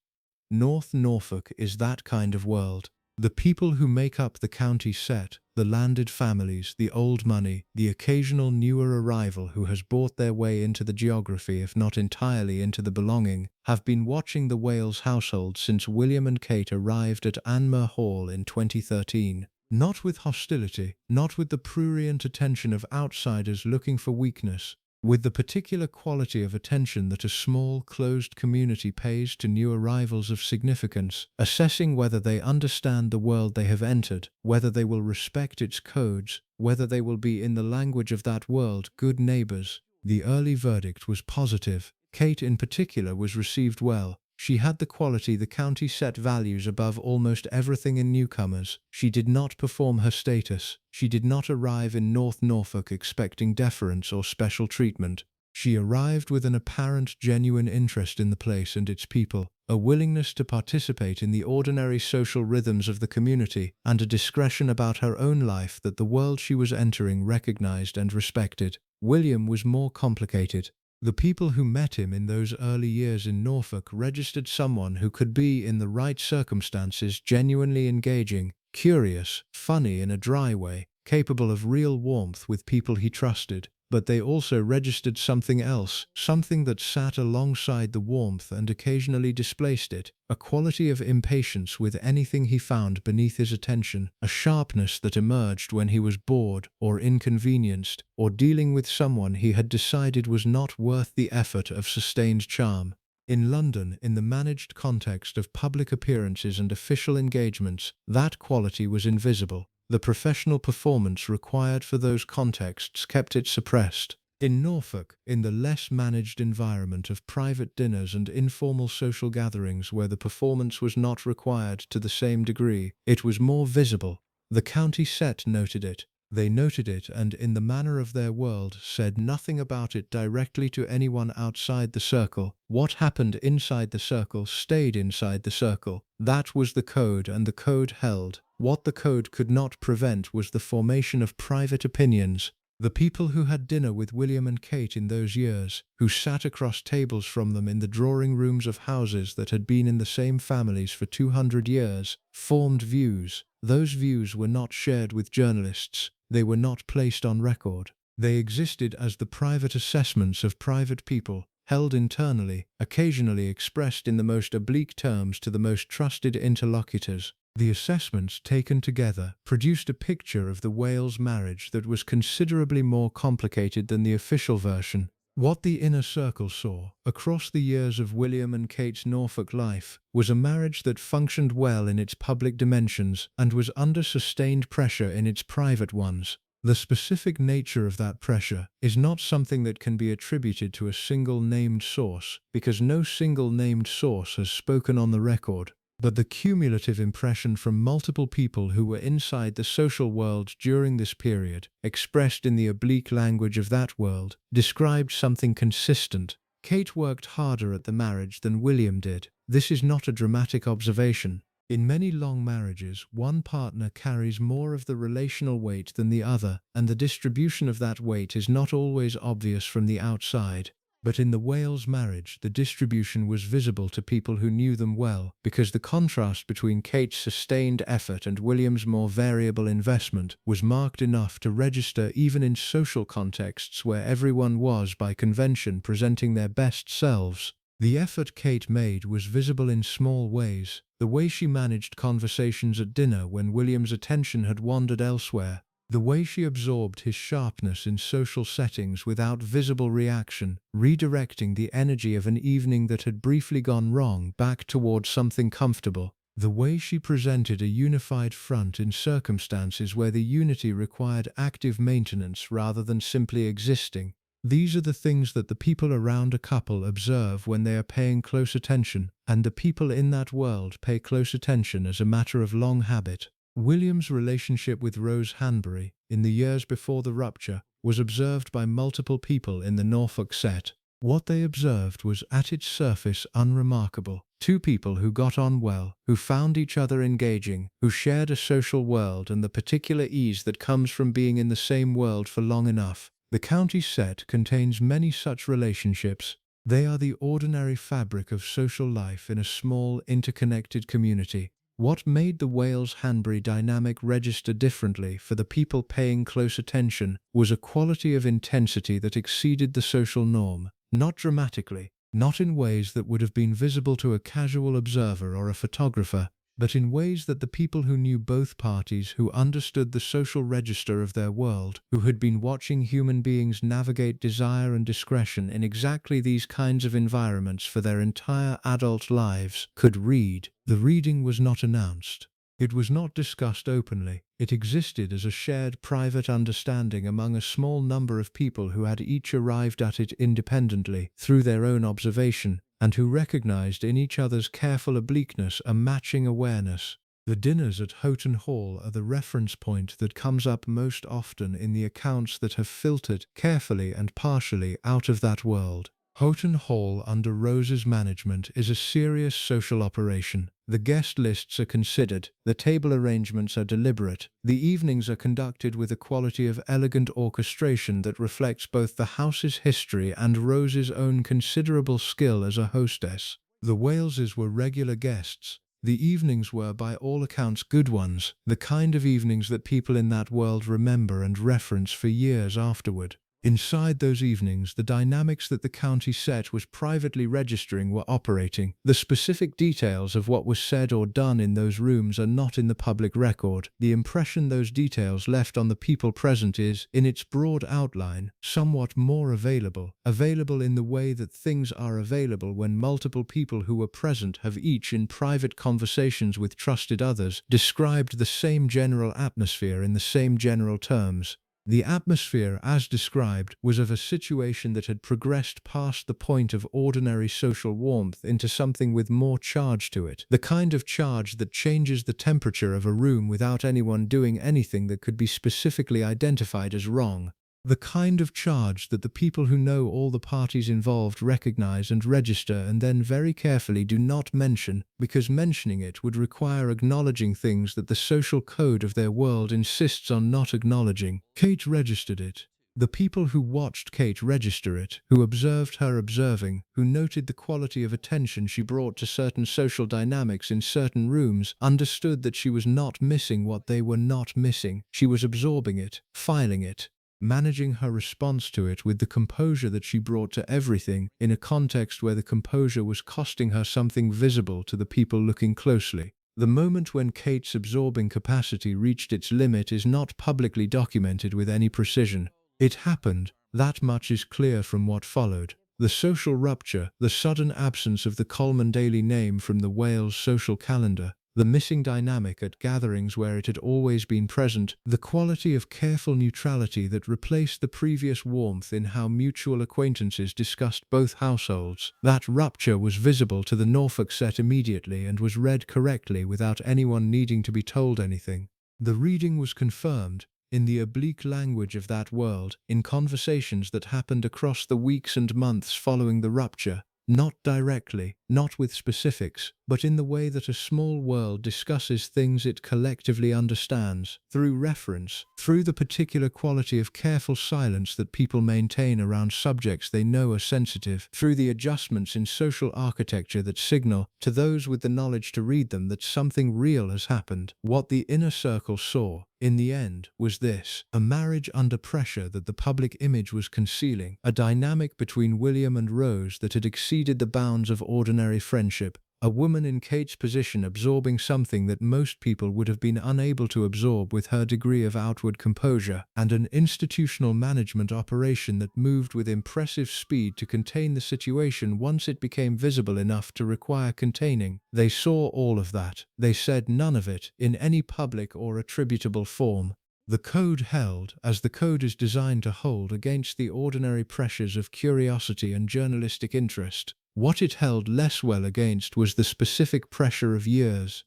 North Norfolk is that kind of world. The people who make up the county set, the landed families, the old money, the occasional newer arrival who has bought their way into the geography if not entirely into the belonging, have been watching the Wales household since William and Kate arrived at Anmer Hall in 2013. Not with hostility, not with the prurient attention of outsiders looking for weakness, with the particular quality of attention that a small, closed community pays to new arrivals of significance, assessing whether they understand the world they have entered, whether they will respect its codes, whether they will be, in the language of that world, good neighbors. The early verdict was positive. Kate in particular was received well. She had the quality the county set values above almost everything in newcomers. She did not perform her status. She did not arrive in North Norfolk expecting deference or special treatment. She arrived with an apparent genuine interest in the place and its people, a willingness to participate in the ordinary social rhythms of the community, and a discretion about her own life that the world she was entering recognized and respected. William was more complicated. The people who met him in those early years in Norfolk registered someone who could be, in the right circumstances, genuinely engaging, curious, funny in a dry way, capable of real warmth with people he trusted. But they also registered something else, something that sat alongside the warmth and occasionally displaced it, a quality of impatience with anything he found beneath his attention, a sharpness that emerged when he was bored or inconvenienced, or dealing with someone he had decided was not worth the effort of sustained charm. In London, in the managed context of public appearances and official engagements, that quality was invisible. The professional performance required for those contexts kept it suppressed. In Norfolk, in the less managed environment of private dinners and informal social gatherings where the performance was not required to the same degree, it was more visible. The county set noted it. They noted it and, in the manner of their world, said nothing about it directly to anyone outside the circle. What happened inside the circle stayed inside the circle. That was the code, and the code held. What the code could not prevent was the formation of private opinions. The people who had dinner with William and Kate in those years, who sat across tables from them in the drawing rooms of houses that had been in the same families for 200 years, formed views. Those views were not shared with journalists. They were not placed on record. They existed as the private assessments of private people, held internally, occasionally expressed in the most oblique terms to the most trusted interlocutors. The assessments, taken together, produced a picture of the Wales marriage that was considerably more complicated than the official version. What the inner circle saw, across the years of William and Kate's Norfolk life, was a marriage that functioned well in its public dimensions and was under sustained pressure in its private ones. The specific nature of that pressure is not something that can be attributed to a single named source, because no single named source has spoken on the record. But the cumulative impression from multiple people who were inside the social world during this period, expressed in the oblique language of that world, described something consistent. Kate worked harder at the marriage than William did. This is not a dramatic observation. In many long marriages, one partner carries more of the relational weight than the other, and the distribution of that weight is not always obvious from the outside. But in the Wales marriage, the distribution was visible to people who knew them well, because the contrast between Kate's sustained effort and William's more variable investment was marked enough to register even in social contexts where everyone was, by convention, presenting their best selves. The effort Kate made was visible in small ways. The way she managed conversations at dinner when William's attention had wandered elsewhere. The way she absorbed his sharpness in social settings without visible reaction, redirecting the energy of an evening that had briefly gone wrong back toward something comfortable. The way she presented a unified front in circumstances where the unity required active maintenance rather than simply existing. These are the things that the people around a couple observe when they are paying close attention, and the people in that world pay close attention as a matter of long habit. William's relationship with Rose Hanbury, in the years before the rupture, was observed by multiple people in the Norfolk set. What they observed was at its surface unremarkable. Two people who got on well, who found each other engaging, who shared a social world and the particular ease that comes from being in the same world for long enough. The county set contains many such relationships. They are the ordinary fabric of social life in a small, interconnected community. What made the Wales-Hanbury dynamic register differently for the people paying close attention was a quality of intensity that exceeded the social norm. Not dramatically, not in ways that would have been visible to a casual observer or a photographer, but in ways that the people who knew both parties, who understood the social register of their world, who had been watching human beings navigate desire and discretion in exactly these kinds of environments for their entire adult lives, could read. The reading was not announced. It was not discussed openly. It existed as a shared private understanding among a small number of people who had each arrived at it independently, through their own observation, and who recognized in each other's careful obliqueness a matching awareness. The dinners at Houghton Hall are the reference point that comes up most often in the accounts that have filtered carefully and partially out of that world. Houghton Hall under Rose's management is a serious social operation. The guest lists are considered, the table arrangements are deliberate, the evenings are conducted with a quality of elegant orchestration that reflects both the house's history and Rose's own considerable skill as a hostess. The Waleses were regular guests. The evenings were by all accounts good ones, the kind of evenings that people in that world remember and reference for years afterward. Inside those evenings, the dynamics that the county set was privately registering were operating. The specific details of what was said or done in those rooms are not in the public record. The impression those details left on the people present is, in its broad outline, somewhat more available in the way that things are available when multiple people who were present have each in private conversations with trusted others described the same general atmosphere in the same general terms. The atmosphere, as described, was of a situation that had progressed past the point of ordinary social warmth into something with more charge to it, the kind of charge that changes the temperature of a room without anyone doing anything that could be specifically identified as wrong. The kind of charge that the people who know all the parties involved recognize and register and then very carefully do not mention, because mentioning it would require acknowledging things that the social code of their world insists on not acknowledging. Kate registered it. The people who watched Kate register it, who observed her observing, who noted the quality of attention she brought to certain social dynamics in certain rooms, understood that she was not missing what they were not missing. She was absorbing it, filing it, managing her response to it with the composure that she brought to everything, in a context where the composure was costing her something visible to the people looking closely. The moment when Kate's absorbing capacity reached its limit is not publicly documented with any precision. It happened, that much is clear from what followed. The social rupture, the sudden absence of the Coleman daily name from the Wales social calendar, the missing dynamic at gatherings where it had always been present, the quality of careful neutrality that replaced the previous warmth in how mutual acquaintances discussed both households. That rupture was visible to the Norfolk set immediately and was read correctly without anyone needing to be told anything. The reading was confirmed, in the oblique language of that world, in conversations that happened across the weeks and months following the rupture. Not directly, not with specifics, but in the way that a small world discusses things it collectively understands, through reference, through the particular quality of careful silence that people maintain around subjects they know are sensitive, through the adjustments in social architecture that signal, to those with the knowledge to read them, that something real has happened. What the inner circle saw, in the end, was this: a marriage under pressure that the public image was concealing, a dynamic between William and Rose that had exceeded the bounds of ordinary friendship, a woman in Kate's position absorbing something that most people would have been unable to absorb with her degree of outward composure, and an institutional management operation that moved with impressive speed to contain the situation once it became visible enough to require containing. They saw all of that. They said none of it, in any public or attributable form. The code held, as the code is designed to hold, against the ordinary pressures of curiosity and journalistic interest. What it held less well against was the specific pressure of years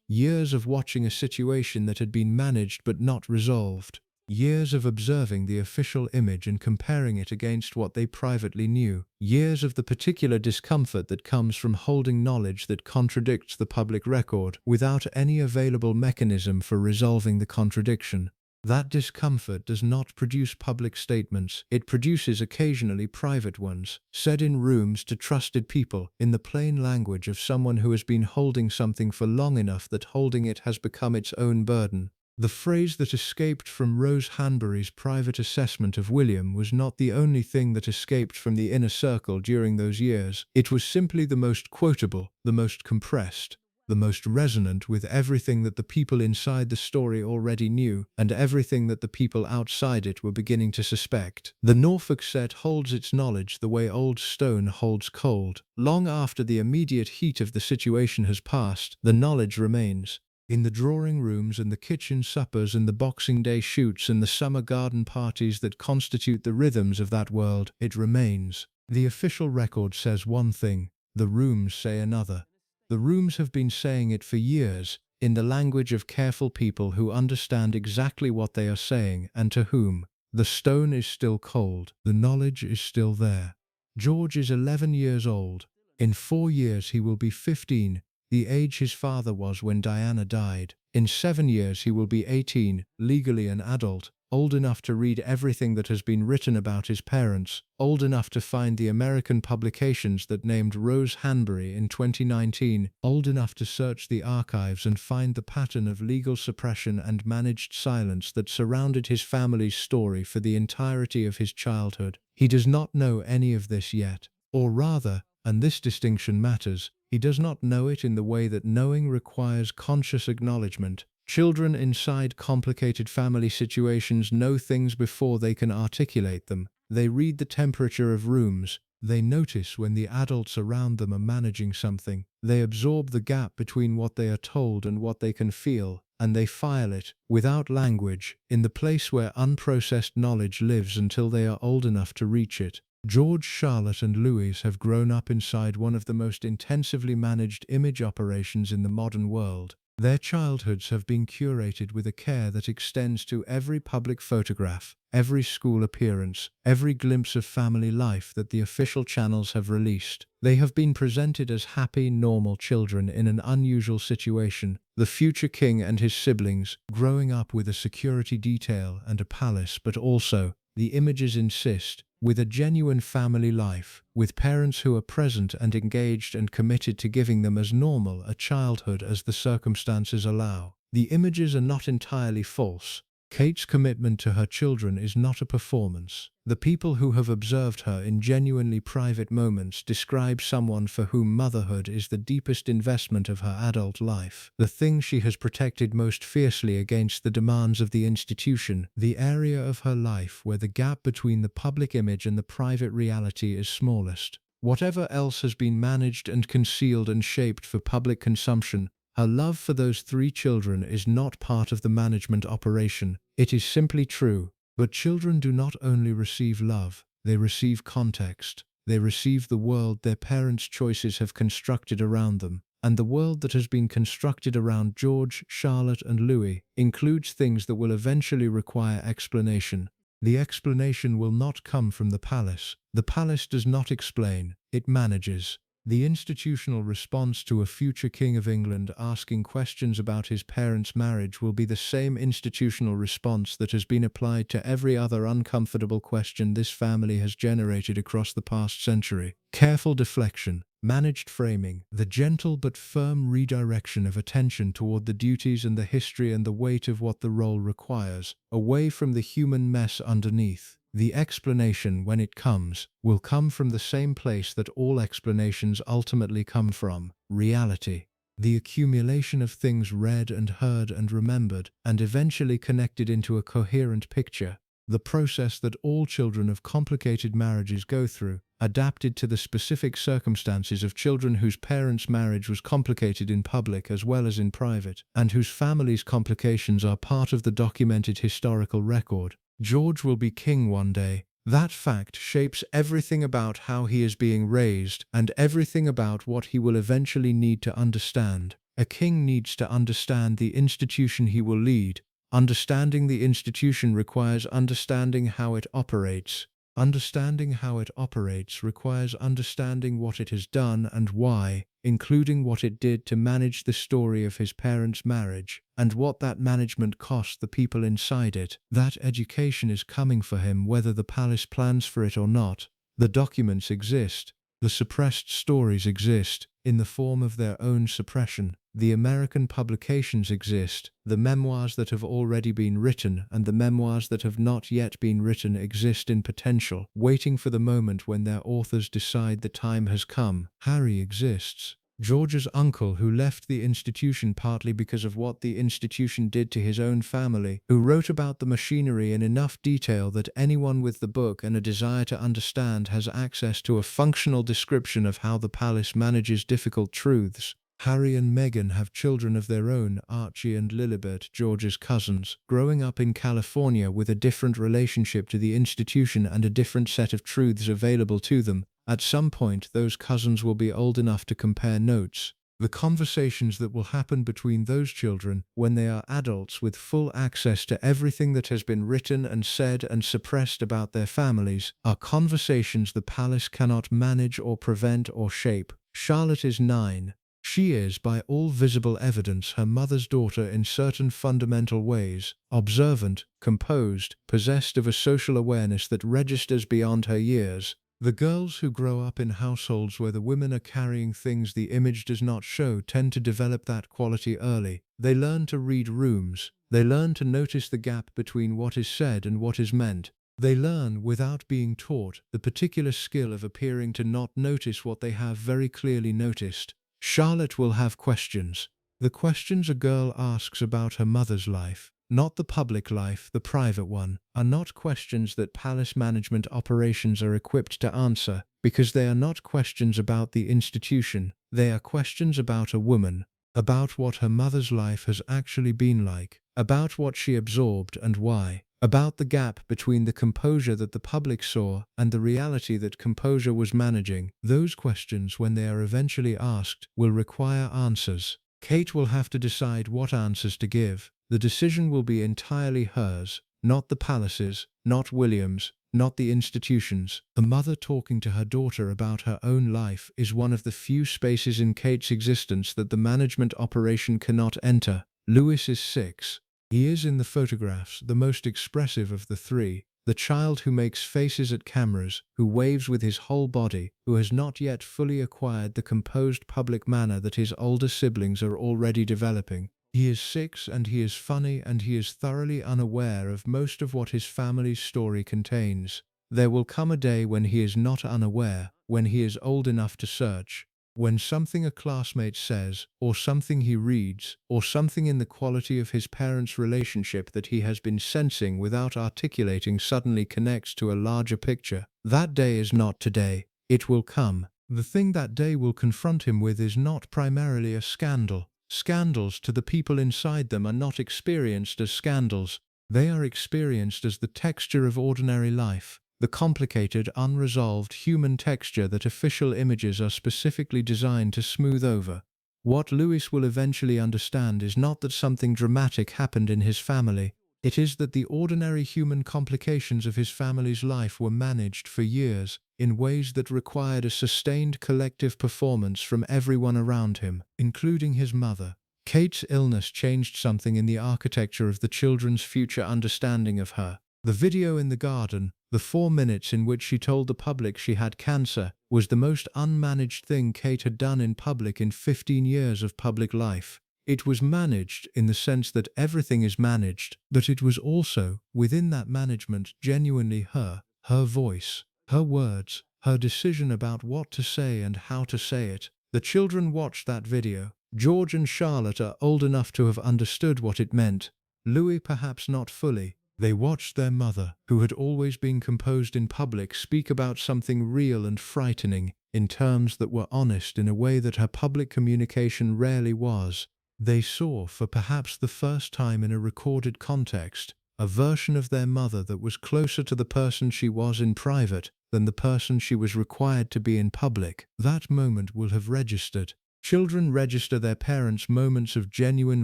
of watching a situation that had been managed but not resolved. Years of observing the official image and comparing it against what they privately knew. Years of the particular discomfort that comes from holding knowledge that contradicts the public record without any available mechanism for resolving the contradiction. That discomfort does not produce public statements. It produces occasionally private ones, said in rooms to trusted people, in the plain language of someone who has been holding something for long enough that holding it has become its own burden. The phrase that escaped from Rose Hanbury's private assessment of William was not the only thing that escaped from the inner circle during those years. It was simply the most quotable, the most compressed, the most resonant with everything that the people inside the story already knew, and everything that the people outside it were beginning to suspect. The Norfolk set holds its knowledge the way old stone holds cold. Long after the immediate heat of the situation has passed, the knowledge remains. In the drawing rooms and the kitchen suppers and the Boxing Day shoots and the summer garden parties that constitute the rhythms of that world, it remains. The official record says one thing, the rooms say another. The rooms have been saying it for years, in the language of careful people who understand exactly what they are saying and to whom. The stone is still cold, the knowledge is still there. George is 11 years old. In 4 years he will be 15. The age his father was when Diana died. In 7 years he will be 18, legally an adult, old enough to read everything that has been written about his parents, old enough to find the American publications that named Rose Hanbury in 2019, old enough to search the archives and find the pattern of legal suppression and managed silence that surrounded his family's story for the entirety of his childhood. He does not know any of this yet, or rather, and this distinction matters, he does not know it in the way that knowing requires conscious acknowledgement. Children inside complicated family situations know things before they can articulate them. They read the temperature of rooms. They notice when the adults around them are managing something. They absorb the gap between what they are told and what they can feel, and they file it, without language, in the place where unprocessed knowledge lives until they are old enough to reach it. George, Charlotte, and Louise have grown up inside one of the most intensively managed image operations in the modern world. Their childhoods have been curated with a care that extends to every public photograph, every school appearance, every glimpse of family life that the official channels have released. They have been presented as happy, normal children in an unusual situation. The future king and his siblings, growing up with a security detail and a palace, but also, the images insist, with a genuine family life, with parents who are present and engaged and committed to giving them as normal a childhood as the circumstances allow. The images are not entirely false. Kate's commitment to her children is not a performance. The people who have observed her in genuinely private moments describe someone for whom motherhood is the deepest investment of her adult life, the thing she has protected most fiercely against the demands of the institution, the area of her life where the gap between the public image and the private reality is smallest. Whatever else has been managed and concealed and shaped for public consumption, her love for those 3 children is not part of the management operation. It is simply true. But children do not only receive love, they receive context. They receive the world their parents' choices have constructed around them. And the world that has been constructed around George, Charlotte, and Louis includes things that will eventually require explanation. The explanation will not come from the palace. The palace does not explain, it manages. The institutional response to a future King of England asking questions about his parents' marriage will be the same institutional response that has been applied to every other uncomfortable question this family has generated across the past century. Careful deflection, managed framing, the gentle but firm redirection of attention toward the duties and the history and the weight of what the role requires, away from the human mess underneath. The explanation, when it comes, will come from the same place that all explanations ultimately come from, reality. The accumulation of things read and heard and remembered, and eventually connected into a coherent picture. The process that all children of complicated marriages go through, adapted to the specific circumstances of children whose parents' marriage was complicated in public as well as in private, and whose families' complications are part of the documented historical record. George will be king one day. That fact shapes everything about how he is being raised and everything about what he will eventually need to understand. A king needs to understand the institution he will lead. Understanding the institution requires understanding how it operates. Understanding how it operates requires understanding what it has done and why, including what it did to manage the story of his parents' marriage, and what that management cost the people inside it. That education is coming for him whether the palace plans for it or not. The documents exist. The suppressed stories exist, in the form of their own suppression. The American publications exist. The memoirs that have already been written and the memoirs that have not yet been written exist in potential, waiting for the moment when their authors decide the time has come. Harry exists. George's uncle, who left the institution partly because of what the institution did to his own family, who wrote about the machinery in enough detail that anyone with the book and a desire to understand has access to a functional description of how the palace manages difficult truths. Harry and Meghan have children of their own, Archie and Lilibet, George's cousins, growing up in California with a different relationship to the institution and a different set of truths available to them. At some point, those cousins will be old enough to compare notes. The conversations that will happen between those children, when they are adults with full access to everything that has been written and said and suppressed about their families, are conversations the palace cannot manage or prevent or shape. Charlotte is 9. She is, by all visible evidence, her mother's daughter in certain fundamental ways: observant, composed, possessed of a social awareness that registers beyond her years. The girls who grow up in households where the women are carrying things the image does not show tend to develop that quality early. They learn to read rooms. They learn to notice the gap between what is said and what is meant. They learn, without being taught, the particular skill of appearing to not notice what they have very clearly noticed. Charlotte will have questions. The questions a girl asks about her mother's life, not the public life, the private one, are not questions that palace management operations are equipped to answer, because they are not questions about the institution. They are questions about a woman, about what her mother's life has actually been like, about what she absorbed and why, about the gap between the composure that the public saw and the reality that composure was managing. Those questions, when they are eventually asked, will require answers. Kate will have to decide what answers to give. The decision will be entirely hers, not the palace's, not William's, not the institution's. A mother talking to her daughter about her own life is one of the few spaces in Kate's existence that the management operation cannot enter. Louis is 6. He is, in the photographs, the most expressive of the three. The child who makes faces at cameras, who waves with his whole body, who has not yet fully acquired the composed public manner that his older siblings are already developing. He is 6 and he is funny and he is thoroughly unaware of most of what his family's story contains. There will come a day when he is not unaware, when he is old enough to search. When something a classmate says, or something he reads, or something in the quality of his parents' relationship that he has been sensing without articulating suddenly connects to a larger picture. That day is not today. It will come. The thing that day will confront him with is not primarily a scandal. Scandals to the people inside them are not experienced as scandals. They are experienced as the texture of ordinary life. The complicated, unresolved human texture that official images are specifically designed to smooth over. What Louis will eventually understand is not that something dramatic happened in his family. It is that the ordinary human complications of his family's life were managed for years, in ways that required a sustained collective performance from everyone around him, including his mother. Kate's illness changed something in the architecture of the children's future understanding of her. The video in the garden, the 4 minutes in which she told the public she had cancer, was the most unmanaged thing Kate had done in public in 15 years of public life. It was managed in the sense that everything is managed, but it was also, within that management, genuinely her voice, her words, her decision about what to say and how to say it. The children watched that video. George and Charlotte are old enough to have understood what it meant. Louis perhaps not fully. They watched their mother, who had always been composed in public, speak about something real and frightening, in terms that were honest in a way that her public communication rarely was. They saw, for perhaps the first time in a recorded context, a version of their mother that was closer to the person she was in private than the person she was required to be in public. That moment will have registered. Children register their parents' moments of genuine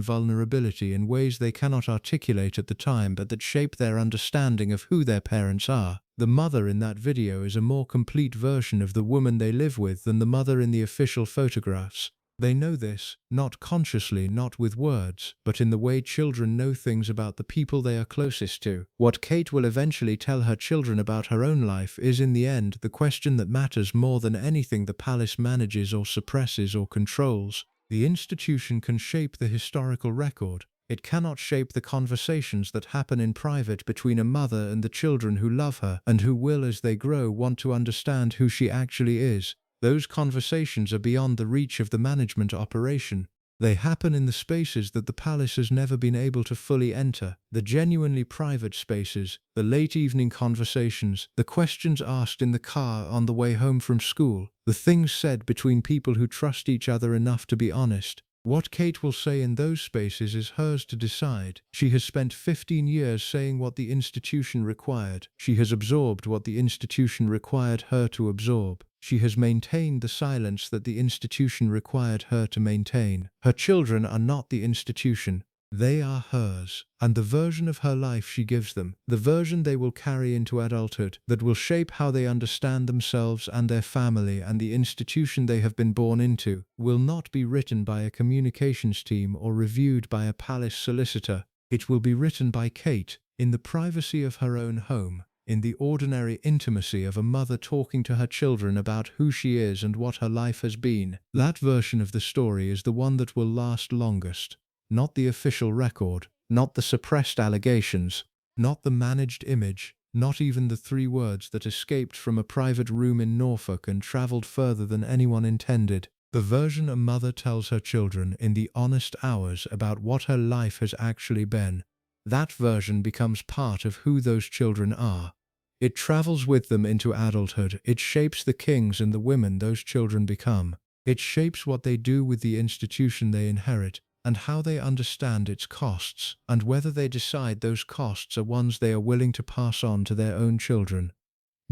vulnerability in ways they cannot articulate at the time, but that shape their understanding of who their parents are. The mother in that video is a more complete version of the woman they live with than the mother in the official photographs. They know this, not consciously, not with words, but in the way children know things about the people they are closest to. What Kate will eventually tell her children about her own life is, in the end, the question that matters more than anything the palace manages or suppresses or controls. The institution can shape the historical record. It cannot shape the conversations that happen in private between a mother and the children who love her and who will, as they grow, want to understand who she actually is. Those conversations are beyond the reach of the management operation. They happen in the spaces that the palace has never been able to fully enter, the genuinely private spaces, the late evening conversations, the questions asked in the car on the way home from school, the things said between people who trust each other enough to be honest. What Kate will say in those spaces is hers to decide. She has spent 15 years saying what the institution required. She has absorbed what the institution required her to absorb. She has maintained the silence that the institution required her to maintain. Her children are not the institution. They are hers, and the version of her life she gives them, the version they will carry into adulthood, that will shape how they understand themselves and their family and the institution they have been born into, will not be written by a communications team or reviewed by a palace solicitor. It will be written by Kate, in the privacy of her own home, in the ordinary intimacy of a mother talking to her children about who she is and what her life has been. That version of the story is the one that will last longest. Not the official record, not the suppressed allegations, not the managed image, not even the 3 words that escaped from a private room in Norfolk and travelled further than anyone intended. The version a mother tells her children in the honest hours about what her life has actually been. That version becomes part of who those children are. It travels with them into adulthood. It shapes the kings and the women those children become. It shapes what they do with the institution they inherit, and how they understand its costs, and whether they decide those costs are ones they are willing to pass on to their own children.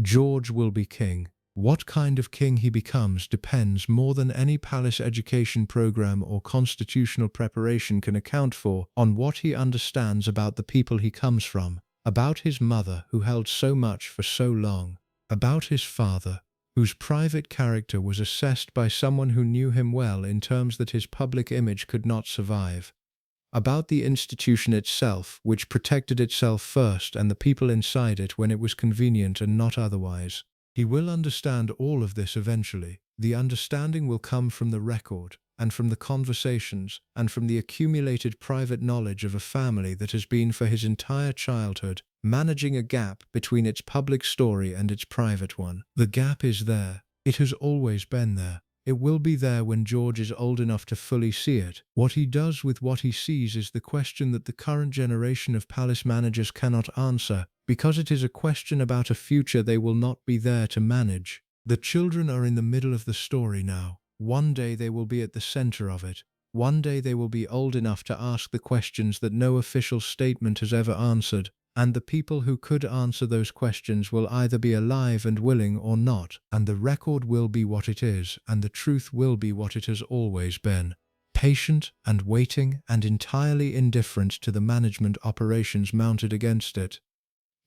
George will be king. What kind of king he becomes depends more than any palace education program or constitutional preparation can account for on what he understands about the people he comes from, about his mother who held so much for so long, about his father, whose private character was assessed by someone who knew him well in terms that his public image could not survive, about the institution itself, which protected itself first and the people inside it when it was convenient and not otherwise. He will understand all of this eventually. The understanding will come from the record, and from the conversations, and from the accumulated private knowledge of a family that has been for his entire childhood managing a gap between its public story and its private one. The gap is there. It has always been there. It will be there when George is old enough to fully see it. What he does with what he sees is the question that the current generation of palace managers cannot answer, because it is a question about a future they will not be there to manage. The children are in the middle of the story now. One day they will be at the center of it. One day they will be old enough to ask the questions that no official statement has ever answered, and the people who could answer those questions will either be alive and willing or not, and the record will be what it is, and the truth will be what it has always been. Patient and waiting and entirely indifferent to the management operations mounted against it.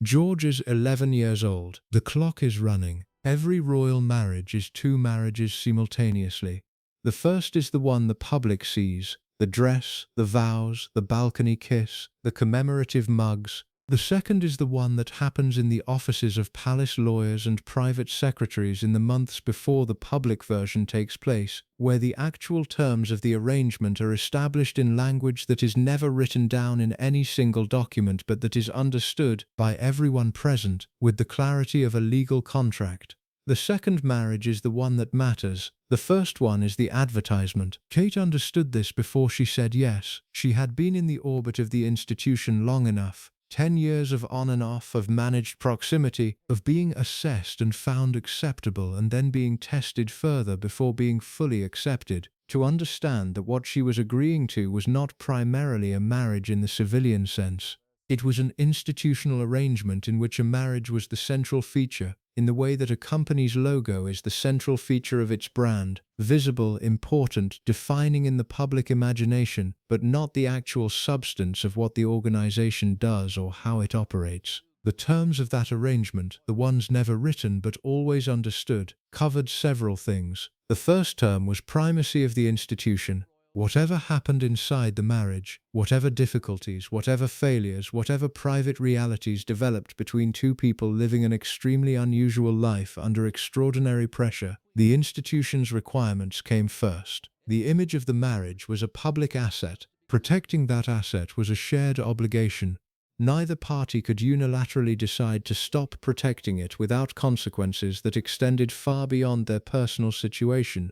George is 11 years old. The clock is running. Every royal marriage is 2 marriages simultaneously. The first is the one the public sees, the dress, the vows, the balcony kiss, the commemorative mugs. The second is the one that happens in the offices of palace lawyers and private secretaries in the months before the public version takes place, where the actual terms of the arrangement are established in language that is never written down in any single document but that is understood by everyone present with the clarity of a legal contract. The second marriage is the one that matters. The first one is the advertisement. Kate understood this before she said yes. She had been in the orbit of the institution long enough 10 years of on and off, of managed proximity, of being assessed and found acceptable and then being tested further before being fully accepted, to understand that what she was agreeing to was not primarily a marriage in the civilian sense. It was an institutional arrangement in which a marriage was the central feature, in the way that a company's logo is the central feature of its brand, visible, important, defining in the public imagination, but not the actual substance of what the organization does or how it operates. The terms of that arrangement, the ones never written but always understood, covered several things. The first term was primacy of the institution. Whatever happened inside the marriage, whatever difficulties, whatever failures, whatever private realities developed between two people living an extremely unusual life under extraordinary pressure, the institution's requirements came first. The image of the marriage was a public asset. Protecting that asset was a shared obligation. Neither party could unilaterally decide to stop protecting it without consequences that extended far beyond their personal situation.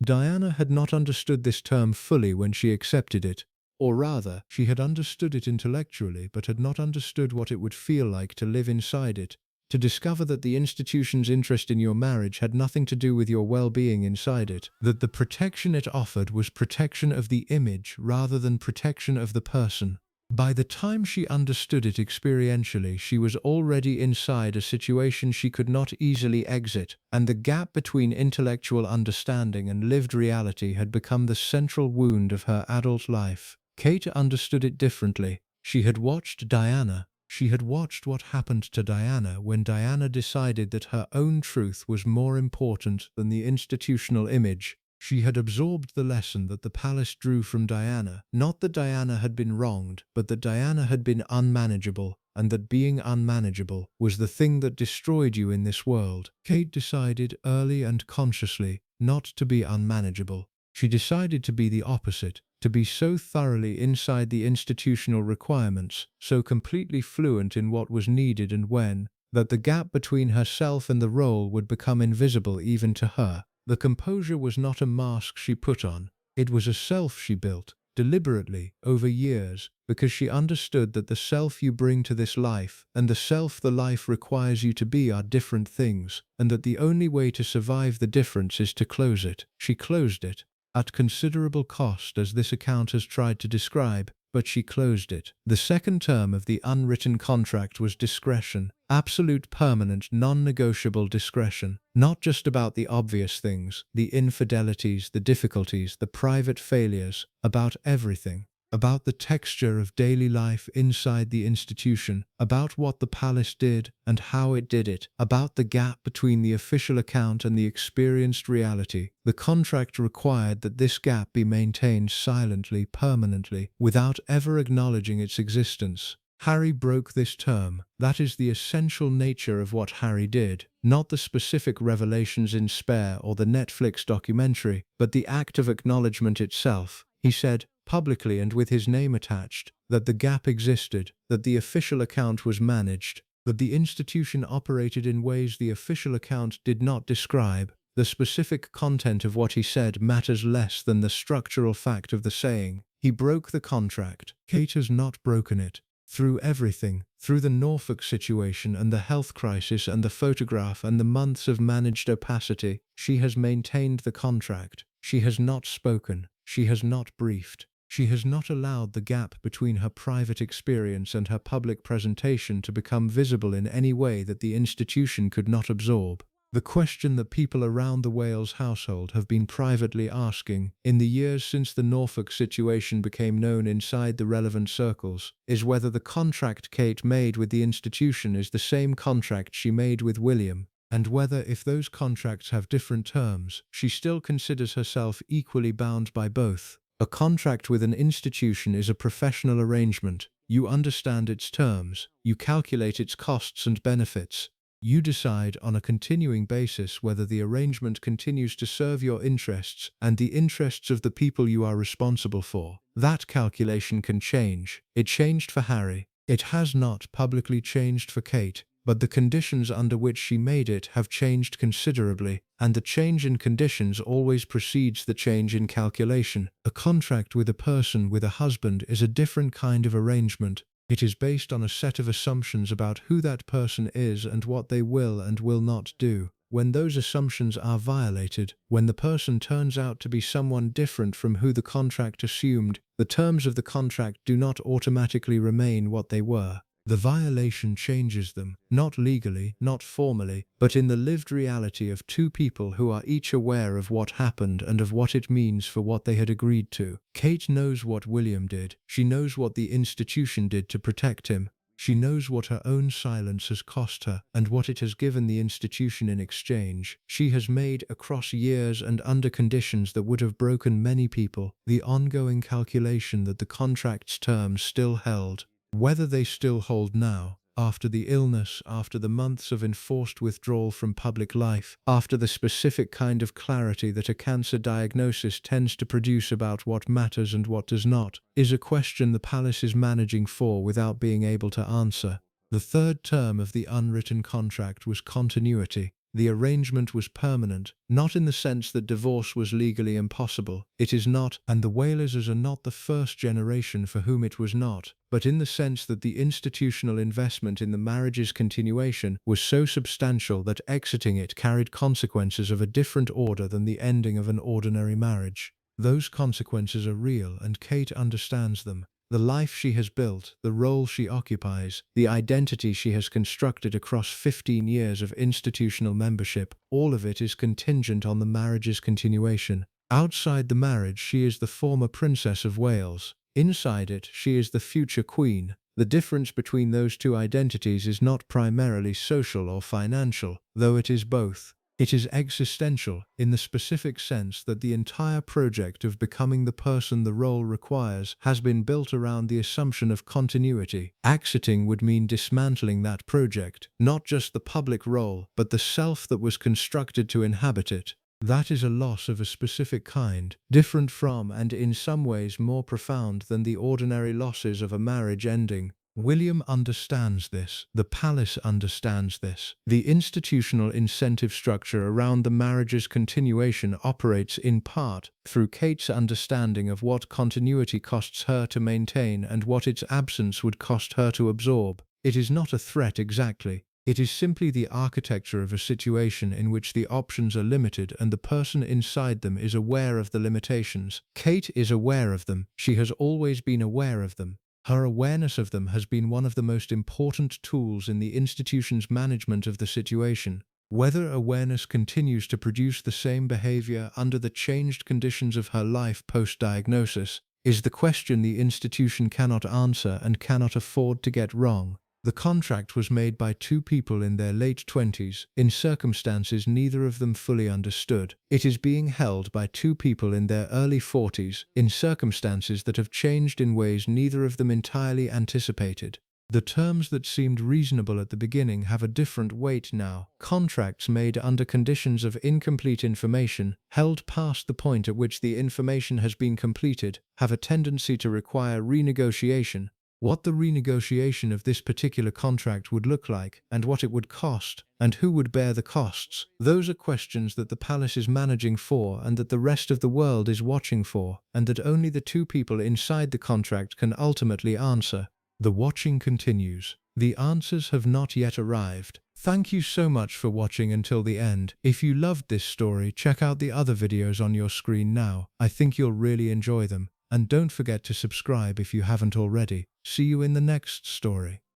Diana had not understood this term fully when she accepted it, or rather, she had understood it intellectually but had not understood what it would feel like to live inside it, to discover that the institution's interest in your marriage had nothing to do with your well-being inside it, that the protection it offered was protection of the image rather than protection of the person. By the time she understood it experientially, she was already inside a situation she could not easily exit, and the gap between intellectual understanding and lived reality had become the central wound of her adult life. Kate understood it differently. She had watched Diana. She had watched what happened to Diana when Diana decided that her own truth was more important than the institutional image. She had absorbed the lesson that the palace drew from Diana, not that Diana had been wronged, but that Diana had been unmanageable, and that being unmanageable was the thing that destroyed you in this world. Kate decided early and consciously not to be unmanageable. She decided to be the opposite, to be so thoroughly inside the institutional requirements, so completely fluent in what was needed and when, that the gap between herself and the role would become invisible even to her. The composure was not a mask she put on, it was a self she built, deliberately, over years, because she understood that the self you bring to this life and the self the life requires you to be are different things, and that the only way to survive the difference is to close it. She closed it, at considerable cost as this account has tried to describe, but she closed it. The second term of the unwritten contract was discretion, absolute, permanent, non-negotiable discretion, not just about the obvious things, the infidelities, the difficulties, the private failures, about everything. About the texture of daily life inside the institution, about what the palace did and how it did it, about the gap between the official account and the experienced reality. The contract required that this gap be maintained silently, permanently, without ever acknowledging its existence. Harry broke this term. That is the essential nature of what Harry did, not the specific revelations in Spare or the Netflix documentary, but the act of acknowledgement itself. He said, publicly and with his name attached, that the gap existed, that the official account was managed, that the institution operated in ways the official account did not describe. The specific content of what he said matters less than the structural fact of the saying. He broke the contract. Kate has not broken it. Through everything, through the Norfolk situation and the health crisis and the photograph and the months of managed opacity, she has maintained the contract. She has not spoken. She has not briefed. She has not allowed the gap between her private experience and her public presentation to become visible in any way that the institution could not absorb. The question that people around the Wales household have been privately asking, in the years since the Norfolk situation became known inside the relevant circles, is whether the contract Kate made with the institution is the same contract she made with William, and whether, if those contracts have different terms, she still considers herself equally bound by both. A contract with an institution is a professional arrangement. You understand its terms, you calculate its costs and benefits. You decide on a continuing basis whether the arrangement continues to serve your interests and the interests of the people you are responsible for. That calculation can change. It changed for Harry. It has not publicly changed for Kate, but the conditions under which she made it have changed considerably, and the change in conditions always precedes the change in calculation. A contract with a person, with a husband, is a different kind of arrangement. It is based on a set of assumptions about who that person is and what they will and will not do. When those assumptions are violated, when the person turns out to be someone different from who the contract assumed, the terms of the contract do not automatically remain what they were. The violation changes them, not legally, not formally, but in the lived reality of two people who are each aware of what happened and of what it means for what they had agreed to. Kate knows what William did. She knows what the institution did to protect him. She knows what her own silence has cost her and what it has given the institution in exchange. She has made, across years and under conditions that would have broken many people, the ongoing calculation that the contract's terms still held. Whether they still hold now, after the illness, after the months of enforced withdrawal from public life, after the specific kind of clarity that a cancer diagnosis tends to produce about what matters and what does not, is a question the palace is managing for without being able to answer. The third term of the unwritten contract was continuity. The arrangement was permanent, not in the sense that divorce was legally impossible. It is not, and the Waleses are not the first generation for whom it was not, but in the sense that the institutional investment in the marriage's continuation was so substantial that exiting it carried consequences of a different order than the ending of an ordinary marriage. Those consequences are real, and Kate understands them. The life she has built, the role she occupies, the identity she has constructed across 15 years of institutional membership, all of it is contingent on the marriage's continuation. Outside the marriage, she is the former Princess of Wales. Inside it, she is the future Queen. The difference between those two identities is not primarily social or financial, though it is both. It is existential, in the specific sense that the entire project of becoming the person the role requires has been built around the assumption of continuity. Exiting would mean dismantling that project, not just the public role, but the self that was constructed to inhabit it. That is a loss of a specific kind, different from and in some ways more profound than the ordinary losses of a marriage ending. William understands this. The palace understands this. The institutional incentive structure around the marriage's continuation operates in part through Kate's understanding of what continuity costs her to maintain and what its absence would cost her to absorb. It is not a threat exactly. It is simply the architecture of a situation in which the options are limited and the person inside them is aware of the limitations. Kate is aware of them. She has always been aware of them. Her awareness of them has been one of the most important tools in the institution's management of the situation. Whether awareness continues to produce the same behavior under the changed conditions of her life post-diagnosis is the question the institution cannot answer and cannot afford to get wrong. The contract was made by two people in their late 20s, in circumstances neither of them fully understood. It is being held by two people in their early 40s, in circumstances that have changed in ways neither of them entirely anticipated. The terms that seemed reasonable at the beginning have a different weight now. Contracts made under conditions of incomplete information, held past the point at which the information has been completed, have a tendency to require renegotiation. What the renegotiation of this particular contract would look like, and what it would cost, and who would bear the costs, those are questions that the palace is managing for and that the rest of the world is watching for, and that only the two people inside the contract can ultimately answer. The watching continues. The answers have not yet arrived. Thank you so much for watching until the end. If you loved this story, check out the other videos on your screen now. I think you'll really enjoy them. And don't forget to subscribe if you haven't already. See you in the next story.